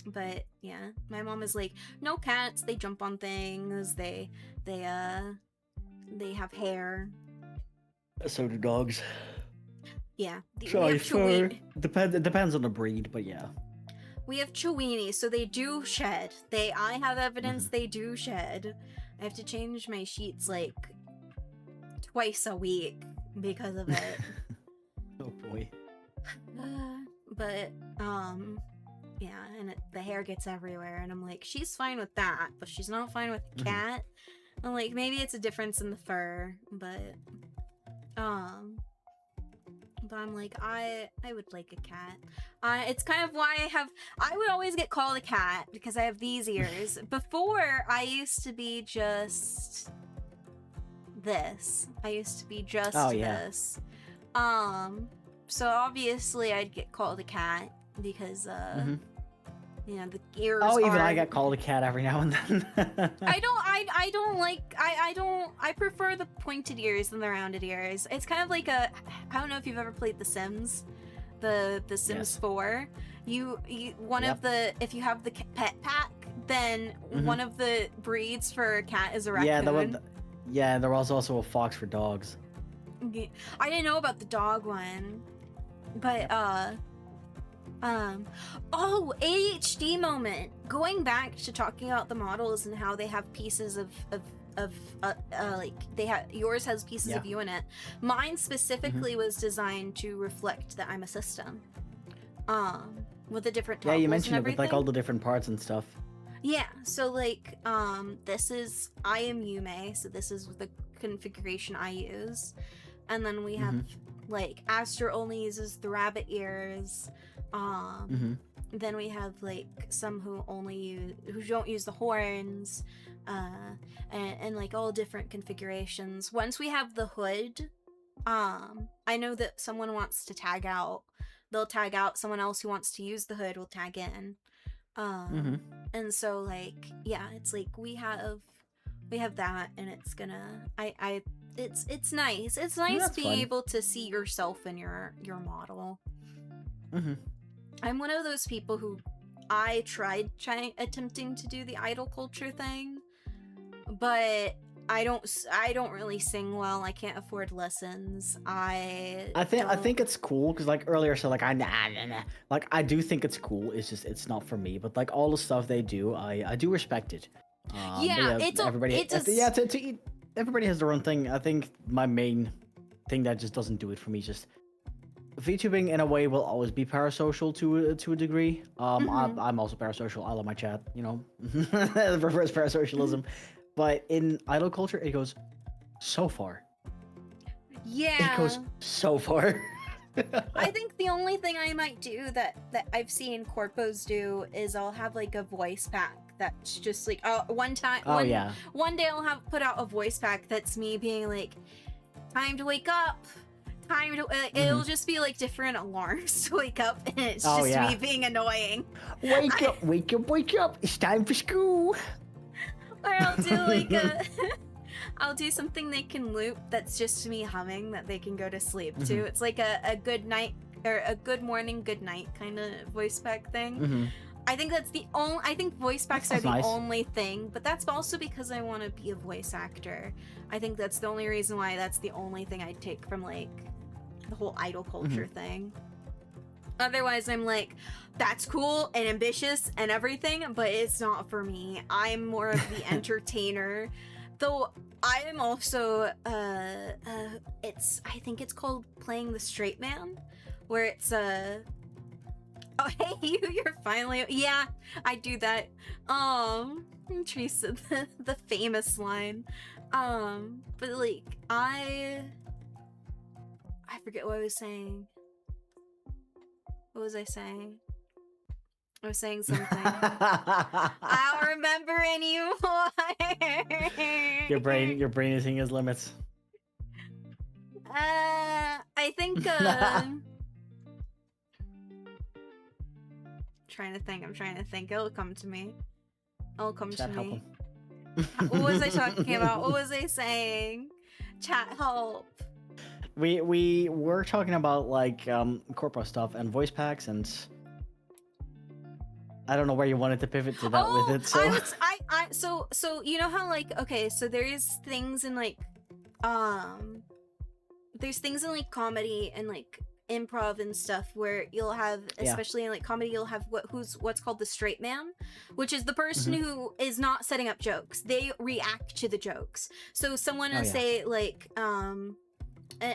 But yeah, my mom is like, no cats, they jump on things, they they have hair. So do dogs. Yeah, we Sorry, have fur. It depends on the breed, but yeah. we have Chiweenie, so they do shed. I have evidence Mhm. they do shed. I have to change my sheets like twice a week because of it. Oh boy. But yeah, and the hair gets everywhere, and I'm like, she's fine with that, but she's not fine with the Mhm. cat. I'm like, maybe it's a difference in the fur, but um I'm like, I would like a cat. It's kind of why I would always get called a cat, because I have these ears. Before, I used to be just this. I used to be just Oh yeah. this. So obviously I'd get called a cat because Mhm. you know, the ears Oh, even I are. get called a cat every now and then. I don't like I prefer the pointed ears than the rounded ears. It's kind of like I don't know if you've ever played The Sims, the Sims Yes. 4. You one Yep. of the, if you have the pet pack, then Mhm. one of the breeds for a cat is a Yeah, raccoon. yeah, there was also a fox for dogs. I didn't know about the dog one, but Yep. Oh, ADHD moment. Going back to talking about the models and how they have pieces of like, they have, yours has pieces Yeah. of you in it. Mine Mhm. specifically was designed to reflect that I'm a system. With the different Yeah, toggles you and mentioned it with everything. like all the different parts and stuff. Yeah, so like, this is, I am Yume, so this is the configuration I use. And then we have, Mhm. like, Aster only uses the rabbit ears. Mhm. Then we have, like, some who don't use the horns, and like all different configurations. Once we have the hood, I know that someone wants to tag out. They'll tag out, someone else who wants to use the hood will tag in. Mhm. And so, like, yeah, it's like we have that, and it's gonna it's nice. It's Yeah, nice that's being fun. able to see yourself in your model. Mm-hmm. I'm one of those people who I tried attempting to do the idol culture thing, but I don't really sing well. I can't afford lessons. I I don't. think it's cool because like earlier, so like like I do think it's cool. It's just it's not for me. But like all the stuff they do, I do respect it. But Yeah, yeah, it yeah, just to eat. Everybody has their own thing. I think my main thing that just doesn't do it for me is just VTubing in a way will always be parasocial to a degree. mhm. I'm also parasocial. I love my chat. You know, reverse parasocialism. But in idol culture, it goes so far. It Yeah. goes so far. I think the only thing I might do that I've seen corpos do is I'll have like a voice pack that's just like Oh yeah. one day I'll have put out a voice pack that's me being like, time to wake up, time to Hmm. it'll just be like different alarms to wake up, and it's Oh just me yeah. being annoying. Wake up! Wake up! Wake up! It's time for school. Or I'll do like a I'll do something they can loop that's just me humming that they can go to sleep to. Mhm. It's like a good night or a good morning, good night kind of voice pack thing. Mhm. I think that's the only. I think voice That packs are sounds the nice. only thing, but that's also because I want to be a voice actor. I think that's the only reason why that's the only thing I'd take from like the whole idol culture thing. Otherwise, I'm like, that's cool and ambitious and everything, but it's not for me. I'm more of the entertainer. Though I am also, I think it's called playing the straight man, where it's, oh, hey, you're finally, yeah, I do that. Teresa, the famous line. But like, I forget what I was saying. What was I saying? I was saying something. I don't remember anymore. Your brain is hitting its limits. I think I'm trying to think. It'll come to me. It'll come Chat to help me. him. What was I talking about? What was I saying? Chat help. We were talking about like corpo stuff and voice packs, and I don't know where you wanted to pivot to that with it. So So you know how like, okay, so there's things in like there's things in like comedy and like improv and stuff where you'll have, especially in like comedy, you'll have what's called the straight man, which is the person who is not setting up jokes. They react to the jokes. So someone will say like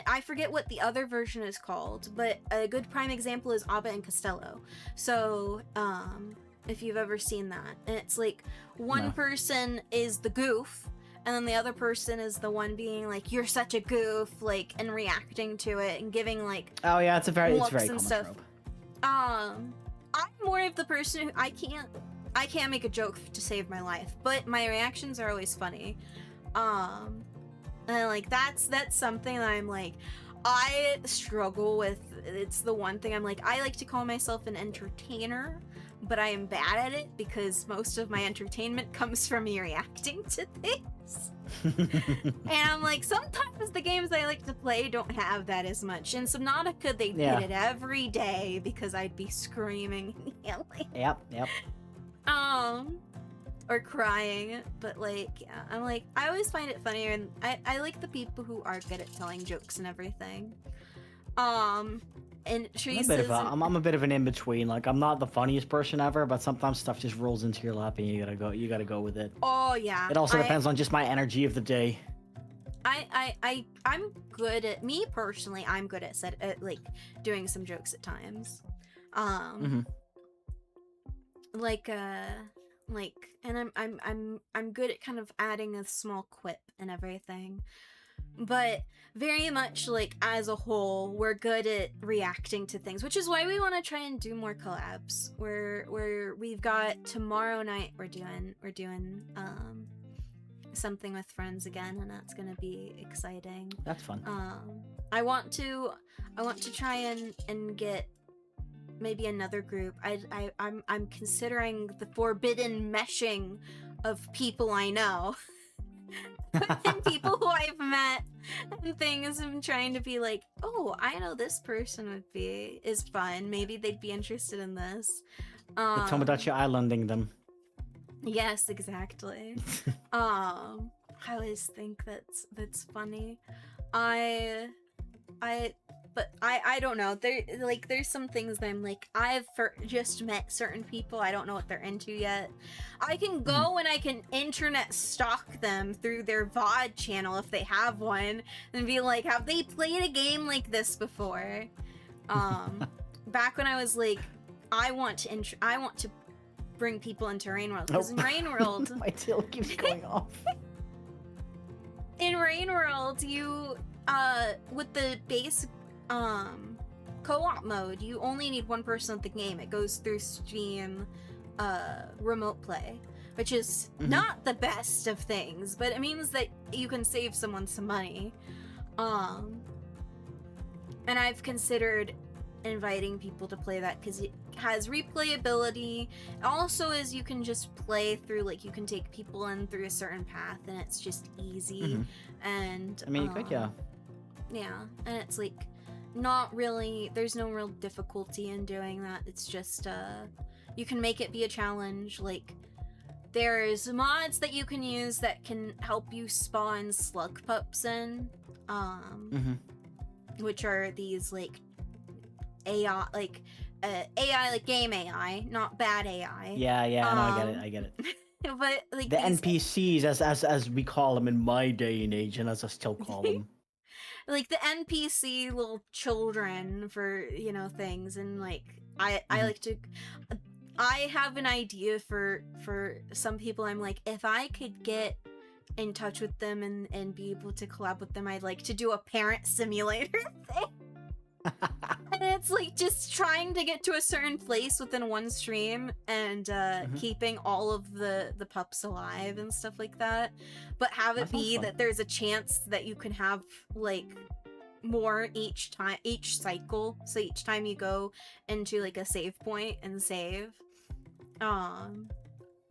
I forget what the other version is called, but a good prime example is Abba and Costello. So if you've ever seen that, and it's like one person is the goof, and then the other person is the one being like, "You're such a goof," like, and reacting to it and giving like oh yeah, it's very looks and common stuff. trope. I'm more of the person who I can't make a joke to save my life, but my reactions are always funny. And like that's something that I'm like, I struggle with. It's the one thing I'm like, I like to call myself an entertainer, but I am bad at it because most of my entertainment comes from me reacting to things. And I'm like, sometimes the games I like to play don't have that as much. In Subnautica, they did it every day because I'd be screaming and yelling. Yep. Or crying, but like, yeah, I'm like, I always find it funnier, and I like the people who are good at telling jokes and everything. And I'm a bit of an in between. Like I'm not the funniest person ever, but sometimes stuff just rolls into your lap and you gotta go with it. Oh yeah. It also depends on just my energy of the day. I'm good at, me personally, I'm good at like doing some jokes at times. And I'm good at kind of adding a small quip and everything. But very much like as a whole, we're good at reacting to things, which is why we want to try and do more collabs. Where we've got tomorrow night we're doing something with friends again, and that's gonna be exciting. That's fun. I want to try and get maybe another group. I'm considering the forbidden meshing of people I know. And people who I've met and things, I'm trying to be like, oh, I know this person is fun. Maybe they'd be interested in this. The Tomodachi Islanding them. Yes, exactly. I always think that's funny. I but I don't know. There's some things that I'm like, just met certain people. I don't know what they're into yet. I can go and I can internet stalk them through their VOD channel if they have one, and be like, have they played a game like this before? Back when I was like, I want to bring people into Rain World, because in Rain World, my tail keeps going off. In Rain World, you with the base co-op mode, you only need one person at the game. It goes through Steam remote play, which is not the best of things, but it means that you can save someone some money. And I've considered inviting people to play that because it has replayability. Also, is you can just play through, like, you can take people in through a certain path and it's just easy. And I mean, you could, yeah, and it's like not really, there's no real difficulty in doing that. It's just you can make it be a challenge. Like, there's mods that you can use that can help you spawn slug pups in, which are these like AI, like AI, like game AI, not bad AI. Yeah, no, I get it. But like the these... NPCs, as we call them in my day and age, and as I still call them. Like the NPC little children for, you know, things, and like I like to, I have an idea for some people. I'm like, if I could get in touch with them and be able to collab with them, I'd like to do a parent simulator thing. And it's like just trying to get to a certain place within one stream and keeping all of the pups alive and stuff like that, but have it be that there's a chance that you can have like more each cycle. So each time you go into like a save point and save,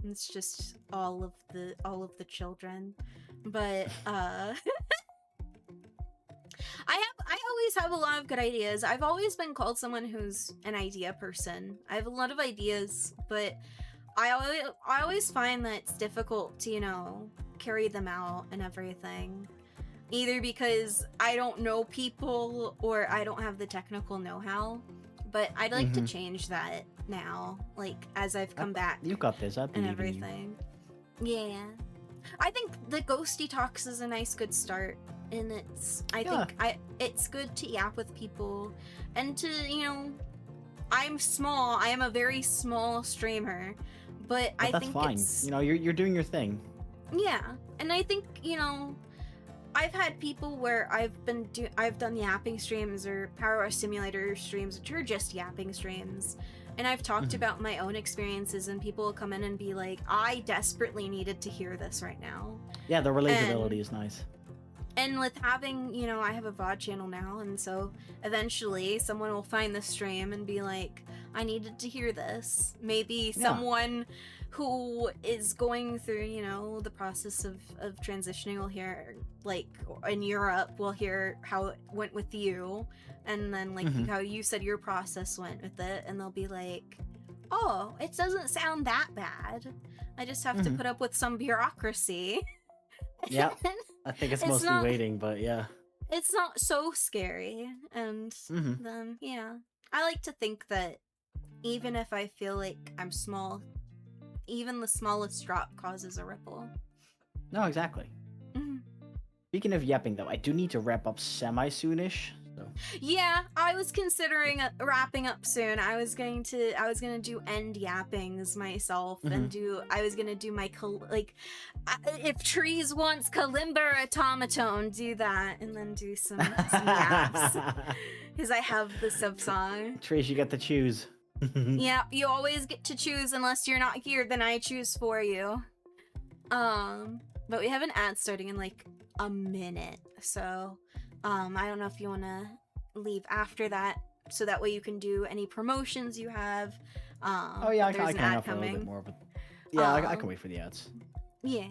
it's just all of the children. But I always have a lot of good ideas. I've always been called someone who's an idea person. I have a lot of ideas, but I always find that it's difficult to, you know, carry them out and everything. Either because I don't know people or I don't have the technical know-how. But I'd like to change that now, like, as I've come back. You got this, I believe and everything. Yeah. I think the Ghosty Talks is a nice good start. And it's good to yap with people and to, you know, I'm small. I am a very small streamer, but I think fine. It's, you know, you're doing your thing. Yeah, and I think, you know, I've had people where I've done yapping streams or Power Wash Simulator streams, which are just yapping streams, and I've talked about my own experiences, and people will come in and be like, I desperately needed to hear this right now. Yeah, the relatability is nice. And with having, you know, I have a VOD channel now, and so eventually someone will find the stream and be like, I needed to hear this. Maybe someone who is going through, you know, the process of transitioning will hear, like, in Europe, will hear how it went with you, and then, like, how you said your process went with it, and they'll be like, oh, it doesn't sound that bad. I just have to put up with some bureaucracy. Yeah. I think it's mostly waiting, but yeah. It's not so scary. And then, yeah. I like to think that even if I feel like I'm small, even the smallest drop causes a ripple. No, exactly. Speaking of yapping, though, I do need to wrap up semi-soonish. So. Yeah, I was considering wrapping up soon. I was gonna do end yappings myself and I was gonna do my if Trees wants Kalimba Automaton, do that, and then do some yaps because I have the sub song. Trees, you get to choose. Yeah, you always get to choose unless you're not here. Then I choose for you. But we have an ad starting in like a minute, so I don't know if you want to leave after that, so that way you can do any promotions you have. Oh yeah, I can hang out for a little bit more, but yeah, I can wait for the ads. Yeah.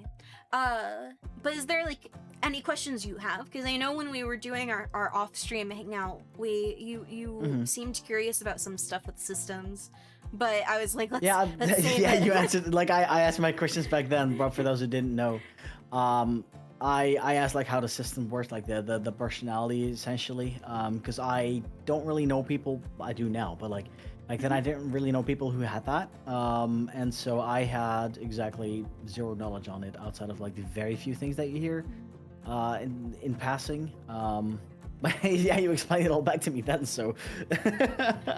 But is there like any questions you have? Because I know when we were doing our off stream hangout, you Hmm. seemed curious about some stuff with systems, but I was like, Yeah, let's save yeah, it. you answered. Like I asked my questions back then, but for those who didn't know, um, I asked like how the system works, like the personality essentially, because I don't really know people. I do now, but like then I didn't really know people who had that, and so I had exactly zero knowledge on it outside of like the very few things that you hear, in passing. But yeah, you explained it all back to me then, so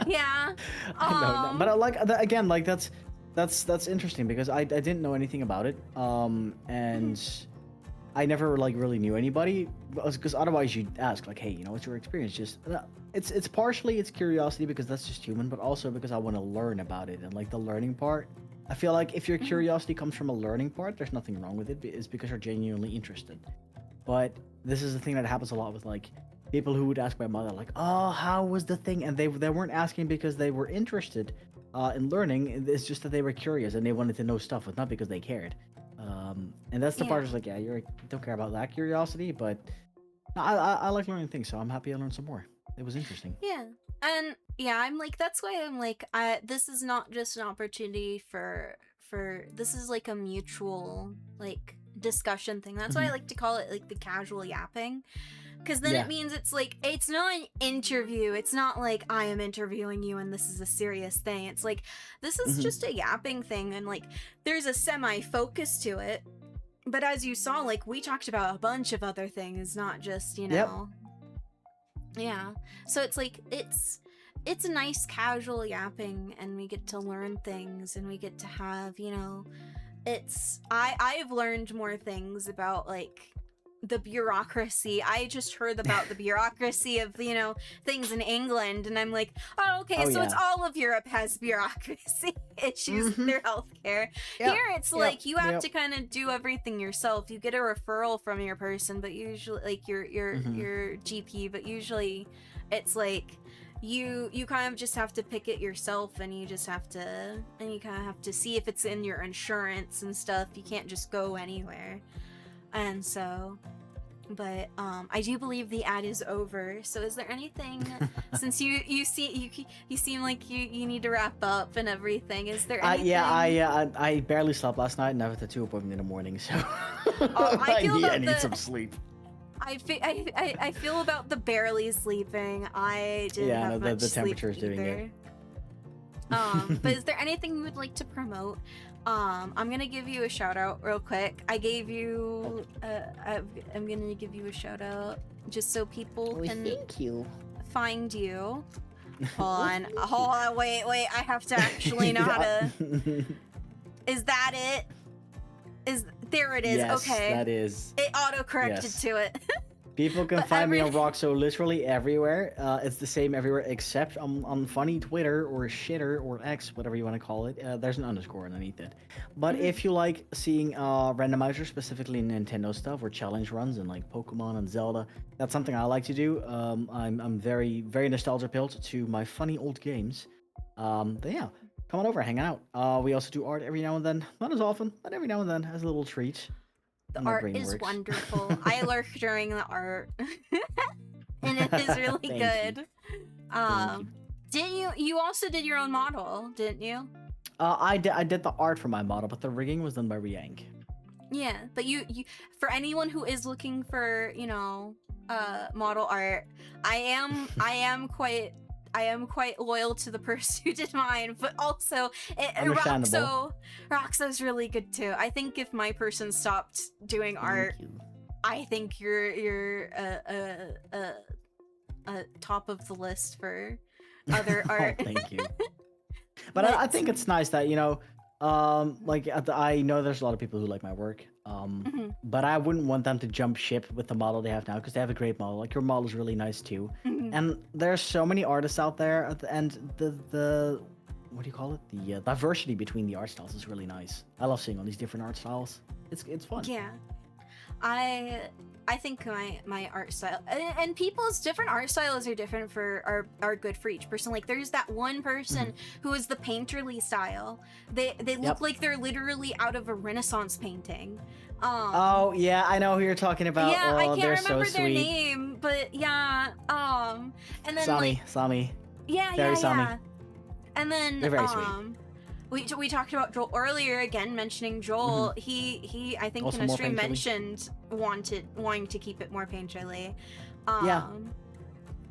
Yeah. I know now. But I like again, like that's interesting because I didn't know anything about it, Mhm. and I never like really knew anybody because otherwise you'd ask like, hey, what's your experience? Just it's partially it's curiosity because that's just human, but also because I want to learn about it and like the learning part. I feel like if your Mhm. curiosity comes from a learning part, there's nothing wrong with it. It's because you're genuinely interested. But this is the thing that happens a lot with like people who would ask my mother, like, "Oh, how was the thing?" And they weren't asking because they were interested in learning. It's just that they were curious and they wanted to know stuff, but not because they cared. And that's the Yeah. part that's like, yeah, you don't care about that curiosity, but I like learning things, so I'm happy I learned some more. It was interesting. Yeah. And yeah, I'm like that's why I'm like this is not just an opportunity for this is like a mutual like discussion thing. That's why I Hmm. like to call it like the casual yapping because then it Yeah. means it's like it's not an interview. It's not like I am interviewing you and this is a serious thing. It's like this is Hmm. just a yapping thing and like there's a semi focus to it. But as you saw, like we talked about a bunch of other things, not just, Yep. yeah. So it's like it's a nice casual yapping and we get to learn things and we get to have, it's I've learned more things about like the bureaucracy. I just heard about the bureaucracy of, things in England and I'm like, "Oh, okay, Oh so it's yeah. all of Europe has bureaucracy issues with Hmm. their healthcare." Yep. Here it's Yep. like you have Yep. to kind of do everything yourself. You get a referral from your person, but usually like Hmm. your GP, but usually it's like you kind of just have to pick it yourself and you kind of have to see if it's in your insurance and stuff. You can't just go anywhere. And so but I do believe the ad is over. So is there anything since you seem like you need to wrap up and everything, is there Yeah, anything? I barely slept last night, and I have a tattoo appointment in the morning, so Oh, I feel I about need the some sleep. I feel about the barely sleeping. I didn't Yeah, no, have much the sleep temperature is doing it. either. But is there anything you would like to promote? I'm gonna give you a shout out real quick. I gave you, I'm gonna give you a shout out just so people Well, can thank you. find you. Well, thank Hold on, wait, I have to actually know how to. Is that it? Is there it is? Yes, Okay, that is. it auto corrected Yes. to it. People can But find me on Roxo literally everywhere. It's the same everywhere except on funny Twitter or Shitter or X, whatever you want to call it. There's an underscore underneath it. But Mhm. if you like seeing randomizers, specifically Nintendo stuff or challenge runs and like Pokemon and Zelda, that's something I like to do. I'm very very nostalgia built to my funny old games. But yeah, come on over, hang out. We also do art every now and then, not as often, but every now and then as a little treat The when my art brain is works. wonderful. I lurk during the art, and it is really Thank you. good. Thank you. Um, didn't you also did your own model, didn't you? I did the art for my model, but the rigging was done by Riank. Yeah, but you for anyone who is looking for, model art, I am quite loyal to the person who did mine, but also Understandable. Roxo's really good too. I think if my person stopped doing art, Thank you. I think you're top of the list for other Oh, art. thank you. But I But think it's nice that like I know there's a lot of people who like my work. mhm, But I wouldn't want them to jump ship with the model they have now because they have a great model. Like your model is really nice too. mhm. And there's so many artists out there, and the what do you call it? The diversity between the art styles is really nice. I love seeing all these different art styles. It's fun. Yeah. I I think my art style and people's different art styles are different are good for each person. Like there's that one person who is the painterly style. They look like they're literally out of a Renaissance painting. Oh yeah, I know who you're talking about. Yeah, oh, I can't they're remember so their sweet. name, but yeah. And then Sami. Yeah, Very Sami. yeah. And then They're very sweet. We talked about Joel earlier, again mentioning Joel. He I think Also in a more stream painterly. mentioned wanting to keep it more painterly. Yeah. And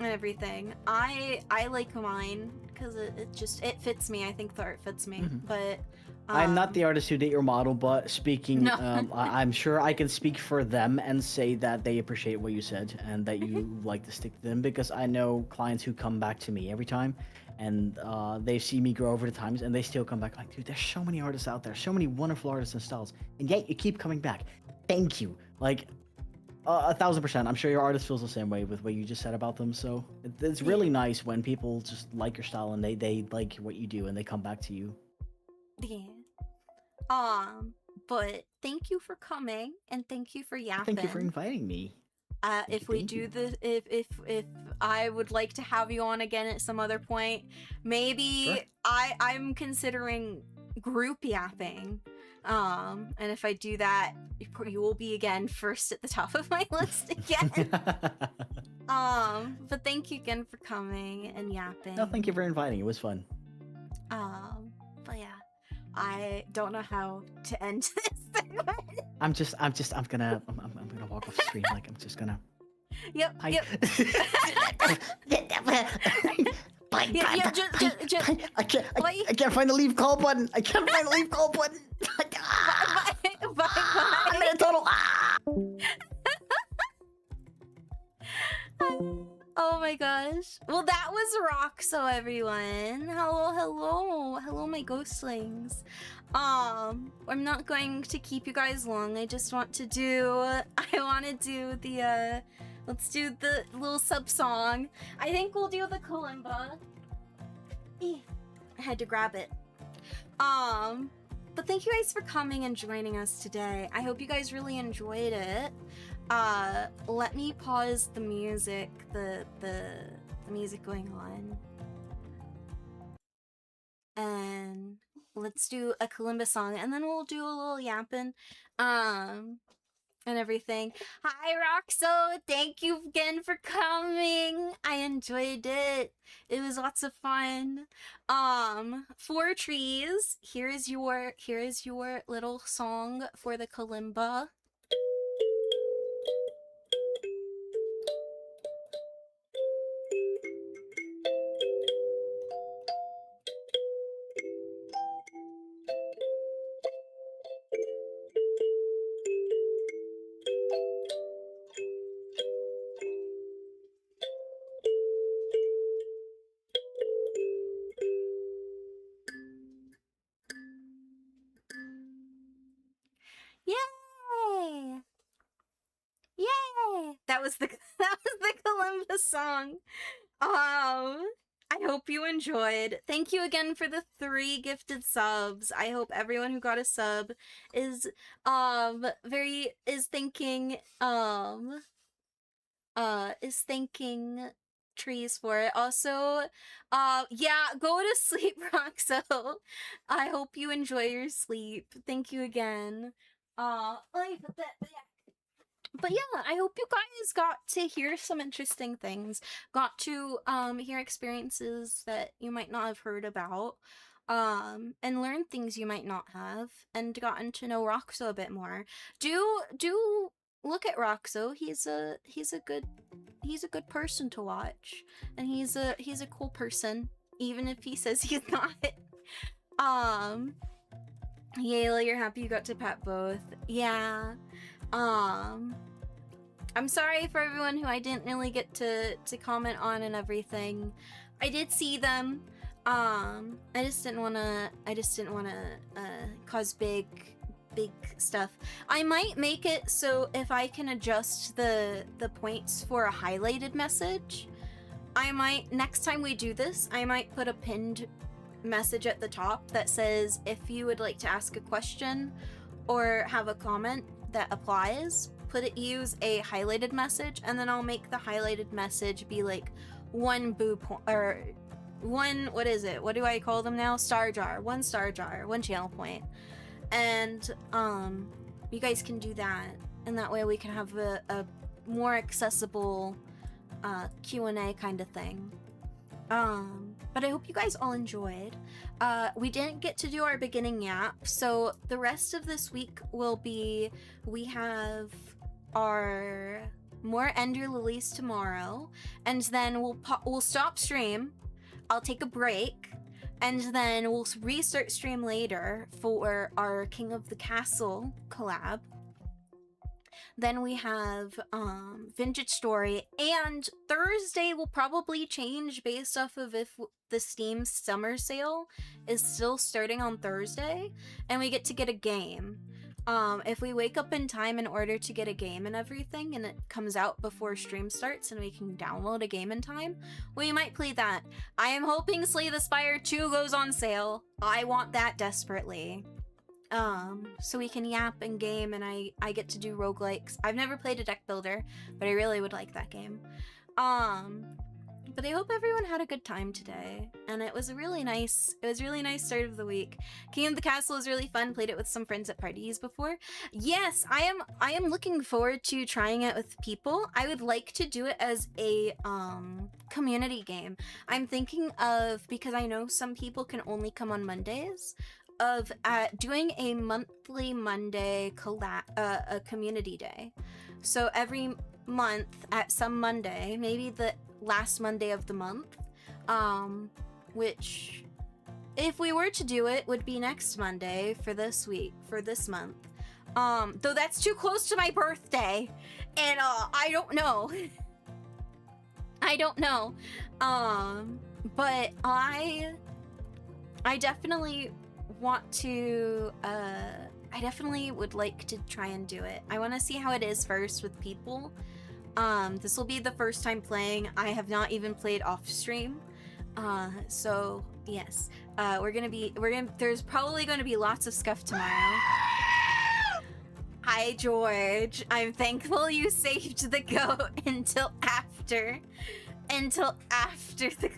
everything. I like mine because it fits me. I think the art fits me. But I'm not the artist who did your model, but speaking, No. I'm sure I can speak for them and say that they appreciate what you said and that you like to stick to them, because I know clients who come back to me every time and they see me grow over the times and they still come back like, dude, there's so many artists out there, so many wonderful artists and styles, and yet you keep coming back. Thank you. Like, 1,000%. I'm sure your artist feels the same way with what you just said about them. So it's really nice when people just like your style and they like what you do and they come back to you. Yeah. But thank you for coming and thank you for yapping. Thank you for inviting me. If I would like to have you on again at some other point, maybe Sure. I'm considering group yapping. And if I do that, you will be again first at the top of my list again. But thank you again for coming and yapping. No, thank you for inviting. It was fun. But yeah, I don't know how to end this segment. I'm gonna walk off screen. Like, I'm just gonna. Yep. Hi. Yep. I can't find the leave call button. I can't find the leave call button. Bye. I'm in a tunnel. Oh my gosh. Well, that was roxoah, everyone. Hello, my ghostlings. I'm not going to keep you guys long. I just want to do. Let's do the little sub song. I think we'll do the kalimba. I had to grab it. But thank you guys for coming and joining us today. I hope you guys really enjoyed it. Let me pause the music, the music going on. And let's do a kalimba song, and then we'll do a little yapping, and everything. Hi, roxoah! Thank you again for coming. I enjoyed it. It was lots of fun. 4 trees. Here is your little song for the kalimba. Yay! Yay! That was the kalimba song. I hope you enjoyed. Thank you again for the 3 gifted subs. I hope everyone who got a sub is thanking trees for it. Also, yeah, go to sleep, roxoah. I hope you enjoy your sleep. Thank you again. But yeah, I hope you guys got to hear some interesting things, got to hear experiences that you might not have heard about, and learn things you might not have, and gotten to know roxoah a bit more. Do look at roxoah. He's a good person to watch, and he's a cool person, even if he says he's not. Yayla, you're happy you got to pet both. Yeah. I'm sorry for everyone who I didn't really get to comment on and everything. I did see them. I just didn't wanna cause big stuff. I might make it so if I can adjust the points for a highlighted message, I might, next time we do this, I might put a pinned message at the top that says if you would like to ask a question or have a comment that applies, use a highlighted message, and then I'll make the highlighted message be like one boo point, or one, what is it? What do I call them now? Star jar. One star jar, one channel point. And you guys can do that, and that way we can have a more accessible Q&A kind of thing. But I hope you guys all enjoyed. We didn't get to do our beginning yap, so the rest of this week will be, we have our more Ender Lilies tomorrow, and then we'll stop stream. I'll take a break, and then we'll restart stream later for our King of the Castle collab. Then we have Vintage Story, and Thursday will probably change based off of if the Steam summer sale is still starting on Thursday, and we get to get a game. If we wake up in time in order to get a game and everything, and it comes out before stream starts and we can download a game in time, we might play that. I am hoping Slay the Spire 2 goes on sale. I want that desperately. So we can yap and game, and I get to do roguelikes. I've never played a deck builder, but I really would like that game. But I hope everyone had a good time today, and it was really nice start of the week. King of the Castle is really fun. Played it with some friends at parties before. Yes, I am looking forward to trying it with people. I would like to do it as a community game. I'm thinking of, because I know some people can only come on Mondays, of doing a monthly Monday a community day. So every month at some Monday, maybe the last Monday of the month, which, if we were to do it, would be next Monday for this week, for this month. Though that's too close to my birthday, and I don't know. I don't know. But I definitely want to, I definitely would like to try and do it. I want to see how it is first with people. This will be the first time playing. I have not even played off stream. So yes, there's probably gonna be lots of scuff tomorrow. Hi, George. I'm thankful you saved the goat until after the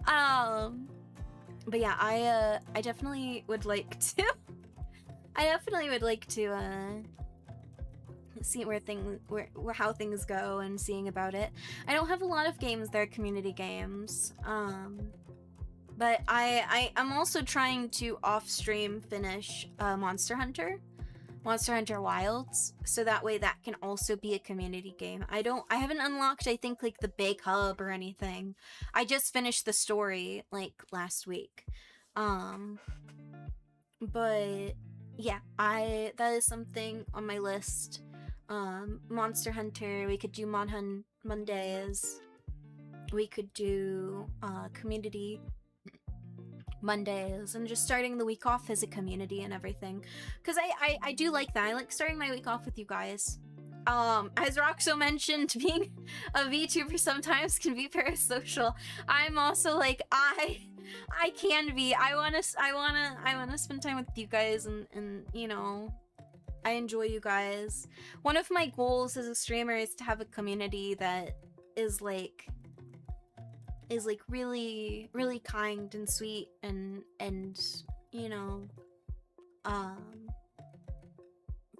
collab. But yeah, I definitely would like to. See how things go and seeing about it. I don't have a lot of games that are community games, but I'm also trying to off stream finish Monster Hunter Wilds, so that way that can also be a community game. I haven't unlocked, I think, like the big hub or anything. I just finished the story like last week. But yeah, that is something on my list. Monster Hunter, we could do Mon Hun Mondays. We could do community Mondays, and just starting the week off as a community and everything. Because I do like that. I like starting my week off with you guys. As Roxo mentioned, being a VTuber sometimes can be parasocial. I'm also like, I can be. I wanna spend time with you guys, and you know, I enjoy you guys. One of my goals as a streamer is to have a community that is like really, really kind and sweet and you know,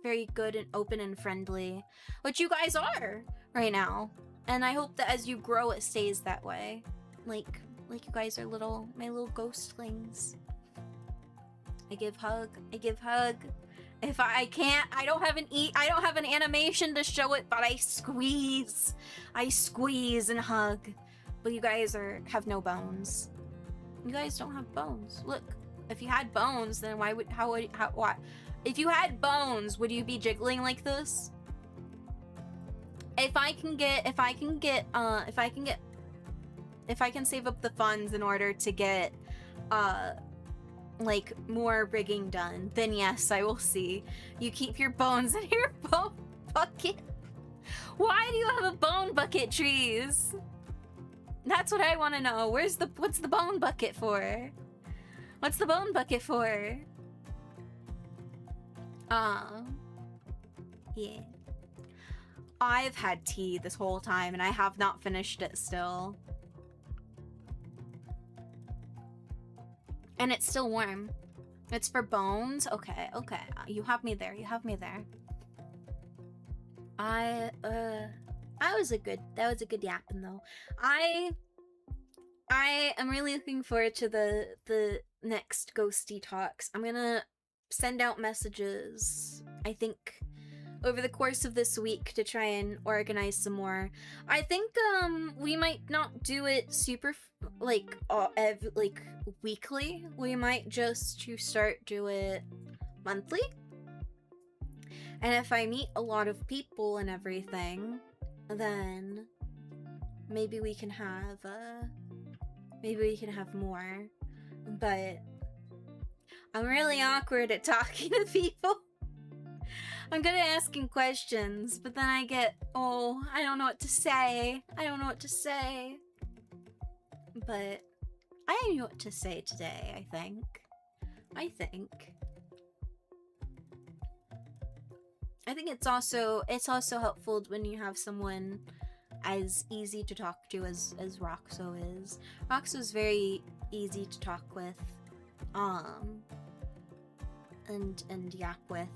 very good and open and friendly, which you guys are right now. And I hope that as you grow, it stays that way. Like you guys are my little ghostlings. I give hug. If I can't, I don't have an animation to show it, but I squeeze and hug. But you guys have no bones. You guys don't have bones. Look, if you had bones, then why? If you had bones, would you be jiggling like this? If I can save up the funds in order to get like more rigging done, then yes, I will see. You keep your bones in your bone bucket. Why do you have a bone bucket, Trees? That's what I want to know. What's the bone bucket for? What's the bone bucket for? Yeah. I've had tea this whole time and I have not finished it still. And it's still warm. It's for bones? Okay, okay. You have me there. You have me there. That was a good yapping though. I am really looking forward to the next ghosty talks. I'm gonna send out messages, I think, over the course of this week to try and organize some more. I think we might not do it super like weekly. We might just start do it monthly. And if I meet a lot of people and everything, then maybe we can have more. But I'm really awkward at talking to people. I'm good at asking questions, but then I get, oh, I don't know what to say. But I knew what to say today, I think. I think it's also helpful when you have someone as easy to talk to as Roxo is. Roxo's very easy to talk with, and yap with,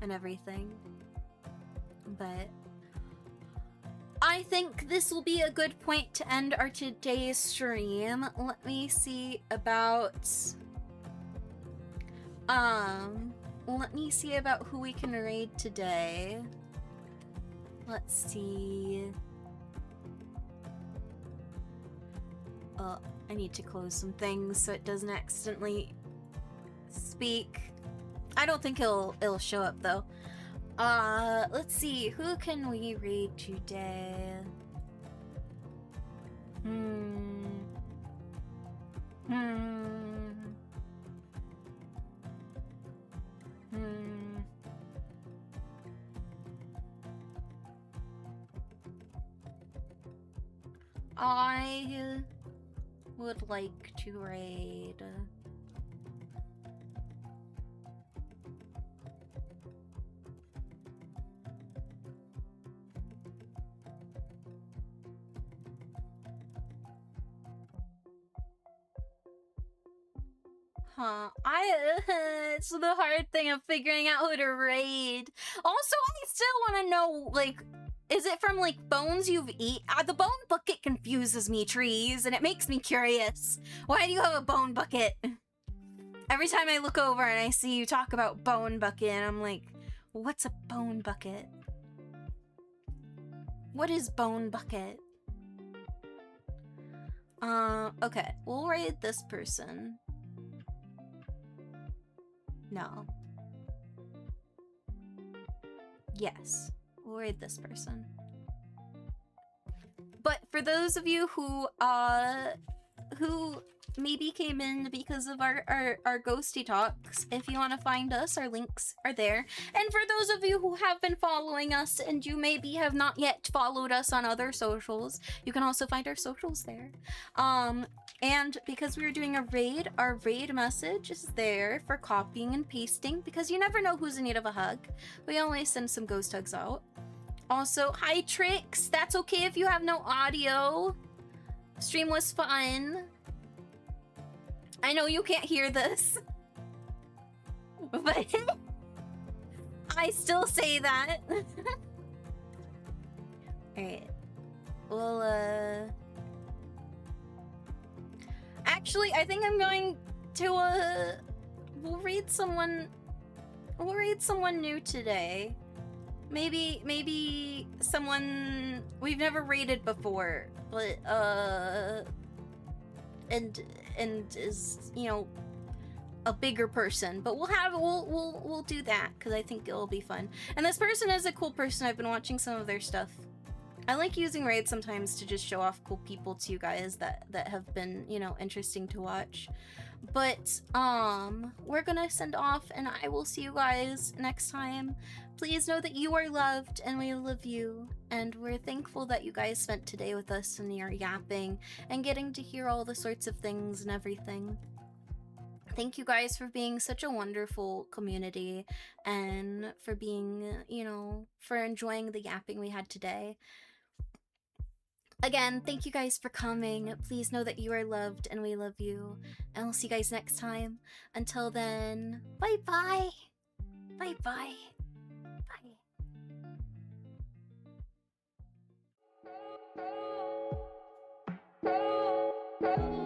and everything. But I think this will be a good point to end our today's stream. Let me see about who we can raid today. Let's see. I need to close some things so it doesn't accidentally speak. I don't think it'll show up though. Let's see, who can we raid today? I would like to raid it's the hard thing of figuring out who to raid. Also, I still want to know, like, is it from, like, bones you've eaten? The bone bucket confuses me, Trees, and it makes me curious. Why do you have a bone bucket? Every time I look over and I see you talk about bone bucket, I'm like, what's a bone bucket? What is bone bucket? Okay, we'll raid this person. No. Yes, we'll raid this person. But for those of you who maybe came in because of our ghosty talks, if you want to find us, our links are there. And for those of you who have been following us and you maybe have not yet followed us on other socials, you can also find our socials there. And because we were doing a raid, our raid message is there for copying and pasting, because you never know who's in need of a hug. We always send some ghost hugs out. Also, hi Trix, that's okay if you have no audio. Stream was fun. I know you can't hear this, but I still say that. Alright. Well, actually, I think I'm going to, we'll read someone new today. Maybe someone we've never raided before, but, and is, you know, a bigger person. But we'll do that, because I think it'll be fun. And this person is a cool person. I've been watching some of their stuff. I like using raids sometimes to just show off cool people to you guys that have been, you know, interesting to watch. But we're gonna send off, and I will see you guys next time. Please know that you are loved and we love you, and we're thankful that you guys spent today with us and you're yapping and getting to hear all the sorts of things and everything. Thank you guys for being such a wonderful community and for being, for enjoying the yapping we had today. Again, thank you guys for coming. Please know that you are loved and we love you. And we'll see you guys next time. Until then, bye bye. Bye bye. Bye.